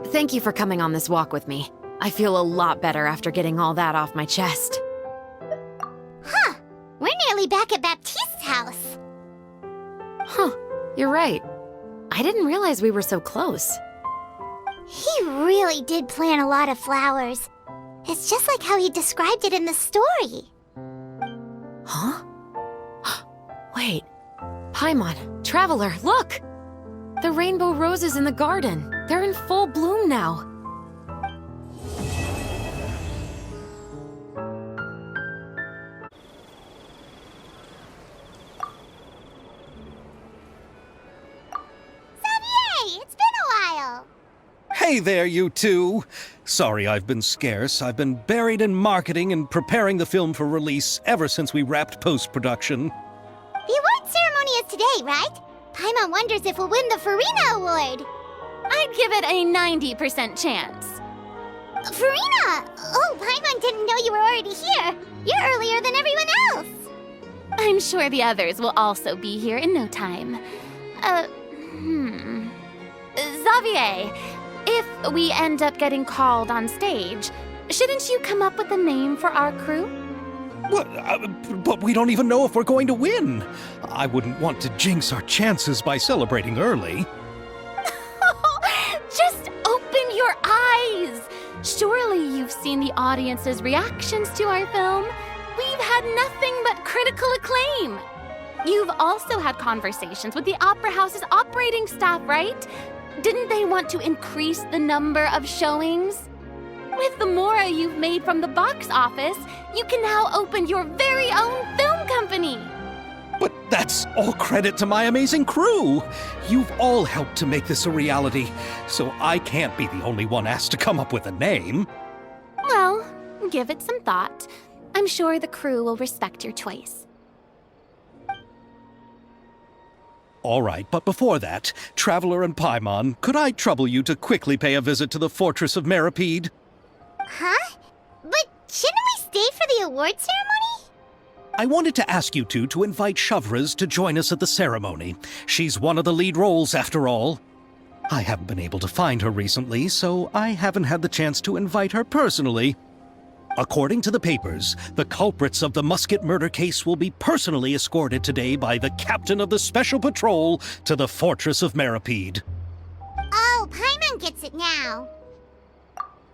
Thank you for coming on this walk with me. I feel a lot better after getting all that off my chest. Huh. We're nearly back at Baptiste's house. Huh, you're right. I didn't realize we were so close. He really did plant a lot of flowers. It's just like how he described it in the story. Huh? Wait. Paimon, Traveler, look! The rainbow roses in the garden. They're in full bloom now. Xavier, it's been a while. Hey there, you two! Sorry I've been scarce. I've been buried in marketing and preparing the film for release ever since we wrapped post-production. The award ceremony is today, right? Paimon wonders if we'll win the Farina Award. I'd give it a 90% chance. Farina! Oh, Paimon didn't know you were already here. You're earlier than everyone else. I'm sure the others will also be here in no time. Xavier, if we end up getting called on stage, shouldn't you come up with a name for our crew? What? But we don't even know if we're going to win. I wouldn't want to jinx our chances by celebrating early. Just open your eyes! Surely you've seen the audience's reactions to our film. We've had nothing but critical acclaim. You've also had conversations with the Opera House's operating staff, right? Didn't they want to increase the number of showings? With the mora you've made from the box office, you can now open your very own film company. But that's all credit to my amazing crew. You've all helped to make this a reality, so I can't be the only one asked to come up with a name. Well, give it some thought. I'm sure the crew will respect your choice. All right, but before that, Traveler and Paimon, could I trouble you to quickly pay a visit to the Fortress of Meripede? Huh? But shouldn't we stay for the award ceremony? I wanted to ask you two to invite Shavraz to join us at the ceremony. She's one of the lead roles, after all. I haven't been able to find her recently, so I haven't had the chance to invite her personally. According to the papers, the culprits of the Musket murder case will be personally escorted today by the captain of the Special Patrol to the Fortress of Meripede. Oh, Paimon gets it now.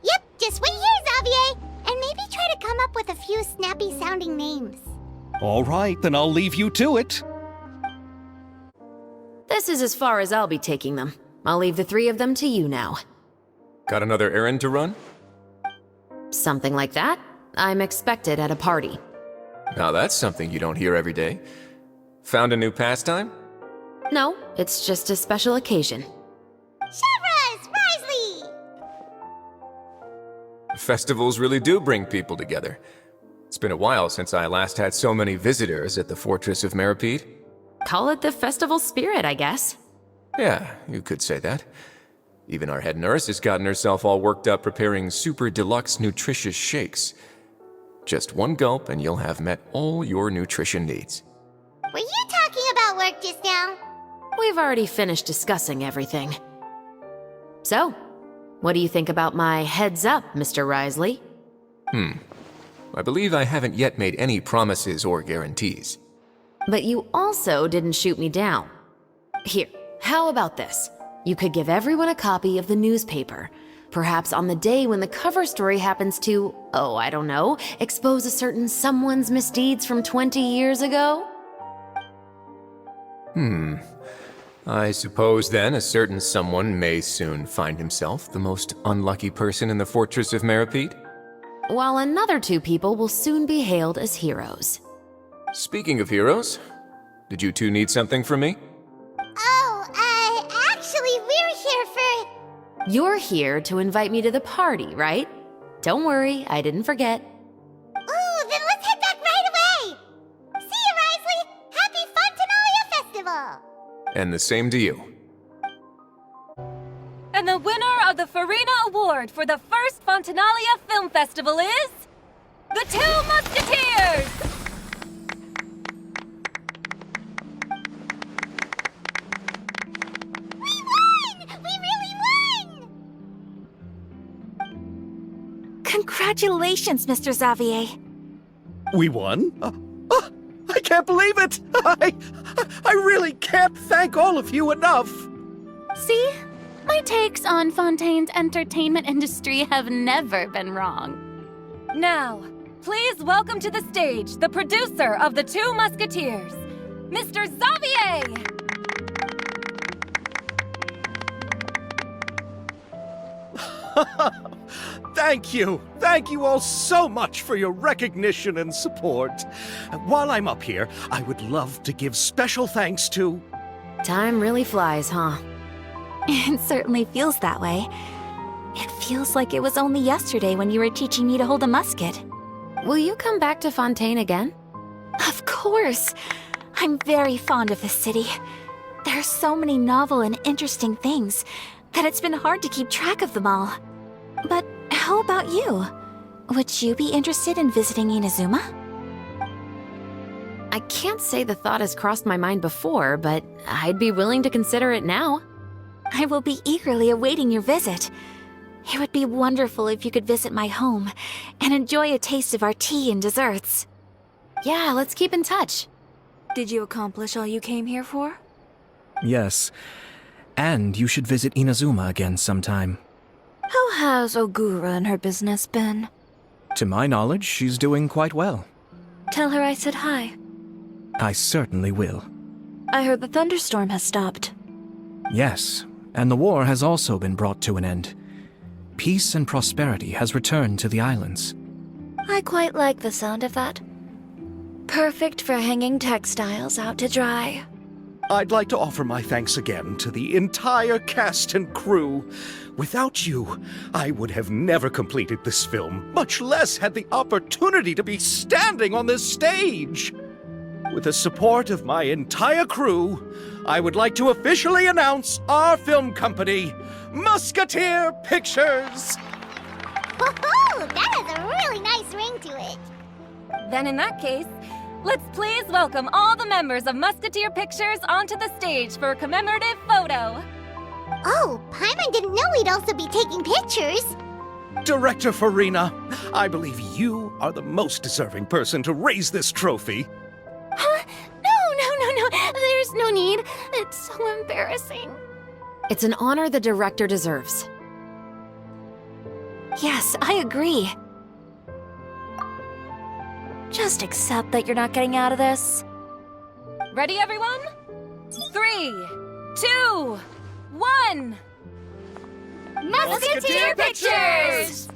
Yep, just wait here, Xavier, and maybe try to come up with a few snappy-sounding names. All right, then I'll leave you to it. This is as far as I'll be taking them. I'll leave the three of them to you now. Got another errand to run? Something like that. I'm expected at a party. Now that's something you don't hear every day. Found a new pastime? No, it's just a special occasion. Shavraz! Risley! Festivals really do bring people together. It's been a while since I last had so many visitors at the Fortress of Meripede. Call it the festival spirit, I guess. Yeah, you could say that. Even our head nurse has gotten herself all worked up preparing super deluxe nutritious shakes. Just one gulp and you'll have met all your nutrition needs. Were you talking about work just now? We've already finished discussing everything. So, what do you think about my heads up, Mr. Risley? I believe I haven't yet made any promises or guarantees. But you also didn't shoot me down. Here, how about this? You could give everyone a copy of the newspaper. Perhaps on the day when the cover story happens to, oh, I don't know, expose a certain someone's misdeeds from 20 years ago? I suppose then a certain someone may soon find himself the most unlucky person in the Fortress of Meripede? While another two people will soon be hailed as heroes. Speaking of heroes, did you two need something from me? Actually, we're here for... You're here to invite me to the party, right? Don't worry, I didn't forget. Festival! And the same to you. And the winner of the Farina Award for the first Fontanalia Film Festival is... the Two Musketeers! We won! We really won! Congratulations, Mr. Xavier. We won? I can't believe it! I really can't thank all of you enough! See? My takes on Fontaine's entertainment industry have never been wrong. Now, please welcome to the stage the producer of the Two Musketeers, Mr. Xavier! Thank you! Thank you all so much for your recognition and support. While I'm up here, I would love to give special thanks to... Time really flies, huh? It certainly feels that way. It feels like it was only yesterday when you were teaching me to hold a musket. Will you come back to Fontaine again? Of course! I'm very fond of this city. There are so many novel and interesting things that it's been hard to keep track of them all. But how about you? Would you be interested in visiting Inazuma? I can't say the thought has crossed my mind before, but I'd be willing to consider it now. I will be eagerly awaiting your visit. It would be wonderful if you could visit my home and enjoy a taste of our tea and desserts. Yeah, let's keep in touch. Did you accomplish all you came here for? Yes. And you should visit Inazuma again sometime. How has Ogura and her business been? To my knowledge, she's doing quite well. Tell her I said hi. I certainly will. I heard the thunderstorm has stopped. Yes, and the war has also been brought to an end. Peace and prosperity has returned to the islands. I quite like the sound of that. Perfect for hanging textiles out to dry. I'd like to offer my thanks again to the entire cast and crew. Without you, I would have never completed this film, much less had the opportunity to be standing on this stage. With the support of my entire crew, I would like to officially announce our film company, Musketeer Pictures! Woohoo! That has a really nice ring to it. Then in that case, let's please welcome all the members of Musketeer Pictures onto the stage for a commemorative photo. Oh, Paimon didn't know we'd also be taking pictures. Director Farina, I believe you are the most deserving person to raise this trophy. Huh? No. There's no need. It's so embarrassing. It's an honor the director deserves. Yes, I agree. Just accept that you're not getting out of this. Ready, everyone? 3, 2, 1! Musketeer Pictures!